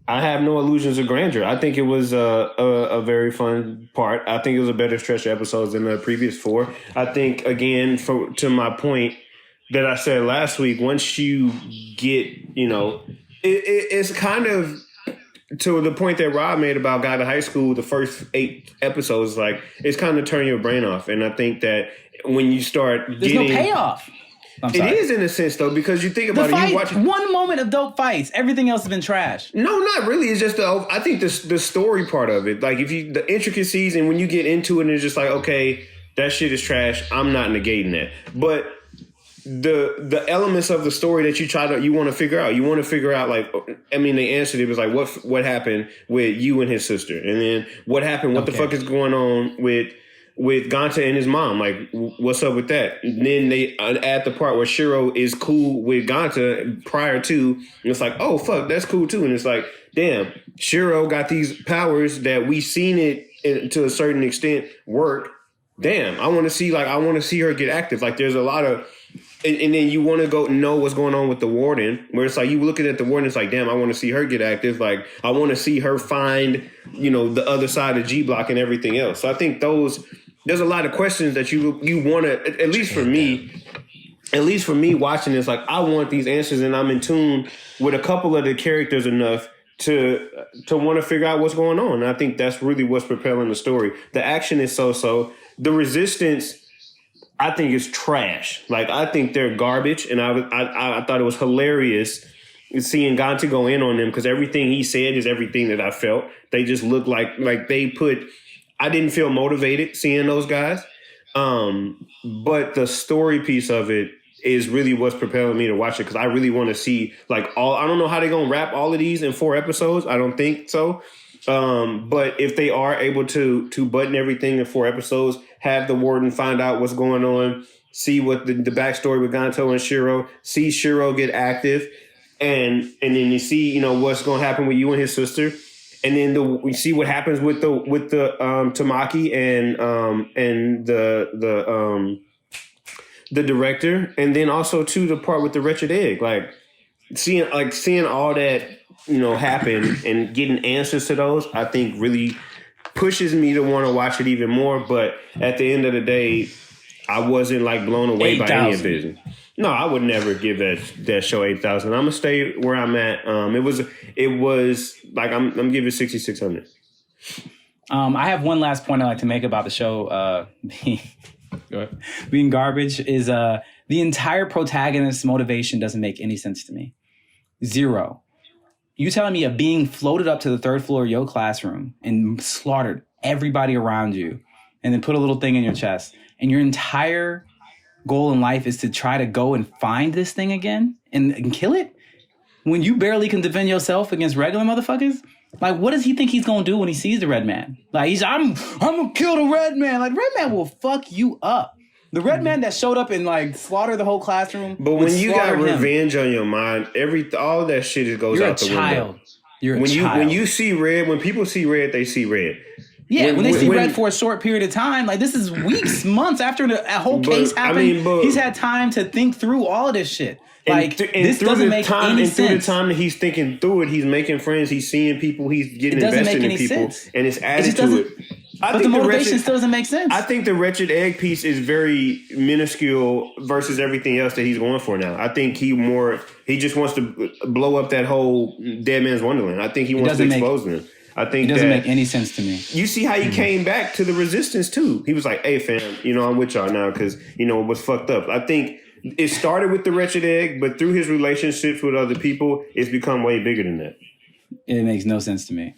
I have no illusions of grandeur. I think it was a very fun part. I think it was a better stretch of episodes than the previous 4. I think, again, to my point that I said last week, once you get, it's kind of to the point that Rob made about Guy to High School, the first 8 episodes, like, it's kind of turning your brain off. And I think that when you start There's no payoff. I'm It sorry. is in a sense though, because you think The about it, fight, you watch one moment of dope fights. Everything else has been trash. No, not really. It's just I think the story part of it, like if you the intricacies and when you get into it, and it's just like, okay, that shit is trash. I'm not negating that, but the elements of the story that you want to figure out. You want to figure out, like, I mean, they answered it was like, what happened with you and his sister, and then what happened? What the fuck is going on with Ganta and his mom? Like, what's up with that? And then they add the part where Shiro is cool with Ganta prior to, and it's like, oh fuck, that's cool too. And it's like, damn, Shiro got these powers that we seen it to a certain extent work. Damn, I want to see her get active. Like, there's a lot of, and then you want to go know what's going on with the warden, where it's like you looking at the warden, it's like, damn, I want to see her get active. Like, I want to see her find, the other side of G Block and everything else. So I think there's a lot of questions that you want to, at least for me watching this, like, I want these answers, and I'm in tune with a couple of the characters enough to want to figure out what's going on. And I think that's really what's propelling the story. The action is so. The resistance, I think, is trash. Like, I think they're garbage, and I thought it was hilarious seeing Ganta go in on them, because everything he said is everything that I felt. They just look like they put. I didn't feel motivated seeing those guys, but the story piece of it is really what's propelling me to watch it, because I really want to see, like, I don't know how they're gonna wrap all of these in 4 episodes. I don't think so. But if they are able to button everything in 4 episodes, have the warden find out what's going on, see what the backstory with Ganto and Shiro, see Shiro get active, and then you see, what's going to happen with you and his sister, and then we see what happens with the Tamaki and the director, and then also too the part with the wretched egg, like seeing all that happen and getting answers to those, I think really pushes me to want to watch it even more. But at the end of the day, I wasn't like blown away 8, by any of it. No, I would never give that show 8,000. I'm gonna stay where I'm at. It was like I'm giving 6,600. I have one last point I'd like to make about the show being garbage is the entire protagonist's motivation doesn't make any sense to me. Zero. You telling me a being floated up to the 3rd floor of your classroom and slaughtered everybody around you and then put a little thing in your chest, and your entire goal in life is to try to go and find this thing again and kill it when you barely can defend yourself against regular motherfuckers? Like, what does he think he's gonna do when he sees the red man? Like, I'm gonna kill the red man. Like, red man will fuck you up. The red man that showed up and like slaughtered the whole classroom. But when you got revenge on your mind, all that shit goes out the window. You're a child. When you see red, when people see red, they see red. Yeah, when they see red for a short period of time, like, this is weeks, months after a whole case happened. He's had time to think through all of this shit. Like, this doesn't make any sense. And through the time that he's thinking through it, he's making friends, he's seeing people, he's getting invested in people, and it's added to it. But the motivation still doesn't make sense. I think the wretched egg piece is very minuscule versus everything else that he's going for now. I think he just wants to blow up that whole Deadman's Wonderland. I think he wants to expose them. I think it doesn't make any sense to me. You see how he came back to the resistance too. He was like, "Hey fam, I'm with y'all now because it was fucked up." I think it started with the wretched egg, but through his relationships with other people, it's become way bigger than that. It makes no sense to me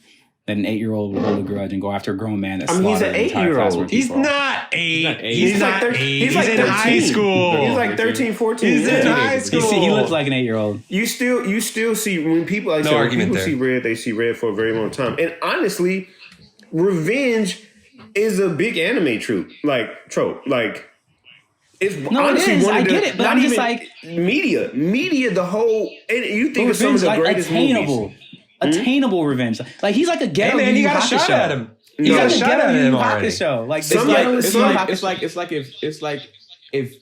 that an 8-year-old will hold a grudge and go after a grown man that's he's an 8-year-old. He's not 8. He's like 8. He's like in high school. He's like 13, 14. He's in high school. He looks like an 8-year-old. You still see when people see red, they see red for a very long time. And honestly, revenge is a big anime trope. It's honestly it is. one of I get it, but I'm just like media, the whole. And you think of some of the greatest movies. Attainable revenge. Like, he's like a ghetto Yu Yu Hakusho. At him. He's like a ghetto Yu Yu Hakusho. Like, it's like if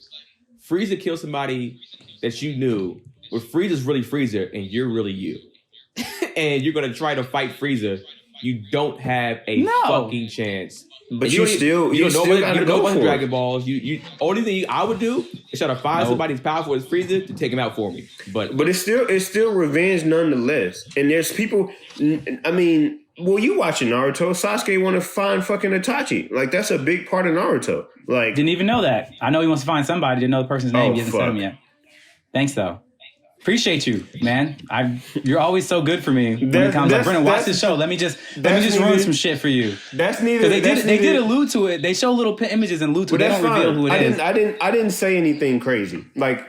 Frieza killed somebody that you knew, where Frieza's really Frieza and you're really you, and you're gonna try to fight Frieza, you don't have a fucking chance. But you don't know Dragon Balls. You only thing I would do is try to find somebody as powerful as Frieza to take him out for me. But it's still revenge nonetheless. And there's people. I mean, you watching Naruto? Sasuke want to find fucking Itachi. Like, that's a big part of Naruto. Like, didn't even know that. I know he wants to find somebody. Didn't know the person's name. He hasn't said him yet. Thanks, though. Appreciate you, man. You're always so good for me when it comes up. Brennan, watch this show. Let me just ruin some shit for you. That's neither. They did allude to it. They show little images and allude to it. They don't reveal who it is. I didn't say anything crazy. Like,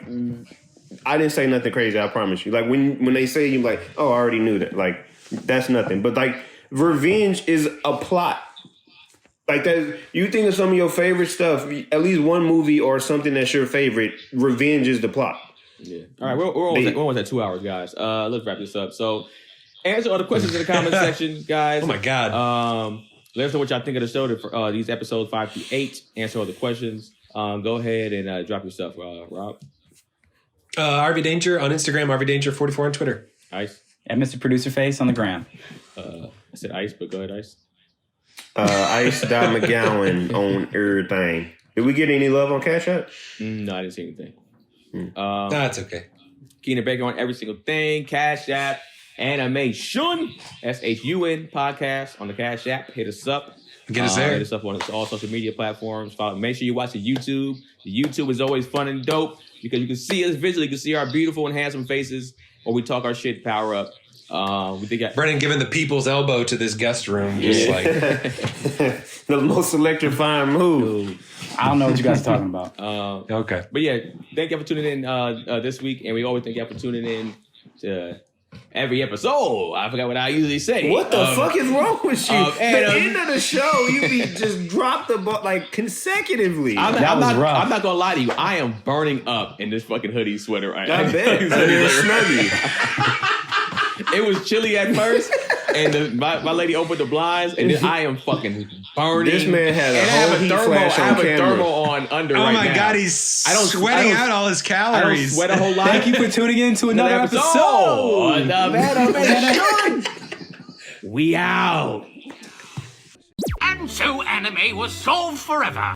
I didn't say nothing crazy. I promise you. Like when they say you like, oh, I already knew that. Like that's nothing. But like, revenge is a plot. Like that, you think of some of your favorite stuff. At least one movie or something that's your favorite. Revenge is the plot. Yeah. All right, we're almost at 2 hours, guys. Let's wrap this up. So, answer all the questions in the comment section, guys. Oh my god. Let us know what y'all think of the show. For these episodes 5 through 8. Answer all the questions. Go ahead and drop your stuff, Rob. RV Danger on Instagram. RV Danger 44 on Twitter. Ice. And Mr. Producer Face on the gram. I said Ice, but go ahead, Ice. Ice.McGowan on everything. Did we get any love on Cash App? No, I didn't see anything. That's okay. Keenan Baker on every single thing. Cash App. Animeshun. SHUN podcast on the Cash App. Hit us up. Get us there. Hit us up on all social media platforms. Make sure you watch the YouTube. The YouTube is always fun and dope because you can see us visually. You can see our beautiful and handsome faces when we talk our shit power up. We think Brennan giving the people's elbow to this guest room. Just like the most electrifying move. I don't know what you guys are talking about. okay. But yeah, thank you for tuning in this week. And we always thank you for tuning in to every episode. I forgot what I usually say. What the fuck is wrong with you? The Adam. end of the show, you be just drop the ball like consecutively. I'm was rough. not gonna lie to you. I am burning up in this fucking hoodie sweater right now. I bet. You're snuggy. It was chilly at first, and my lady opened the blinds, and then I am fucking burning. This man has a whole heat flash on I have a camera. thermal on under right now. Oh my god, he's sweating out all his I don't calories. sweat a whole lot. Thank you for tuning in to another episode. of the Animeshun. We out. And so anime was solved forever.